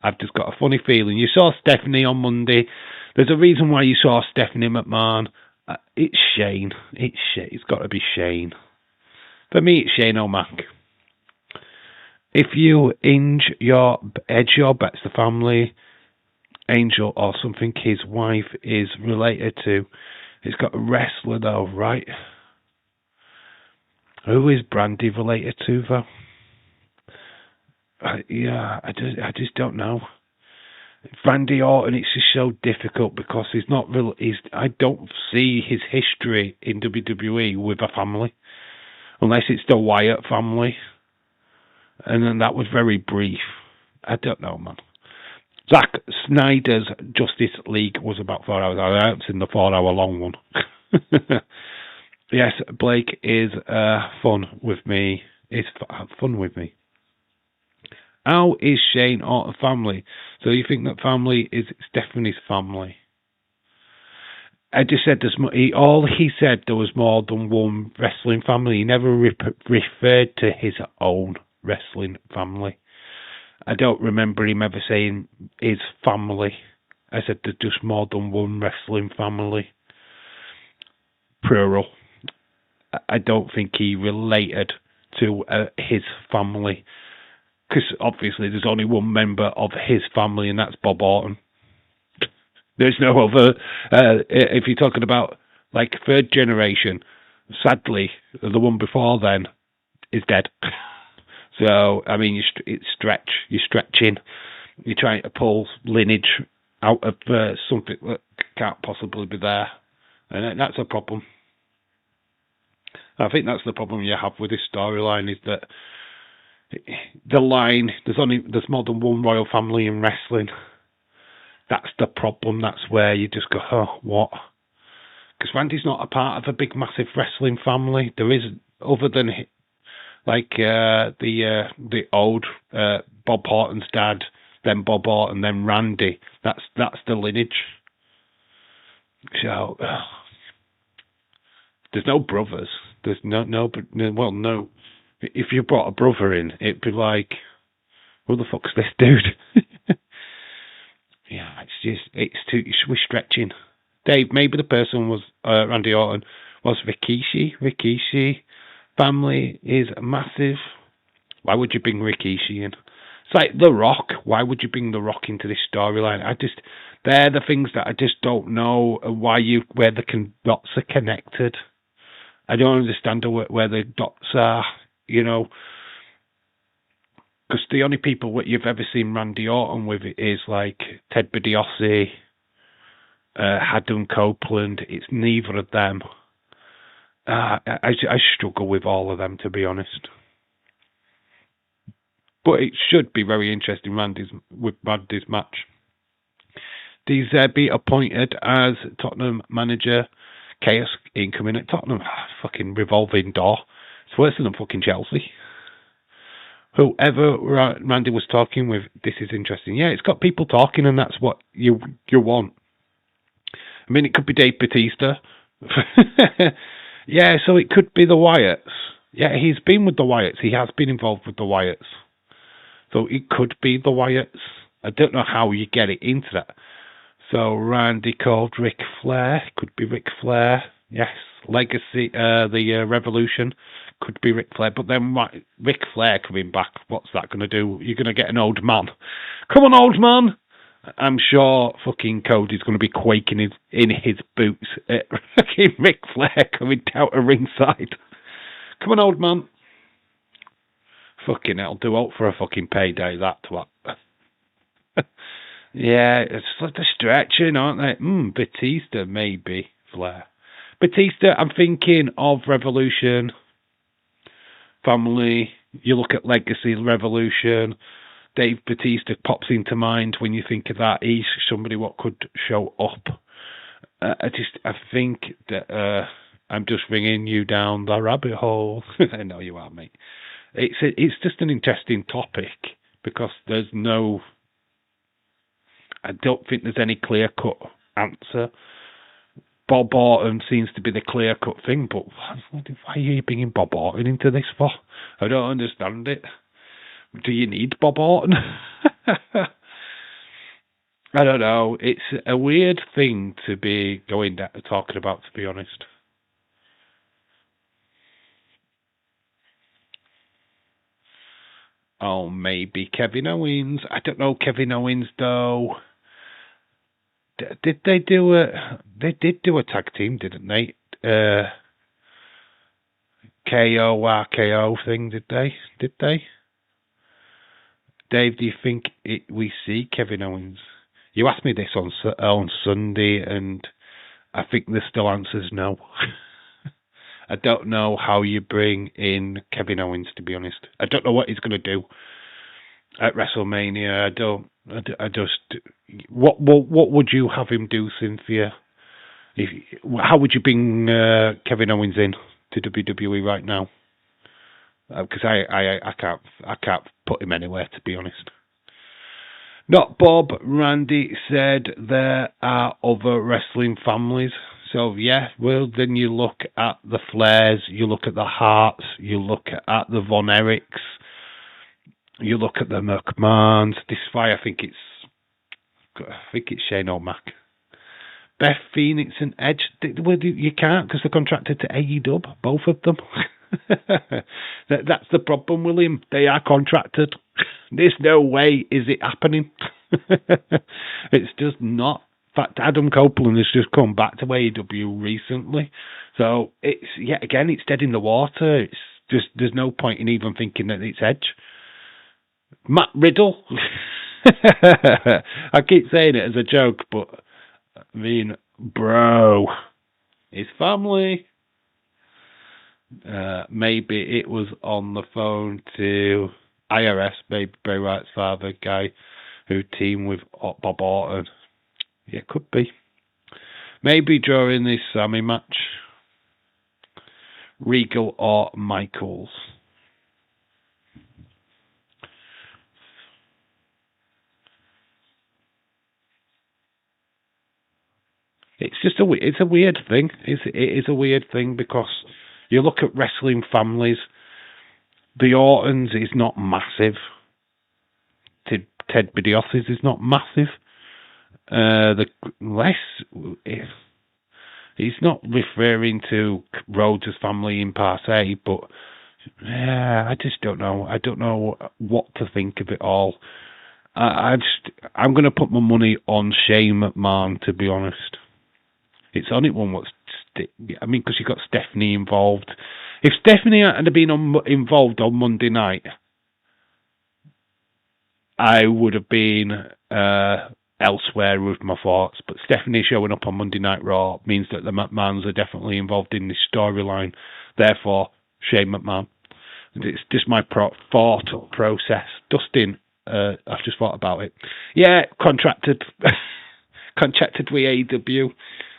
I've just got a funny feeling. You saw Stephanie on Monday. There's a reason why you saw Stephanie McMahon. It's Shane. It's got to be Shane. For me, it's Shane O'Mac. If you edge your bets, the family, Angel or something his wife is related to. It's got a wrestler though, right? Who is Brandy related to though? Yeah, I just don't know. Randy Orton, it's just so difficult because he's not real. I don't see his history in WWE with a family, unless it's the Wyatt family, and then that was very brief. I don't know, man. Zack Snyder's Justice League was about 4 hours. I haven't seen the 4-hour long one. Yes, Blake is fun with me. It's fun with me. How is Shane Orton family? So you think that family is Stephanie's family? I just said all he said there was more than one wrestling family. He never referred to his own wrestling family. I don't remember him ever saying his family. I said there's just more than one wrestling family. Plural. I don't think he related to his family. Because obviously there's only one member of his family, and that's Bob Orton. There's no other. If you're talking about like third generation, sadly, the one before then is dead. So I mean, you're stretching, you're trying to pull lineage out of something that can't possibly be there, and that's a problem. I think that's the problem you have with this storyline, is that the line, there's more than one royal family in wrestling. That's the problem. That's where you just go, oh, what? Because Randy's not a part of a big, massive wrestling family. There isn't, other than like the old Bob Orton's dad, then Bob Orton, then Randy. That's the lineage. So there's no brothers. There's no. If you brought a brother in, it'd be like, who the fuck's this dude? Yeah, we're stretching. Dave, maybe the person was Randy Orton was Rikishi. Rikishi family is massive. Why would you bring Rikishi in? It's like The Rock. Why would you bring The Rock into this storyline? They're the things that I just don't know where the dots are connected. I don't understand where the dots are, because the only people that you've ever seen Randy Orton with is like Ted DiBiase, Adam Copeland. It's neither of them. I struggle with all of them, to be honest. But it should be very interesting with Randy's match. DZ appointed as Tottenham manager. Chaos incoming at Tottenham. Fucking revolving door. It's worse than fucking Chelsea. Whoever Randy was talking with, this is interesting. Yeah, it's got people talking, and that's what you want. I mean, it could be Dave Bautista. Yeah, so it could be the Wyatts. Yeah, he's been with the Wyatts. He has been involved with the Wyatts. So it could be the Wyatts. I don't know how you get it into that. So Randy called Ric Flair. Could be Ric Flair. Yes. Legacy, the Revolution. Could be Ric Flair. But then Ric Flair coming back, what's that going to do? You're going to get an old man. Come on, old man! I'm sure fucking Cody's going to be quaking in his boots at fucking Ric Flair coming down to ringside. Come on, old man. Fucking hell, do out for a fucking payday, that twat. Yeah, it's like they're stretching, aren't they? Batista, maybe. Flair. Batista, I'm thinking of Revolution, family. You look at Legacy, Revolution. Dave Batista pops into mind when you think of that. He's somebody what could show up. I think that I'm just bringing you down the rabbit hole. I know you are, mate. It's just an interesting topic because there's no. I don't think there's any clear-cut answer. Bob Orton seems to be the clear-cut thing, but why are you bringing Bob Orton into this for? I don't understand it. Do you need Bob Orton? I don't know. It's a weird thing to be talking about, to be honest. Oh, maybe Kevin Owens. I don't know Kevin Owens, though. Did they do They did do a tag team, didn't they? KO RKO thing, did they? Dave, do you think we see Kevin Owens? You asked me this on Sunday, and I think the still answer's no. I don't know how you bring in Kevin Owens, to be honest. I don't know what he's going to do at WrestleMania. I just. What would you have him do, Cynthia? How would you bring Kevin Owens in to WWE right now? Because I can't put him anywhere, to be honest. Not Bob. Randy said there are other wrestling families. So yeah, well then you look at the Flairs, you look at the Harts, you look at the Von Erichs, you look at the McMahons. This is why I think it's Shane O'Mac. Beth Phoenix and Edge. Well, you can't because they're contracted to AEW, both of them. That's the problem, William. They are contracted. There's no way is it happening. It's just not. In fact, Adam Copeland has just come back to AEW recently, so it's dead in the water. Just there's no point in even thinking that it's Edge. Matt Riddle. I keep saying it as a joke, but I mean, bro, his family. Maybe it was on the phone to IRS, maybe Bray Wyatt's father, guy who teamed with Bob Orton. Yeah, could be. Maybe during this Sammy match. Regal or Michaels. It's just it's a weird thing. It is a weird thing because you look at wrestling families. The Ortons is not massive. Ted DiBiase's is not massive. The less he's not referring to Rhodes' family in per se, but I just don't know. I don't know what to think of it all. I'm going to put my money on Shane McMahon, to be honest. It's only one what's. I mean, because you got Stephanie involved. If Stephanie had been involved on Monday night, I would have been elsewhere with my thoughts. But Stephanie showing up on Monday Night Raw means that the McMahons are definitely involved in this storyline. Therefore, Shane McMahon. It's just my thought process. Dustin, I've just thought about it. Yeah, contracted with AEW.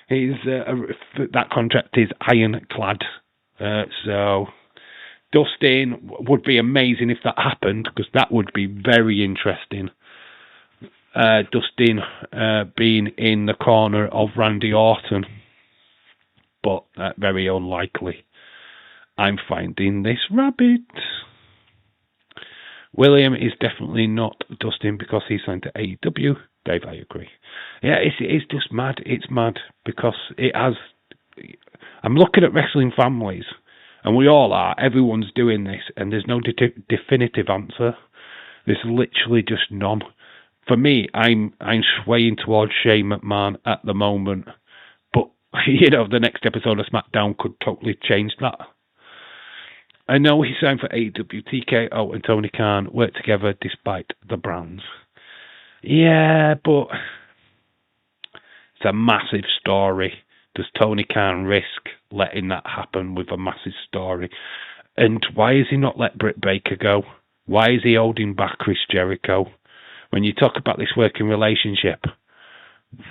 That contract is ironclad. So Dustin would be amazing if that happened, because that would be very interesting. Dustin being in the corner of Randy Orton, but very unlikely. I'm finding this rabbit. William is definitely not Dustin because he signed to AEW. Dave, I agree. Yeah, it's just mad. It's mad because it has. I'm looking at wrestling families, and we all are. Everyone's doing this, and there's no definitive answer. There's literally just none. For me, I'm swaying towards Shane McMahon at the moment, but the next episode of SmackDown could totally change that. I know he signed for AEW. TKO and Tony Khan work together despite the brands. Yeah, but it's a massive story. Does Tony Khan risk letting that happen with a massive story? And why has he not let Britt Baker go? Why is he holding back Chris Jericho? When you talk about this working relationship,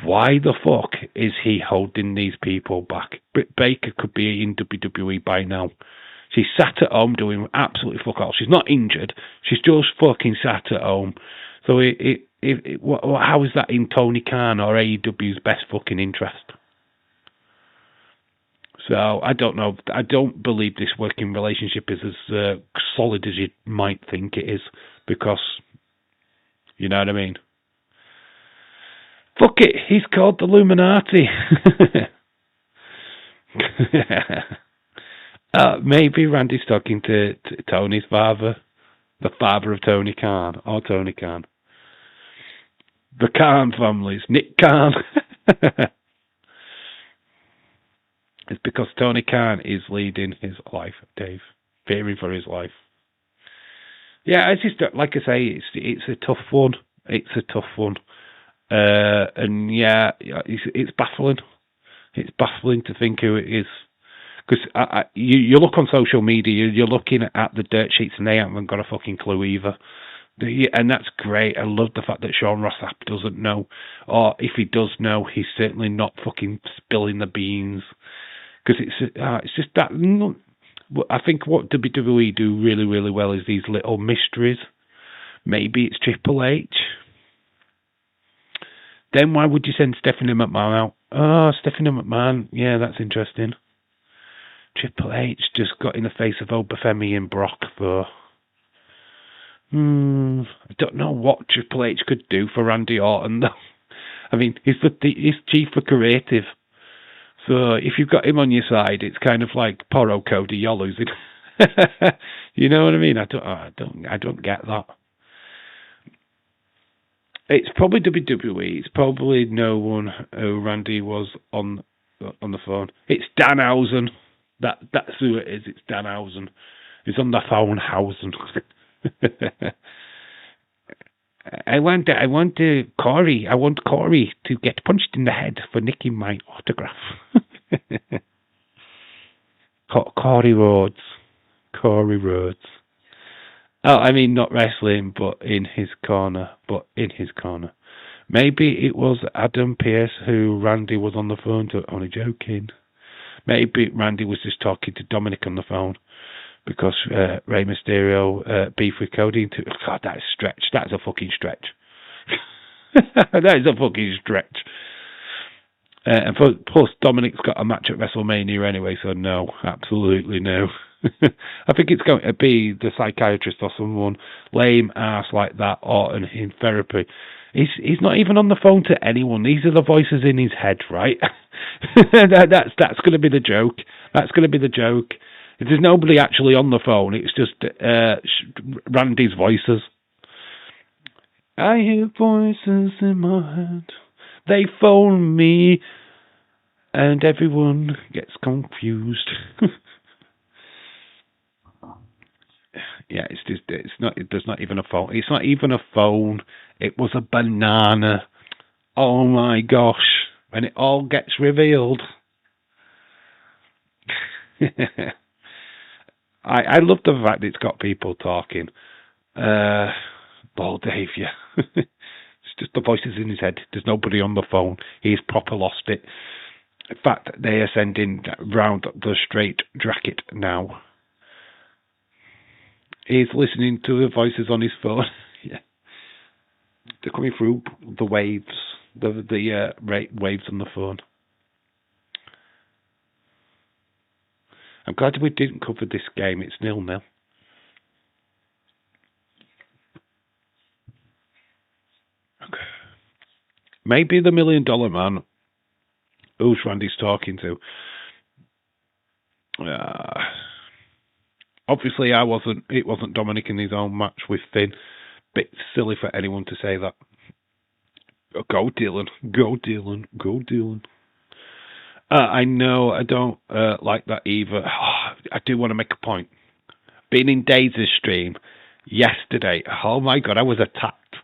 why the fuck is he holding these people back? Britt Baker could be in WWE by now. She's sat at home doing absolutely fuck all. She's not injured. She's just fucking sat at home. So how is that in Tony Khan or AEW's best fucking interest? So I don't know. I don't believe this working relationship is as solid as you might think it is, because you know what I mean. Fuck it, he's called the Illuminati. Maybe Randy's talking to Tony's father, the father of Tony Khan, or Tony Khan. The Khan families, Nick Khan. It's because Tony Khan is leading his life, Dave, fearing for his life. Yeah, it's just like I say, it's a tough one. It's a tough one, and yeah, it's baffling. It's baffling to think who it is, because you look on social media, you're looking at the dirt sheets, and they haven't got a fucking clue either. And that's great. I love the fact that Sean Ross Sapp doesn't know, or if he does know, he's certainly not fucking spilling the beans, because it's just that. I think what WWE do really, really well is these little mysteries. Maybe it's Triple H. Then why would you send Stephanie McMahon out? Oh, Stephanie McMahon. Yeah, that's interesting. Triple H just got in the face of Obafemi and Brock, though. I don't know what Triple H could do for Randy Orton, though. I mean, he's chief for creative. So if you've got him on your side, it's kind of like Poro Cody, you're losing. You know what I mean? I don't get that. It's probably WWE. It's probably no one who Randy was on the phone. It's Danhausen. That's who it is. It's Danhausen. He's on the phone, Hausen. I want Corey. I want Corey to get punched in the head for nicking my autograph. Corey Rhodes. Corey Rhodes. Oh, I mean, not wrestling, but in his corner. Maybe it was Adam Pearce who Randy was on the phone to. Only joking. Maybe Randy was just talking to Dominic on the phone because Rey Mysterio beef with Cody. God, that's a stretch. That's a fucking stretch. That is a fucking stretch. And plus, Dominic's got a match at WrestleMania anyway, so no, absolutely no. I think it's going to be the psychiatrist or someone lame ass like that, or in therapy. He's not even on the phone to anyone. These are the voices in his head, right? That's going to be the joke. That's going to be the joke. There's nobody actually on the phone. It's just Randy's voices. I hear voices in my head. They phone me, and everyone gets confused. Yeah, there's not even a phone. It's not even a phone. It was a banana. Oh my gosh. When it all gets revealed. I love the fact that it's got people talking. Ball Dave, yeah. It's just the voices in his head. There's nobody on the phone. He's proper lost it. In fact, they are sending round the straight jacket now. He's listening to the voices on his phone. Yeah. They're coming through the waves, the waves on the phone. I'm glad we didn't cover this game. It's 0-0. Okay. Maybe the $1 Million Man, who's Randy's talking to. Obviously, it wasn't Dominic in his own match with Finn. Bit silly for anyone to say that. Go Dylan. Go Dylan. Go Dylan. I know I don't like that either. I do want to make a point. Being in Dave's stream yesterday, oh my god, I was attacked.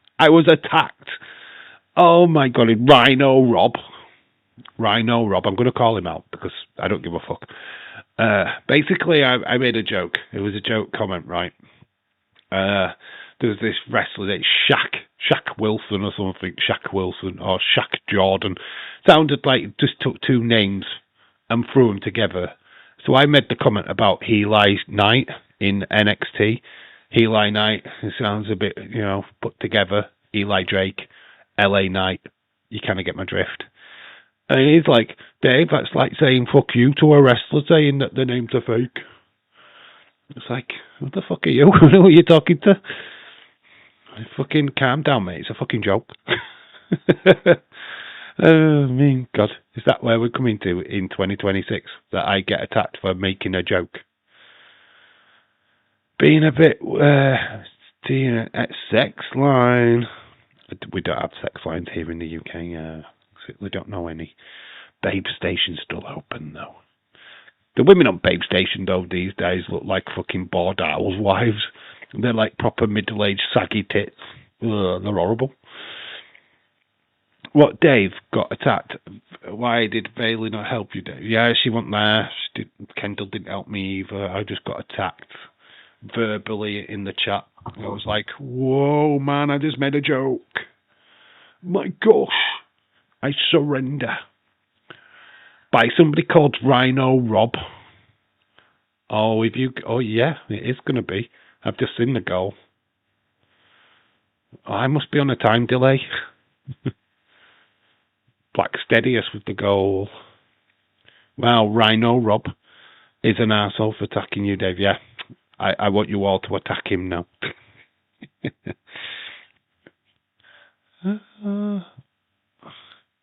Oh my god, Rhino Rob. I'm going to call him out because I don't give a fuck. Basically, I made a joke. It was a joke comment, right? There's this wrestler, it's Shaq Wilson or something, Shaq Wilson or Shaq Jordan. Sounded like just took two names and threw them together. So I made the comment about Eli Knight in NXT. Eli Knight, it sounds a bit, put together. Eli Drake, LA Knight. You kind of get my drift. And he's like, Dave, that's like saying fuck you to a wrestler saying that their names are fake. It's like, what the fuck are you? Who are you talking to? Fucking calm down, mate. It's a fucking joke. I mean, God, is that where we're coming to in 2026? That I get attacked for making a joke? Being a bit, at sex line. We don't have sex lines here in the UK. We don't know any. Babe Station's still open, though. The women on Babe Station, though, these days look like fucking bored owls' wives. They're like proper middle-aged saggy tits. Ugh, they're horrible. What, Dave got attacked? Why did Bailey not help you, Dave? Yeah, she wasn't there. Kendall didn't help me either. I just got attacked verbally in the chat. I was like, whoa, man, I just made a joke. My gosh. I surrender. By somebody called Rhino Rob. Oh, yeah, it is going to be. I've just seen the goal. Oh, I must be on a time delay. Black Steadius with the goal. Wow, Rhino Rob is an arsehole for attacking you, Dave. Yeah, I want you all to attack him now.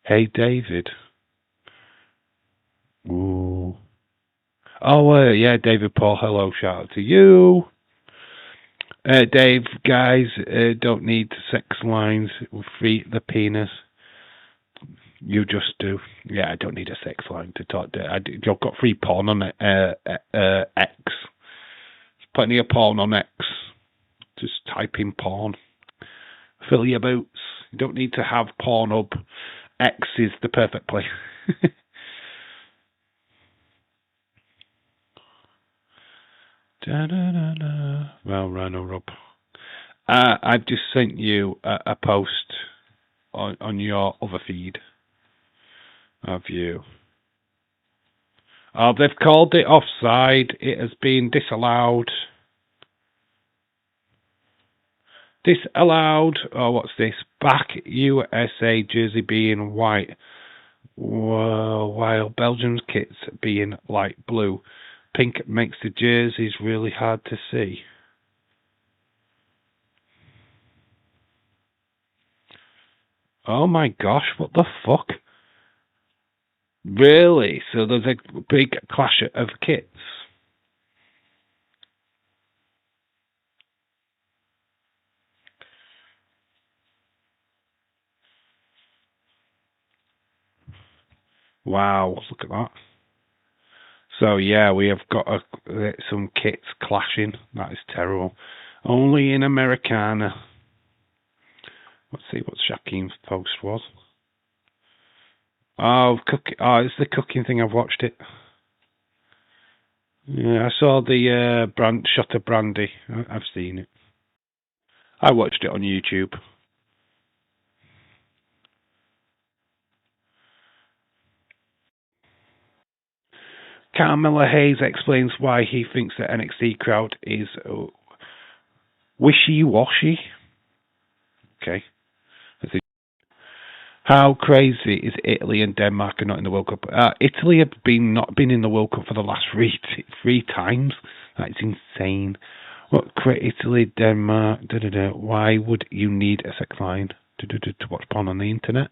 Hey, David. Ooh. Oh, yeah, David Paul, hello, shout out to you. Dave, guys, don't need sex lines. Free the penis. You just do. Yeah, I don't need a sex line to talk to. You've got free porn on X. Plenty of porn on X. Just type in porn. Fill your boots. You don't need to have Pornhub. X is the perfect place. Well, Rhino Rob. I've just sent you a post on your other feed. Have you? Oh, they've called it offside. It has been disallowed. Disallowed. Oh, what's this? Back USA jersey being white. Whoa, while Belgium's kits being light blue. Pink makes the jerseys really hard to see. Oh my gosh, what the fuck? Really? So there's a big clash of kits. Wow, look at that. So yeah, we have got some kits clashing. That is terrible. Only in Americana. Let's see what Shakim's post was. Oh, it's the cooking thing. I've watched it. Yeah, I saw the shot of brandy. I've seen it. I watched it on YouTube. Carmella Hayes explains why he thinks the NXT crowd is wishy-washy. Okay. How crazy is Italy and Denmark are not in the World Cup? Italy have not been in the World Cup for the last three times. That's insane. What? Italy, Denmark. Why would you need a sex line to watch porn on the internet?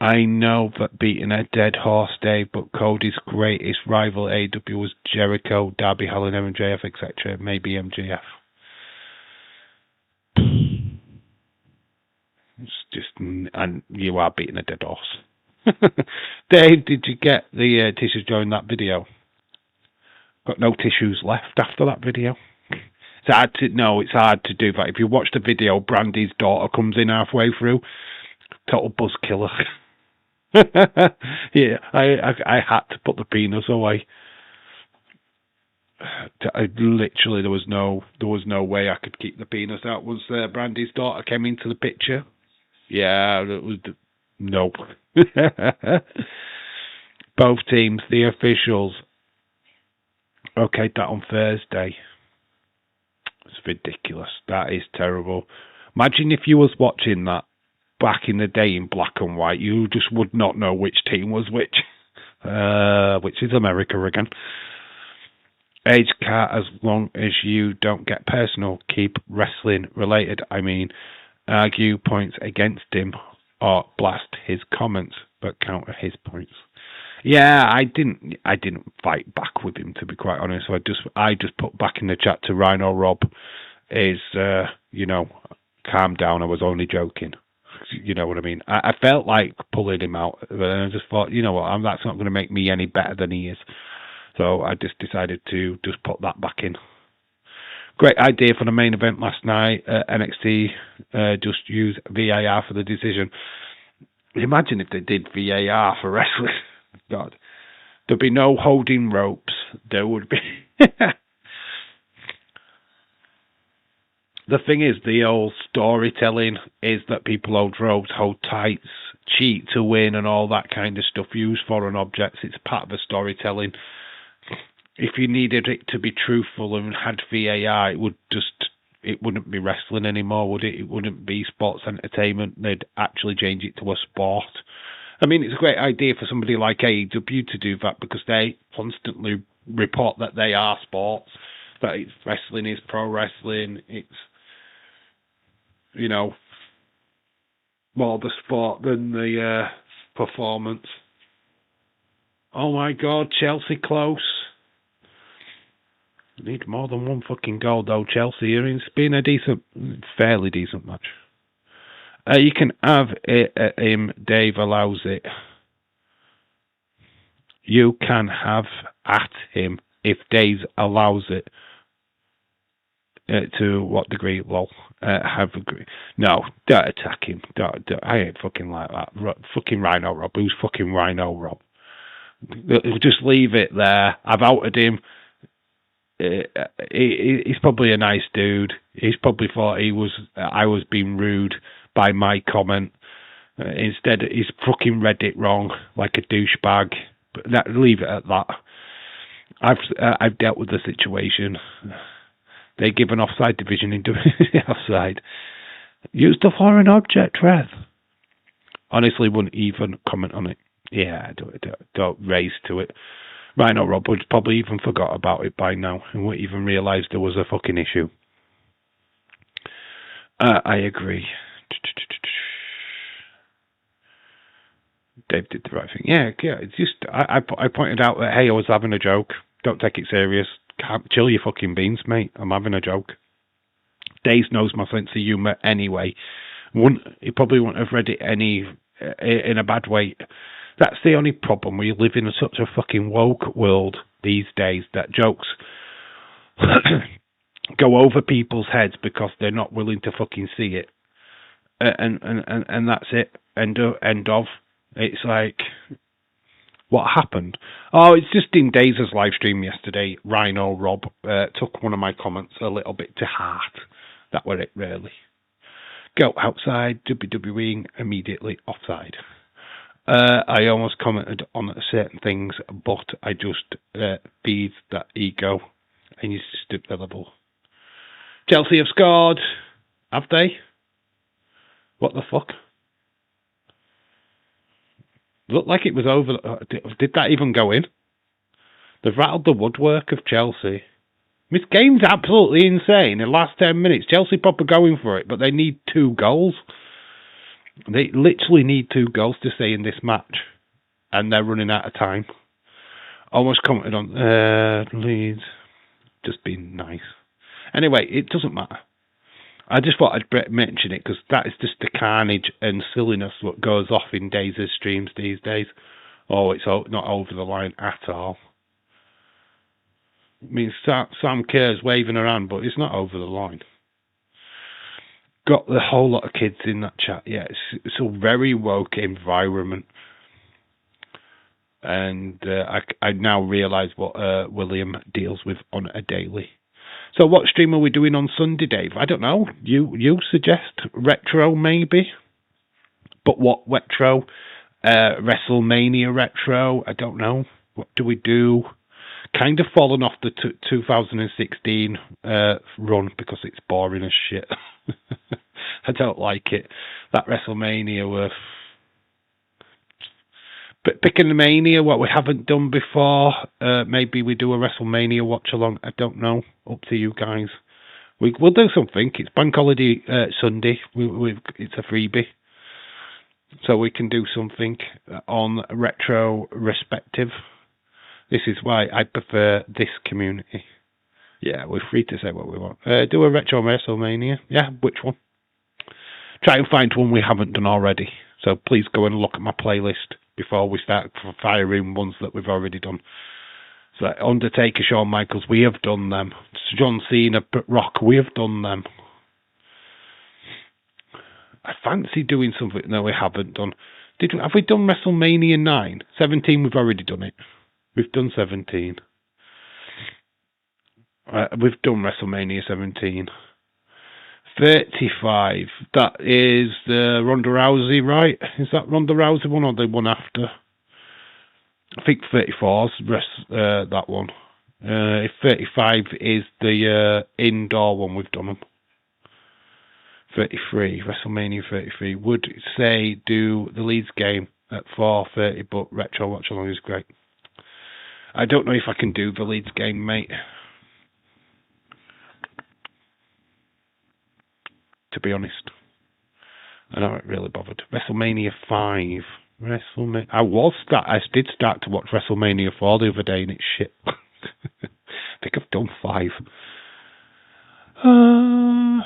I know that beating a dead horse, Dave, but Cody's greatest rival AW was Jericho, Darby Allin, MJF, etc. Maybe MJF. It's just, and you are beating a dead horse. Dave, did you get the tissues during that video? Got no tissues left after that video. It's hard to do that. If you watch the video, Brandy's daughter comes in halfway through. Total buzz killer. Yeah, I had to put the penis away. Literally, there was no way I could keep the penis out. Once Brandy's daughter came into the picture, yeah, it was nope. Both teams, the officials, okayed that on Thursday. It's ridiculous. That is terrible. Imagine if you was watching that back in the day in black and white, you just would not know which team was which. Which is America again. Age cat, as long as you don't get personal, keep wrestling related. I mean, argue points against him or blast his comments, but counter his points. Yeah, I didn't fight back with him, to be quite honest. So I just put back in the chat to Rhino Rob is calm down. I was only joking. You know what I mean? I felt like pulling him out, but then I just thought, you know what, that's not going to make me any better than he is. So I just decided to just put that back in. Great idea for the main event last night. NXT just use VAR for the decision. Imagine if they did VAR for wrestling. God, there'd be no holding ropes. There would be. The thing is, the old storytelling is that people hold ropes, hold tights, cheat to win, and all that kind of stuff. Use foreign objects. It's part of the storytelling. If you needed it to be truthful and had VAR, it wouldn't be wrestling anymore, would it? It wouldn't be sports entertainment. They'd actually change it to a sport. I mean, it's a great idea for somebody like AEW to do that because they constantly report that they are sports, that it's wrestling is pro wrestling, it's, more the sport than the performance. Oh my God, Chelsea close. Need more than one fucking goal though, Chelsea. It's been a fairly decent match. You can have it at him. Dave allows it. You can have at him if Dave allows it. To what degree? Lol. Have agreed. No, don't attack him. Don't, I ain't fucking like that. Fucking Rhino Rob. Who's fucking Rhino Rob? Just leave it there. I've outed him. He's probably a nice dude. He's probably thought I was being rude by my comment. Instead, he's fucking read it wrong like a douchebag. But leave it at that. I've dealt with the situation. They give an offside division into offside. Use the foreign object, Trev. Honestly, wouldn't even comment on it. Yeah, don't raise to it. Rhino Rob would probably even forgot about it by now and wouldn't even realise there was a fucking issue. I agree. Dave did the right thing. Yeah. It's just I pointed out that, hey, I was having a joke. Don't take it serious. Chill your fucking beans, mate. I'm having a joke. Dave knows my sense of humour anyway. He probably wouldn't have read it in a bad way. That's the only problem. We live in such a fucking woke world these days that jokes go over people's heads because they're not willing to fucking see it. And that's it. End of. It's like, what happened? Oh, it's just in Daze's live stream yesterday. Rhino Rob took one of my comments a little bit to heart. That were it, really. Go outside, WWEing immediately offside. I almost commented on certain things, but I just feed that ego, and he's just available. Chelsea have scored. Have they? What the fuck? Looked like it was over. Did that even go in? They've rattled the woodwork of Chelsea. This game's absolutely insane. In the last 10 minutes, Chelsea proper going for it, but they need 2 goals. They literally need 2 goals to stay in this match, and they're running out of time. Almost commented on Leeds. Just being nice. Anyway, it doesn't matter. I just thought I'd mention it because that is just the carnage and silliness that goes off in Daze's streams these days. Oh, it's not over the line at all. I mean, Sam Kerr's waving around, but it's not over the line. Got the whole lot of kids in that chat. Yeah, it's a very woke environment. And I now realise what William deals with on a daily. So what stream are we doing on Sunday, Dave? I don't know. You suggest retro maybe? But what retro? WrestleMania retro? I don't know. What do we do? Kind of fallen off the 2016 run because it's boring as shit. I don't like it. That WrestleMania was... But picking the Mania, what we haven't done before, maybe we do a WrestleMania watch along. I don't know. Up to you guys. We'll do something. It's Bank Holiday Sunday. It's a freebie, so we can do something on retro respective. This is why I prefer this community. Yeah, we're free to say what we want. Do a retro WrestleMania. Yeah, which one? Try and find one we haven't done already. So please go and look at my playlist before we start firing ones that we've already done. So Undertaker, Shawn Michaels, we have done them. John Cena, Rock, we have done them. I fancy doing something. No, we haven't done. Have we done WrestleMania 9? 17, we've already done it. We've done 17. We've done WrestleMania 17. 35. That is Ronda Rousey, right? Is that Ronda Rousey one or the one after? I think 34's that one. If 35 is the indoor one, we've done them. 33, WrestleMania 33. Would say do the Leeds game at 4:30, but retro watch along is great. I don't know if I can do the Leeds game, mate. To be honest, I don't really bothered. WrestleMania 5. I did start to watch WrestleMania 4 the other day, and it's shit. I think I've done 5. I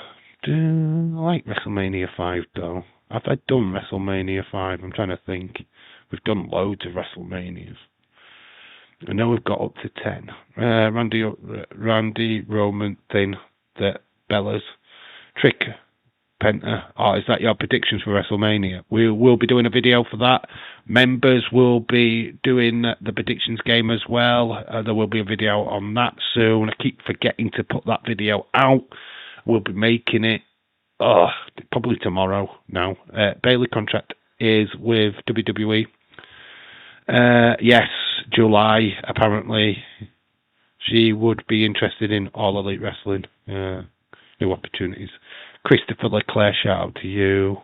like WrestleMania 5 though. Have I done WrestleMania 5? I'm trying to think. We've done loads of WrestleManias. I know we've got up to 10. Randy Roman thing that fellas. Trick, Penta, or is that your predictions for WrestleMania? We will be doing a video for that. Members will be doing the predictions game as well. There will be a video on that soon. I keep forgetting to put that video out. We'll be making it probably tomorrow now. Bayley contract is with WWE. Yes, July, apparently. She would be interested in All Elite Wrestling. New opportunities. Christopher Leclerc, shout out to you.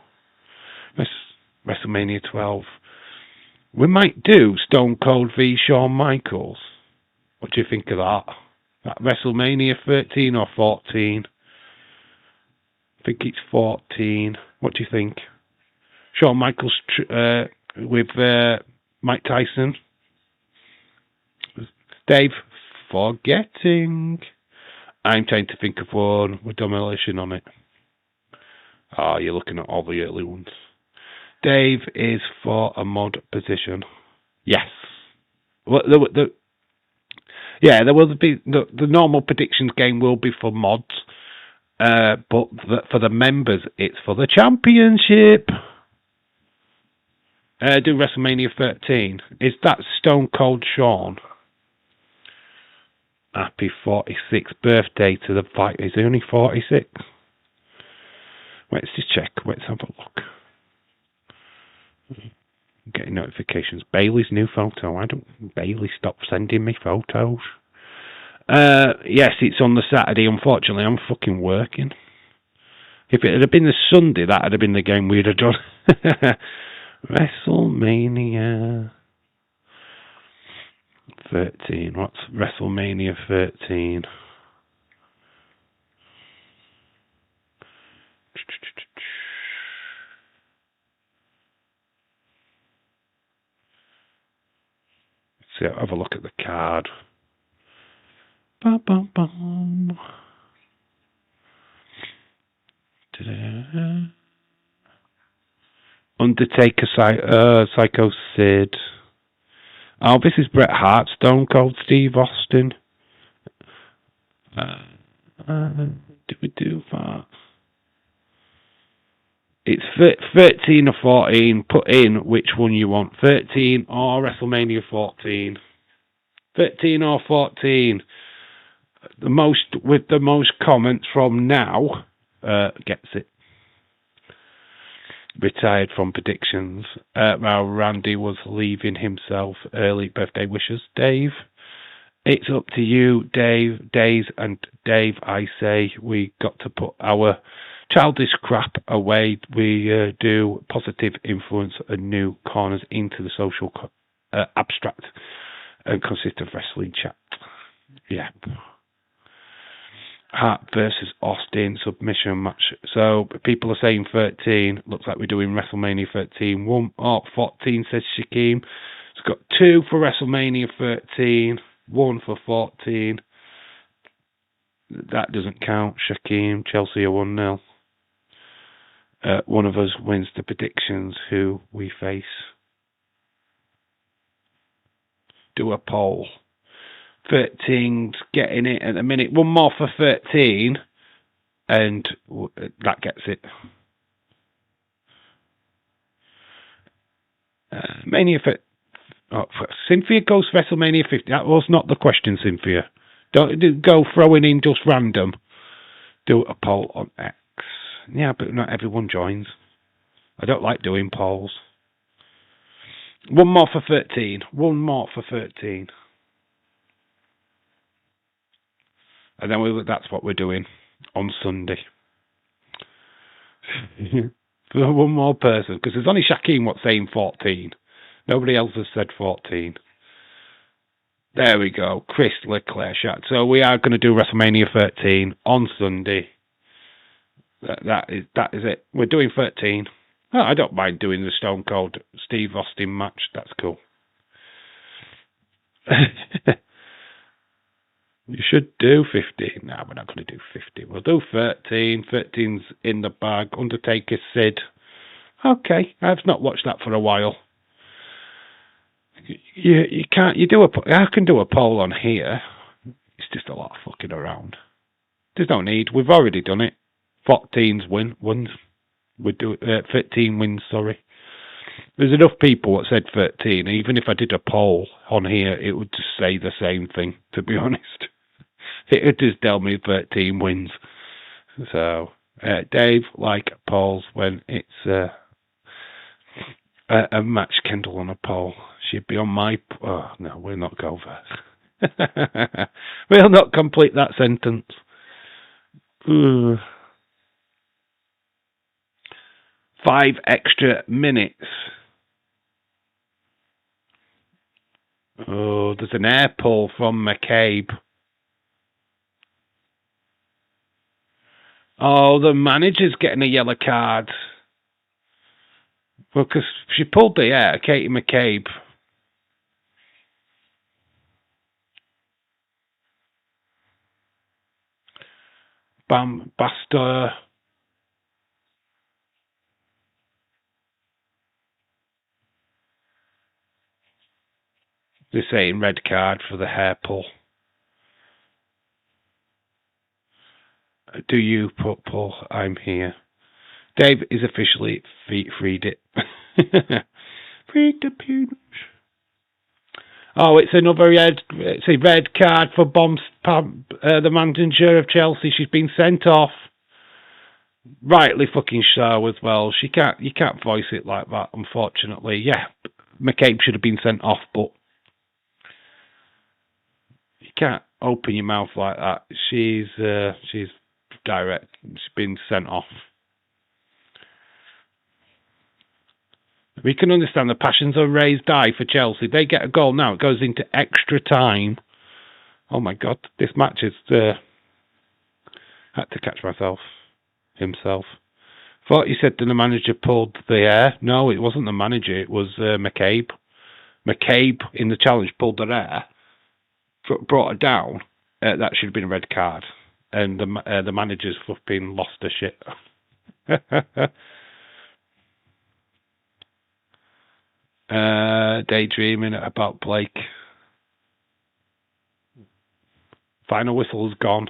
WrestleMania 12. We might do Stone Cold v Shawn Michaels. What do you think of that? WrestleMania 13 or 14? I think it's 14. What do you think? Shawn Michaels with Mike Tyson. Dave, forgetting. I'm trying to think of one with Demolition on it. You're looking at all the early ones. Dave is for a mod position. Yes. Well, there will be the normal predictions game will be for mods, but for the members, it's for the championship. Do WrestleMania 13. Is that Stone Cold Shawn? Happy 46th birthday to the fight. Is he only 46? Let's just check. Let's have a look. Getting notifications. Bailey's new photo. Why don't Bailey stop sending me photos? Yes, it's on the Saturday. Unfortunately, I'm fucking working. If it had been the Sunday, that would have been the game we'd have done. WrestleMania 13. What's WrestleMania 13? So have a look at the card. Bum, bum, bum. Undertaker, Psycho Sid. Oh, this is Bret Hart, Stone Cold Steve Austin. Did we do that? It's 13 or 14. Put in which one you want. 13 or WrestleMania 14. 13 or 14. With the most comments from now gets it. Retired from predictions. While Randy was leaving himself early birthday wishes. Dave, it's up to you, Dave. Days and Dave, I say we got to put our childish crap away. We do positive influence and new corners into the social abstract and consist of wrestling chat. Yeah. Hart versus Austin submission match. So people are saying 13. Looks like we're doing WrestleMania 13. 1 or 14, says Shaquem. It's got 2 for WrestleMania 13. 1 for 14. That doesn't count. Shaquem, Chelsea are 1-0. One of us wins the predictions. Who we face. Do a poll. 13's getting it at the minute. 1 more for 13, and that gets it. Mania for Cynthia goes WrestleMania 50. That was not the question, Cynthia. Don't go throwing in just random. Do a poll on X. Yeah, but not everyone joins. I don't like doing polls. 1 more for 13. 1 more for 13. And then that's what we're doing on Sunday. For 1 more person, because there's only Shaquem what's saying 14. Nobody else has said 14. There we go. Chris Leclerc shot. So we are going to do WrestleMania 13 on Sunday. That is it. We're doing 13. Oh, I don't mind doing the Stone Cold Steve Austin match. That's cool. You should do 15. No, we're not going to do 50. We'll do 13. 13's in the bag. Undertaker, Sid. Okay, I've not watched that for a while. You can't. I can do a poll on here. It's just a lot of fucking around. There's no need. We've already done it. 14's wins. We do 13 wins. Sorry. There's enough people that said 13. Even if I did a poll on here, it would just say the same thing. To be honest, it would just tell me 13 wins. So, Dave, like polls when it's a match Kendall on a poll. She'd be on my. Oh no, we'll not go there. We'll not complete that sentence. Ooh. 5 extra minutes. Oh, there's an air pull from McCabe. Oh, the manager's getting a yellow card. Well, because she pulled the air, Katie McCabe. Bam, Basta. They're saying red card for the hair pull. Do you pull? I'm here. Dave is officially freed it. Freed the penis. Oh, it's another it's a red card for the manager of Chelsea. She's been sent off. Rightly fucking so as well. You can't voice it like that, unfortunately. Yeah, McCabe should have been sent off, but you can't open your mouth like that. She's direct. She's been sent off. We can understand the passions are raised high for Chelsea. They get a goal now. It goes into extra time. Oh my God, this match is. Had to catch myself. Himself. Thought you said that the manager pulled the air. No, it wasn't the manager. It was McCabe. McCabe in the challenge pulled her air, brought her down. That should have been a red card. And the manager's flipping lost her shit. Daydreaming about Blake. Final whistle's gone.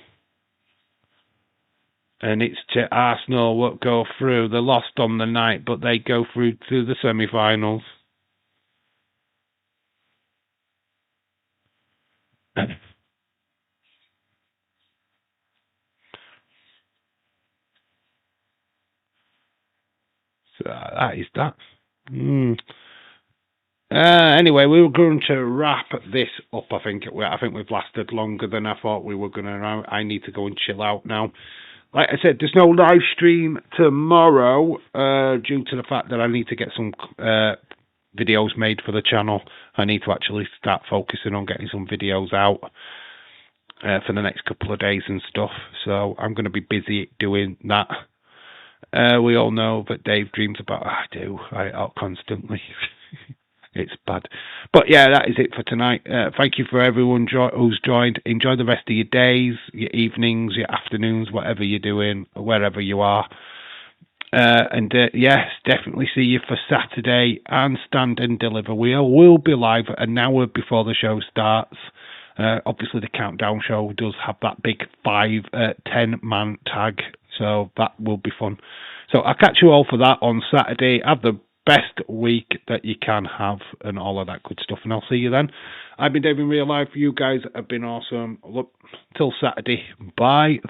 And it's to Arsenal what go through. They lost on the night, but they go through to the semi-finals. So that is that. Anyway, we were going to wrap this up. I think we've lasted longer than I thought we were going to. I need to go and chill out now. Like I said, there's no live stream tomorrow due to the fact that I need to get some videos made for the channel. I need to actually start focusing on getting some videos out for the next couple of days and stuff. So I'm going to be busy doing that. We all know that Dave dreams about. I out constantly. It's bad. But yeah, that is it for tonight. Thank you for everyone who's joined. Enjoy the rest of your days, your evenings, your afternoons, whatever you're doing, wherever you are. And yes, definitely see you for Saturday and Stand and Deliver. We will be live an hour before the show starts. Obviously, the countdown show does have that big 10-man tag, so that will be fun. So I'll catch you all for that on Saturday. Have the best week that you can have and all of that good stuff, and I'll see you then. I've been Dave in real life. You guys have been awesome. Look, till Saturday. Bye.